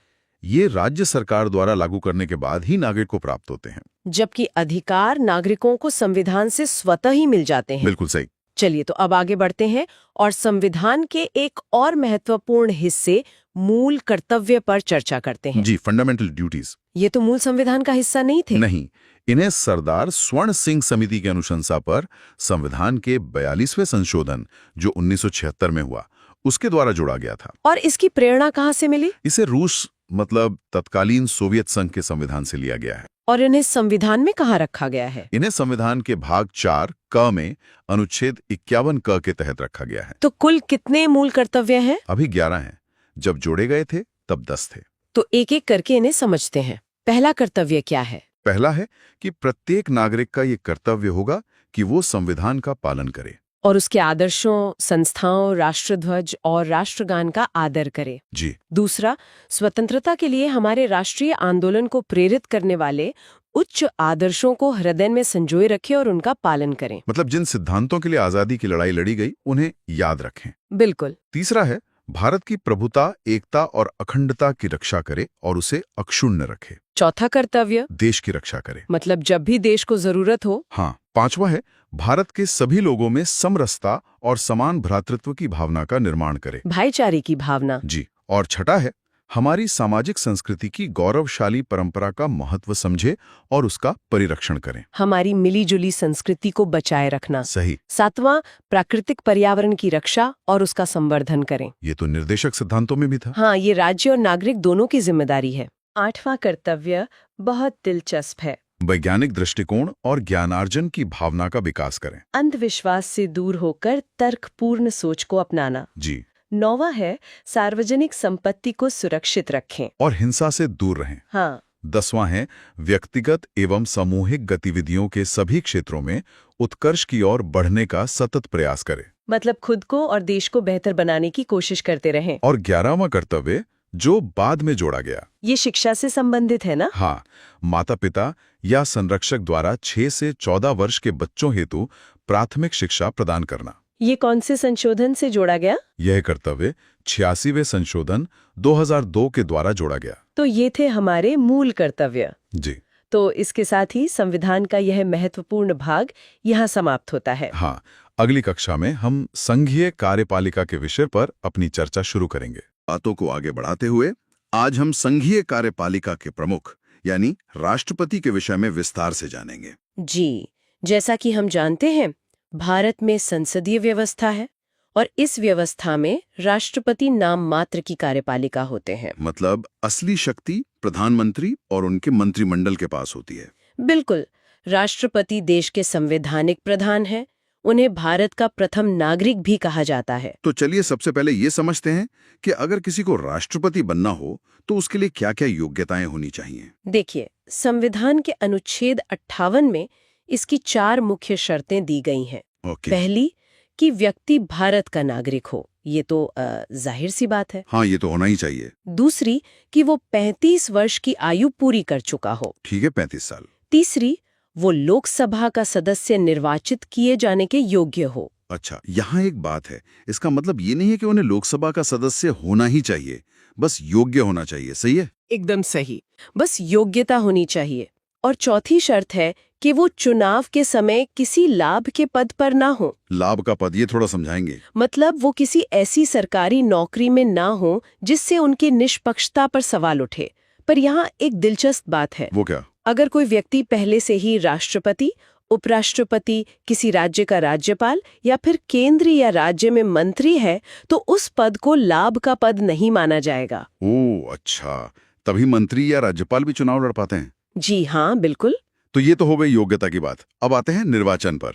ये राज्य सरकार द्वारा लागू करने के बाद ही नागरिक को प्राप्त होते हैं, जबकि अधिकार नागरिकों को संविधान से स्वतः ही मिल जाते हैं। बिल्कुल सही। चलिए तो अब आगे बढ़ते हैं और संविधान के एक और महत्वपूर्ण हिस्से मूल कर्तव्य पर चर्चा करते हैं। जी, फंडामेंटल ड्यूटीज। ये तो मूल संविधान का हिस्सा नहीं थे। नहीं, इन्हें सरदार स्वर्ण सिंह समिति की अनुशंसा पर संविधान के 42वें संशोधन, जो 1976 में हुआ, उसके द्वारा जोड़ा गया था। और इसकी प्रेरणा कहाँ से मिली? इसे रूस मतलब तत्कालीन सोवियत संघ के संविधान से लिया गया है। और इन्हें संविधान में कहाँ रखा गया है? इन्हें संविधान के भाग 4 क में अनुच्छेद 51 क के तहत रखा गया है। तो कुल कितने मूल कर्तव्य हैं? अभी 11 हैं। जब जोड़े गए थे तब 10 थे। तो एक एक करके इन्हें समझते हैं। पहला कर्तव्य क्या है? पहला है कि प्रत्येक नागरिक का ये कर्तव्य होगा कि वो संविधान का पालन करे और उसके आदर्शों, संस्थाओं, राष्ट्रध्वज और राष्ट्रगान का आदर करे। जी। दूसरा, स्वतंत्रता के लिए हमारे राष्ट्रीय आंदोलन को प्रेरित करने वाले उच्च आदर्शों को हृदय में संजोए रखे और उनका पालन करें। मतलब जिन सिद्धांतों के लिए आजादी की लड़ाई लड़ी गई उन्हें याद रखें। बिल्कुल। तीसरा है भारत की प्रभुता, एकता और अखंडता की रक्षा करे और उसे अक्षुण्ण रखे। चौथा कर्तव्य, देश की रक्षा करे, मतलब जब भी देश को जरूरत हो। हाँ। पांचवा है भारत के सभी लोगों में समरसता और समान भ्रातृत्व की भावना का निर्माण करे, भाईचारे की भावना। जी। और छठा है हमारी सामाजिक संस्कृति की गौरवशाली परंपरा का महत्व समझे और उसका परिरक्षण करें। हमारी मिलीजुली संस्कृति को बचाए रखना। सही। सातवां, प्राकृतिक पर्यावरण की रक्षा और उसका संवर्धन करें। ये तो निर्देशक सिद्धांतों में भी था। हाँ, ये राज्य और नागरिक दोनों की जिम्मेदारी है। आठवां कर्तव्य बहुत दिलचस्प है। वैज्ञानिक दृष्टिकोण और ज्ञानार्जन की भावना का विकास करें। अंधविश्वास से दूर होकर तर्कपूर्ण सोच को अपनाना। जी। नौवां है सार्वजनिक संपत्ति को सुरक्षित रखें और हिंसा से दूर रहें। हाँ। 10वां है व्यक्तिगत एवं सामूहिक गतिविधियों के सभी क्षेत्रों में उत्कर्ष की ओर बढ़ने का सतत प्रयास करें, मतलब खुद को और देश को बेहतर बनाने की कोशिश करते रहें। और 11वां कर्तव्य जो बाद में जोड़ा गया, ये शिक्षा से संबंधित है ना? हाँ, माता पिता या संरक्षक द्वारा 6 से 14 वर्ष के बच्चों हेतु प्राथमिक शिक्षा प्रदान करना। ये कौन से संशोधन से जोड़ा गया? यह कर्तव्य 86वें संशोधन 2002 के द्वारा जोड़ा गया। तो ये थे हमारे मूल कर्तव्य। जी। तो इसके साथ ही संविधान का यह महत्वपूर्ण भाग यहाँ समाप्त होता है। हाँ, अगली कक्षा में हम संघीय कार्यपालिका के विषय पर अपनी चर्चा शुरू करेंगे। बातों को आगे बढ़ाते हुए आज हम संघीय कार्यपालिका के प्रमुख यानी राष्ट्रपति के विषय में विस्तार से जानेंगे। जी, जैसा कि हम जानते हैं, भारत में संसदीय व्यवस्था है और इस व्यवस्था में राष्ट्रपति नाम मात्र की कार्यपालिका होते हैं। मतलब असली शक्ति प्रधानमंत्री और उनके मंत्रिमंडल के पास होती है। बिल्कुल। राष्ट्रपति देश के संवैधानिक प्रधान हैं। उन्हें भारत का प्रथम नागरिक भी कहा जाता है। तो चलिए सबसे पहले ये समझते हैं कि अगर किसी को राष्ट्रपति बनना हो तो उसके लिए क्या-क्या योग्यताएं होनी चाहिए। देखिए, संविधान के अनुच्छेद 58 में इसकी 4 मुख्य शर्तें दी गई हैं। पहली, कि व्यक्ति भारत का नागरिक हो। ये तो जाहिर सी बात है। हाँ, ये तो होना ही चाहिए। दूसरी, कि वो 35 वर्ष की आयु पूरी कर चुका हो। ठीक है, 35 साल। तीसरी, वो लोकसभा का सदस्य निर्वाचित किए जाने के योग्य हो। अच्छा, यहाँ एक बात है, इसका मतलब ये नहीं है कि उन्हें लोकसभा का सदस्य होना ही चाहिए, बस योग्य होना चाहिए। सही है? एकदम सही, बस योग्यता होनी चाहिए। और चौथी शर्त है कि वो चुनाव के समय किसी लाभ के पद पर ना हो। लाभ का पद, ये थोड़ा समझाएंगे। मतलब वो किसी ऐसी सरकारी नौकरी में ना हो जिससे उनकी निष्पक्षता पर सवाल उठे। पर यहाँ एक दिलचस्प बात है। वो क्या? अगर कोई व्यक्ति पहले से ही राष्ट्रपति, उपराष्ट्रपति, किसी राज्य का राज्यपाल या फिर केंद्र या राज्य में मंत्री है तो उस पद को लाभ का पद नहीं माना जाएगा। ओह अच्छा, तभी मंत्री या राज्यपाल भी चुनाव लड़ पाते हैं। जी हाँ, बिल्कुल। तो ये तो हो गई योग्यता की बात। अब आते हैं निर्वाचन पर।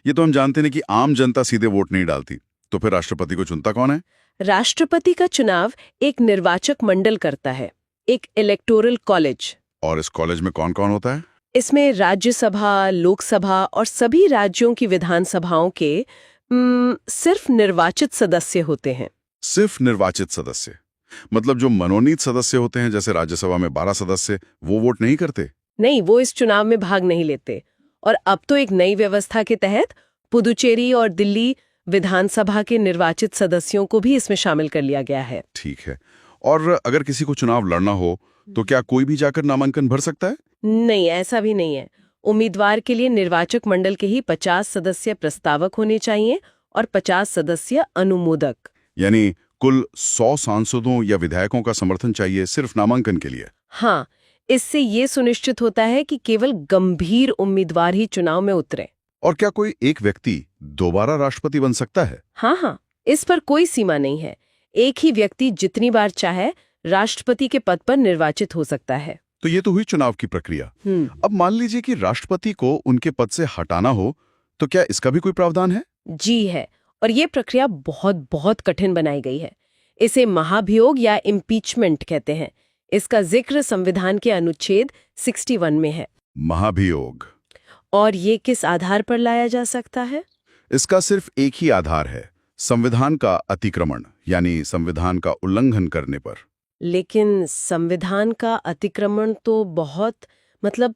ये तो हम जानते हैं कि आम जनता सीधे वोट नहीं डालती, तो फिर राष्ट्रपति को चुनता कौन है? राष्ट्रपति का चुनाव एक निर्वाचक मंडल करता है, एक इलेक्टोरल कॉलेज। और इस कॉलेज में कौन कौन होता है? इसमें राज्यसभा, लोकसभा और सभी राज्यों की विधानसभाओं के सिर्फ निर्वाचित सदस्य होते हैं। सिर्फ निर्वाचित सदस्य? मतलब जो मनोनीत सदस्य होते हैं, जैसे राज्यसभा में 12 सदस्य, वो वोट नहीं करते? नहीं, वो इस चुनाव में भाग नहीं लेते। और अब तो एक नई व्यवस्था के तहत पुदुचेरी और दिल्ली विधानसभा के निर्वाचित सदस्यों को भी इसमें शामिल कर लिया गया है। ठीक है। और अगर किसी को चुनाव लड़ना हो तो क्या कोई भी जाकर नामांकन भर सकता है? नहीं, ऐसा भी नहीं है। उम्मीदवार के लिए निर्वाचक मंडल के ही 50 सदस्य प्रस्तावक होने चाहिए और 50 सदस्य अनुमोदक। यानी कुल 100 सांसदों या विधायकों का समर्थन चाहिए सिर्फ नामांकन के लिए। हाँ, इससे ये सुनिश्चित होता है कि केवल गंभीर उम्मीदवार ही चुनाव में उतरे। और क्या कोई एक व्यक्ति दोबारा राष्ट्रपति बन सकता है? हाँ, इस पर कोई सीमा नहीं है। एक ही व्यक्ति जितनी बार चाहे राष्ट्रपति के पद पर निर्वाचित हो सकता है। तो ये तो हुई चुनाव की प्रक्रिया। अब मान लीजिए कि राष्ट्रपति को उनके पद से हटाना हो, तो क्या इसका भी कोई प्रावधान है? जी है, और ये प्रक्रिया बहुत बहुत कठिन बनाई गई है। इसे महाभियोग या इम्पीचमेंट कहते हैं। इसका जिक्र संविधान के अनुच्छेद 61 में है। महाभियोग। और ये किस आधार पर लाया जा सकता है? इसका सिर्फ एक ही आधार है, संविधान का अतिक्रमण, यानी संविधान का उल्लंघन करने पर। लेकिन संविधान का अतिक्रमण तो बहुत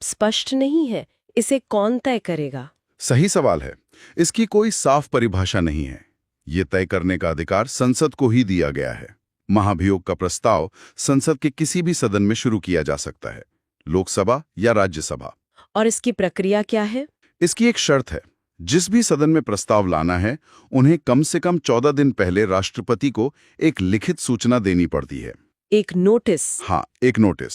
स्पष्ट नहीं है। इसे कौन तय करेगा? सही सवाल है। इसकी कोई साफ परिभाषा नहीं है। ये तय करने का अधिकार संसद को ही दिया गया है। महाभियोग का प्रस्ताव संसद के किसी भी सदन में शुरू किया जा सकता है, लोकसभा या राज्यसभा। और इसकी प्रक्रिया क्या है? इसकी एक शर्त है, जिस भी सदन में प्रस्ताव लाना है उन्हें कम से कम 14 दिन पहले राष्ट्रपति को एक लिखित सूचना देनी पड़ती है। एक नोटिस? हाँ, एक नोटिस।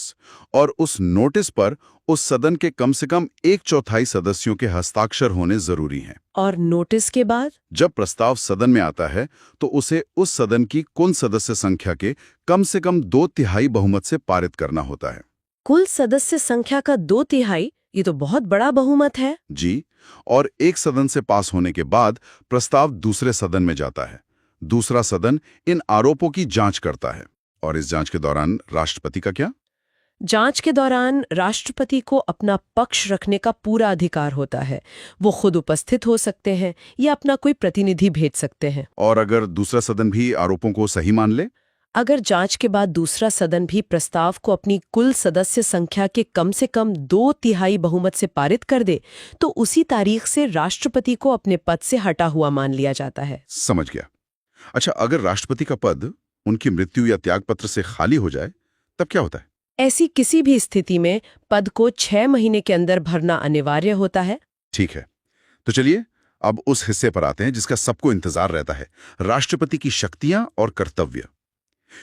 और उस नोटिस पर उस सदन के कम से कम 1/4 सदस्यों के हस्ताक्षर होने जरूरी हैं। और नोटिस के बाद जब प्रस्ताव सदन में आता है तो उसे उस सदन की कुल सदस्य संख्या के कम से कम 2/3 बहुमत से पारित करना होता है। कुल सदस्य संख्या का 2/3? ये तो बहुत बड़ा बहुमत है। जी, और एक सदन से पास होने के बाद प्रस्ताव दूसरे सदन में जाता है। दूसरा सदन इन आरोपों की जांच करता है। और इस जांच के दौरान राष्ट्रपति का क्या? जांच के दौरान राष्ट्रपति को अपना पक्ष रखने का पूरा अधिकार होता है। वो खुद उपस्थित हो सकते हैं या अपना कोई प्रतिनिधि भेज सकते हैं। और अगर दूसरा सदन भी आरोपों को सही मान ले? अगर जांच के बाद दूसरा सदन भी प्रस्ताव को अपनी कुल सदस्य संख्या के कम से कम 2/3 बहुमत से पारित कर दे, तो उसी तारीख से राष्ट्रपति को अपने पद से हटा हुआ मान लिया जाता है। समझ गया। अच्छा, अगर राष्ट्रपति का पद उनकी मृत्यु या त्यागपत्र से खाली हो जाए, तब क्या होता है? ऐसी किसी भी स्थिति में पद को 6 महीने के अंदर भरना अनिवार्य होता है। ठीक है, तो चलिए अब उस हिस्से पर आते हैं जिसका सबको इंतजार रहता है, राष्ट्रपति की शक्तियां और कर्तव्य।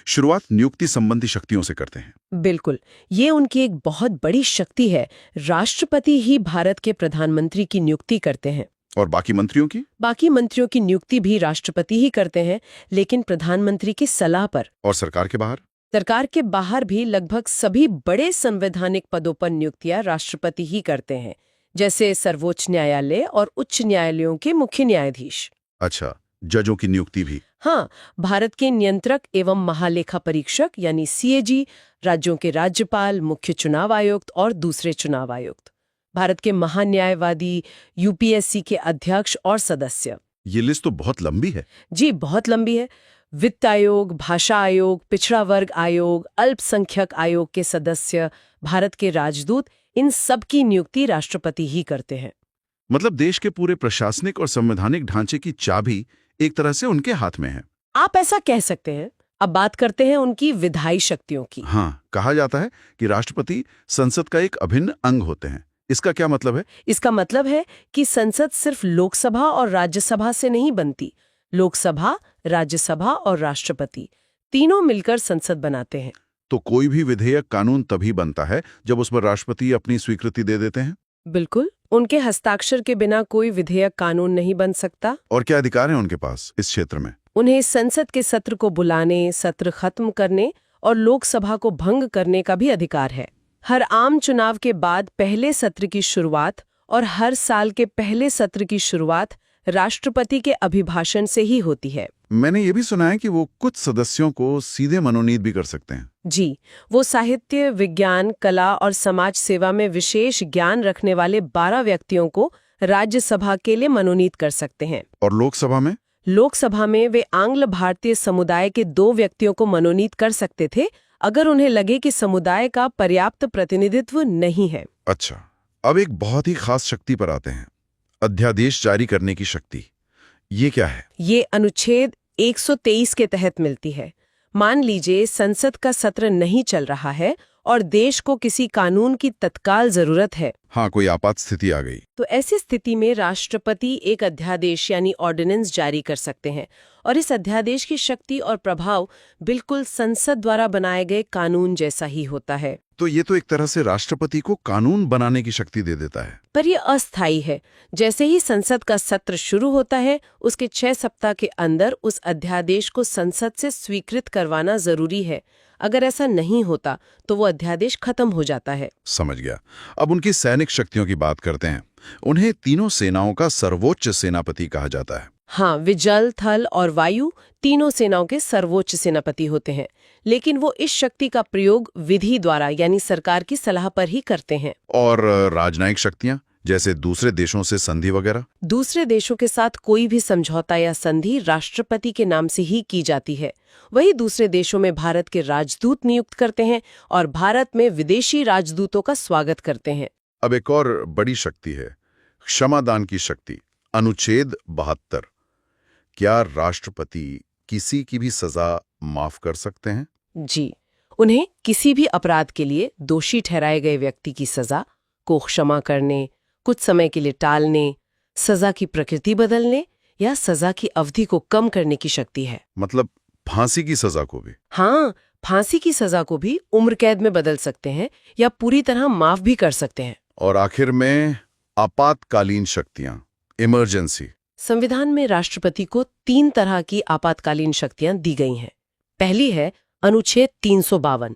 शुरुआत नियुक्ति संबंधी शक्तियों से करते हैं। बिल्कुल, ये उनकी एक बहुत बड़ी शक्ति है। राष्ट्रपति ही भारत के प्रधानमंत्री की नियुक्ति करते हैं। और बाकी मंत्रियों की? बाकी मंत्रियों की नियुक्ति भी राष्ट्रपति ही करते हैं, लेकिन प्रधानमंत्री की सलाह पर। और सरकार के बाहर? सरकार के बाहर भी लगभग सभी बड़े संवैधानिक पदों पर नियुक्तियां राष्ट्रपति ही करते हैं, जैसे सर्वोच्च न्यायालय और उच्च न्यायालयों के मुख्य न्यायाधीश। अच्छा, जजों की नियुक्ति भी? हाँ, भारत के नियंत्रक एवं महालेखा परीक्षक यानी CAG, राज्यों के राज्यपाल, मुख्य चुनाव आयुक्त और दूसरे चुनाव आयुक्त, भारत के महान्यायवादी, UPSC के अध्यक्ष और सदस्य। ये लिस्ट तो बहुत लंबी है। जी, बहुत लंबी है। वित्त आयोग, भाषा आयोग, पिछड़ा वर्ग आयोग, अल्पसंख्यक आयोग के सदस्य, भारत के राजदूत, इन सब की नियुक्ति राष्ट्रपति ही करते हैं। मतलब देश के पूरे प्रशासनिक और संवैधानिक ढांचे की चाबी एक तरह से उनके हाथ में है। आप ऐसा कह सकते हैं। अब बात करते हैं उनकी विधायी शक्तियों की। हाँ, कहा जाता है कि राष्ट्रपति संसद का एक अभिन्न अंग होते हैं। इसका क्या मतलब है? इसका मतलब है कि संसद सिर्फ लोकसभा और राज्यसभा से नहीं बनती। लोकसभा, राज्यसभा और राष्ट्रपति तीनों मिलकर संसद बनाते हैं। तो कोई भी विधेयक, कानून तभी बनता है जब उस पर राष्ट्रपति अपनी स्वीकृति दे देते हैं? बिल्कुल, उनके हस्ताक्षर के बिना कोई विधेयक, कानून नहीं बन सकता। और क्या अधिकार हैं उनके पास इस क्षेत्र में? उन्हें संसद के सत्र को बुलाने, सत्र खत्म करने और लोकसभा को भंग करने का भी अधिकार है। हर आम चुनाव के बाद पहले सत्र की शुरुआत और हर साल के पहले सत्र की शुरुआत राष्ट्रपति के अभिभाषण से ही होती है। मैंने ये भी सुना है कि वो कुछ सदस्यों को सीधे मनोनीत भी कर सकते हैं। जी, वो साहित्य, विज्ञान, कला और समाज सेवा में विशेष ज्ञान रखने वाले 12 व्यक्तियों को राज्यसभा के लिए मनोनीत कर सकते हैं। और लोकसभा में? लोकसभा में वे आंग्ल भारतीय समुदाय के 2 व्यक्तियों को मनोनीत कर सकते थे, अगर उन्हें लगे कि समुदाय का पर्याप्त प्रतिनिधित्व नहीं है। अच्छा, अब एक बहुत ही खास शक्ति पर आते हैं, अध्यादेश जारी करने की शक्ति। ये क्या है? ये अनुच्छेद 123 के तहत मिलती है। मान लीजिए संसद का सत्र नहीं चल रहा है और देश को किसी कानून की तत्काल जरूरत है। हाँ, कोई आपात स्थिति आ गई। तो ऐसी स्थिति में राष्ट्रपति एक अध्यादेश यानी ऑर्डिनेंस जारी कर सकते हैं, और इस अध्यादेश की शक्ति और प्रभाव बिल्कुल संसद द्वारा बनाए गए कानून जैसा ही होता है। तो ये तो एक तरह से राष्ट्रपति को कानून बनाने की शक्ति दे देता है। पर यह अस्थायी है। जैसे ही संसद का सत्र शुरू होता है, उसके 6 सप्ताह के अंदर उस अध्यादेश को संसद से स्वीकृत करवाना जरूरी है, अगर ऐसा नहीं होता तो वो अध्यादेश खत्म हो जाता है। समझ गया। अब उनकी सैनिक शक्तियों की बात करते हैं। उन्हें तीनों सेनाओं का सर्वोच्च सेनापति कहा जाता है। हाँ, वे जल, थल और वायु तीनों सेनाओं के सर्वोच्च सेनापति होते हैं, लेकिन वो इस शक्ति का प्रयोग विधि द्वारा यानी सरकार की सलाह पर ही करते हैं। और राजनयिक शक्तियां, जैसे दूसरे देशों से संधि वगैरह? दूसरे देशों के साथ कोई भी समझौता या संधि राष्ट्रपति के नाम से ही की जाती है। वही दूसरे देशों में भारत के राजदूत नियुक्त करते हैं और भारत में विदेशी राजदूतों का स्वागत करते हैं। अब एक और बड़ी शक्ति है, क्षमादान की शक्ति, अनुच्छेद 72। क्या राष्ट्रपति किसी की भी सजा माफ कर सकते हैं? जी, उन्हें किसी भी अपराध के लिए दोषी ठहराए गए व्यक्ति की सजा को क्षमा करने, कुछ समय के लिए टालने, सजा की प्रकृति बदलने या सजा की अवधि को कम करने की शक्ति है। मतलब फांसी की सजा को भी? हाँ, फांसी की सजा को भी उम्र कैद में बदल सकते हैं या पूरी तरह माफ भी कर सकते हैं। और आखिर में आपातकालीन शक्तियां, इमरजेंसी। संविधान में राष्ट्रपति को 3 तरह की आपातकालीन शक्तियां दी गई हैं। पहली है अनुच्छेद 352,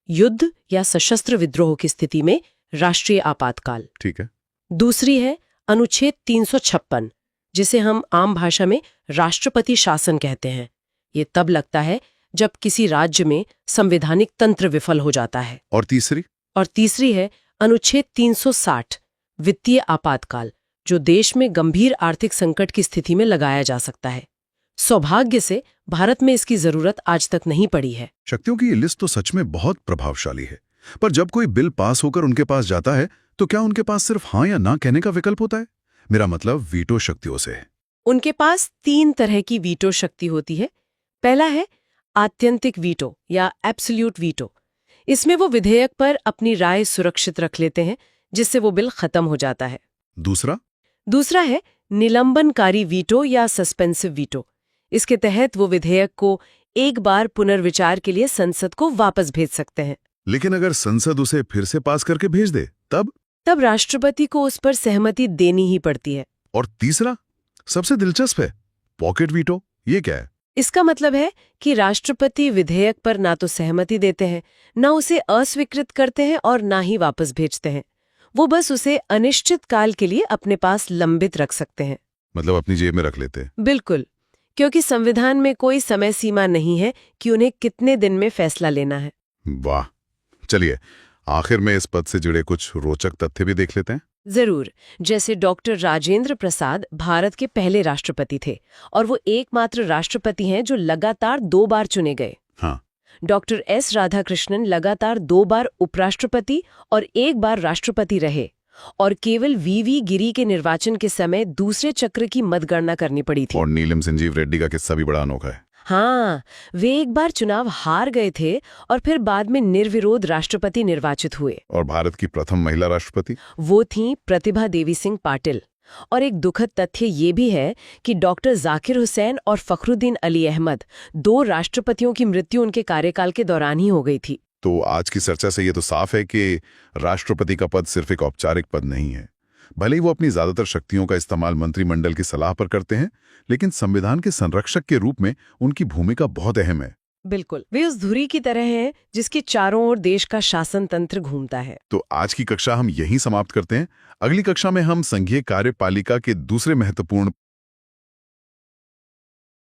युद्ध या सशस्त्र विद्रोह की स्थिति में राष्ट्रीय आपातकाल। ठीक है। दूसरी है अनुच्छेद 356, जिसे हम आम भाषा में राष्ट्रपति शासन कहते हैं। ये तब लगता है जब किसी राज्य में संवैधानिक तंत्र विफल हो जाता है। और तीसरी है अनुच्छेद 360, वित्तीय आपातकाल, जो देश में गंभीर आर्थिक संकट की स्थिति में लगाया जा सकता है। सौभाग्य से भारत में इसकी जरूरत आज तक नहीं पड़ी है। शक्तियों की ये लिस्ट तो सच में बहुत प्रभावशाली है, पर जब कोई बिल पास होकर उनके पास जाता है तो क्या उनके पास सिर्फ हाँ या ना कहने का विकल्प होता है? मेरा मतलब वीटो शक्तियों से है। उनके पास 3 तरह की वीटो शक्ति होती है। पहला है आत्यंतिक वीटो या एब्सोल्यूट वीटो। इसमें वो विधेयक पर अपनी राय सुरक्षित रख लेते हैं, जिससे वो बिल खत्म हो जाता है। दूसरा है निलंबनकारी वीटो या सस्पेंसिव वीटो। इसके तहत वो विधेयक को एक बार पुनर्विचार के लिए संसद को वापस भेज सकते हैं। लेकिन अगर संसद उसे फिर से पास करके भेज दे तब राष्ट्रपति को उस पर सहमति देनी ही पड़ती है। और तीसरा सबसे दिलचस्प है, पॉकेट वीटो। ये क्या है? इसका मतलब है कि राष्ट्रपति विधेयक पर ना तो सहमति देते हैं, ना उसे अस्वीकृत करते हैं और ना ही वापस भेजते हैं। वो बस उसे अनिश्चित काल के लिए अपने पास लंबित रख सकते हैं। मतलब अपनी जेब में रख लेते हैं? बिल्कुल, क्योंकि संविधान में कोई समय सीमा नहीं है कि उन्हें कितने दिन में फैसला लेना है। वाह। चलिए, आखिर में इस पद से जुड़े कुछ रोचक तथ्य भी देख लेते हैं। जरूर। जैसे डॉक्टर राजेंद्र प्रसाद भारत के पहले राष्ट्रपति थे और वो एकमात्र राष्ट्रपति हैं जो लगातार 2 बार चुने गए। हाँ। डॉक्टर एस राधाकृष्णन लगातार 2 बार उपराष्ट्रपति और 1 बार राष्ट्रपति रहे और केवल वीवी गिरी के निर्वाचन के समय दूसरे चक्र की मतगणना करनी पड़ी थी। और नीलम संजीव रेड्डी का किस्सा भी बड़ा अनोखा है। हाँ, वे एक बार चुनाव हार गए थे और फिर बाद में निर्विरोध राष्ट्रपति निर्वाचित हुए। और भारत की प्रथम महिला राष्ट्रपति वो थीं प्रतिभा देवी सिंह पाटिल। और एक दुखद तथ्य ये भी है कि डॉक्टर जाकिर हुसैन और फखरुद्दीन अली अहमद 2 राष्ट्रपतियों की मृत्यु उनके कार्यकाल के दौरान ही हो गई थी। तो आज की चर्चा से ये तो साफ है कि राष्ट्रपति का पद सिर्फ एक औपचारिक पद नहीं है। भले ही वो अपनी ज्यादातर शक्तियों का इस्तेमाल मंत्रिमंडल की सलाह पर करते हैं, लेकिन संविधान के संरक्षक के रूप में उनकी भूमिका बहुत अहम है। बिल्कुल, वे उस धुरी की तरह हैं जिसके चारों ओर देश का शासन तंत्र घूमता है। तो आज की कक्षा हम यहीं समाप्त करते हैं। अगली कक्षा में हम संघीय कार्यपालिका के दूसरे महत्वपूर्ण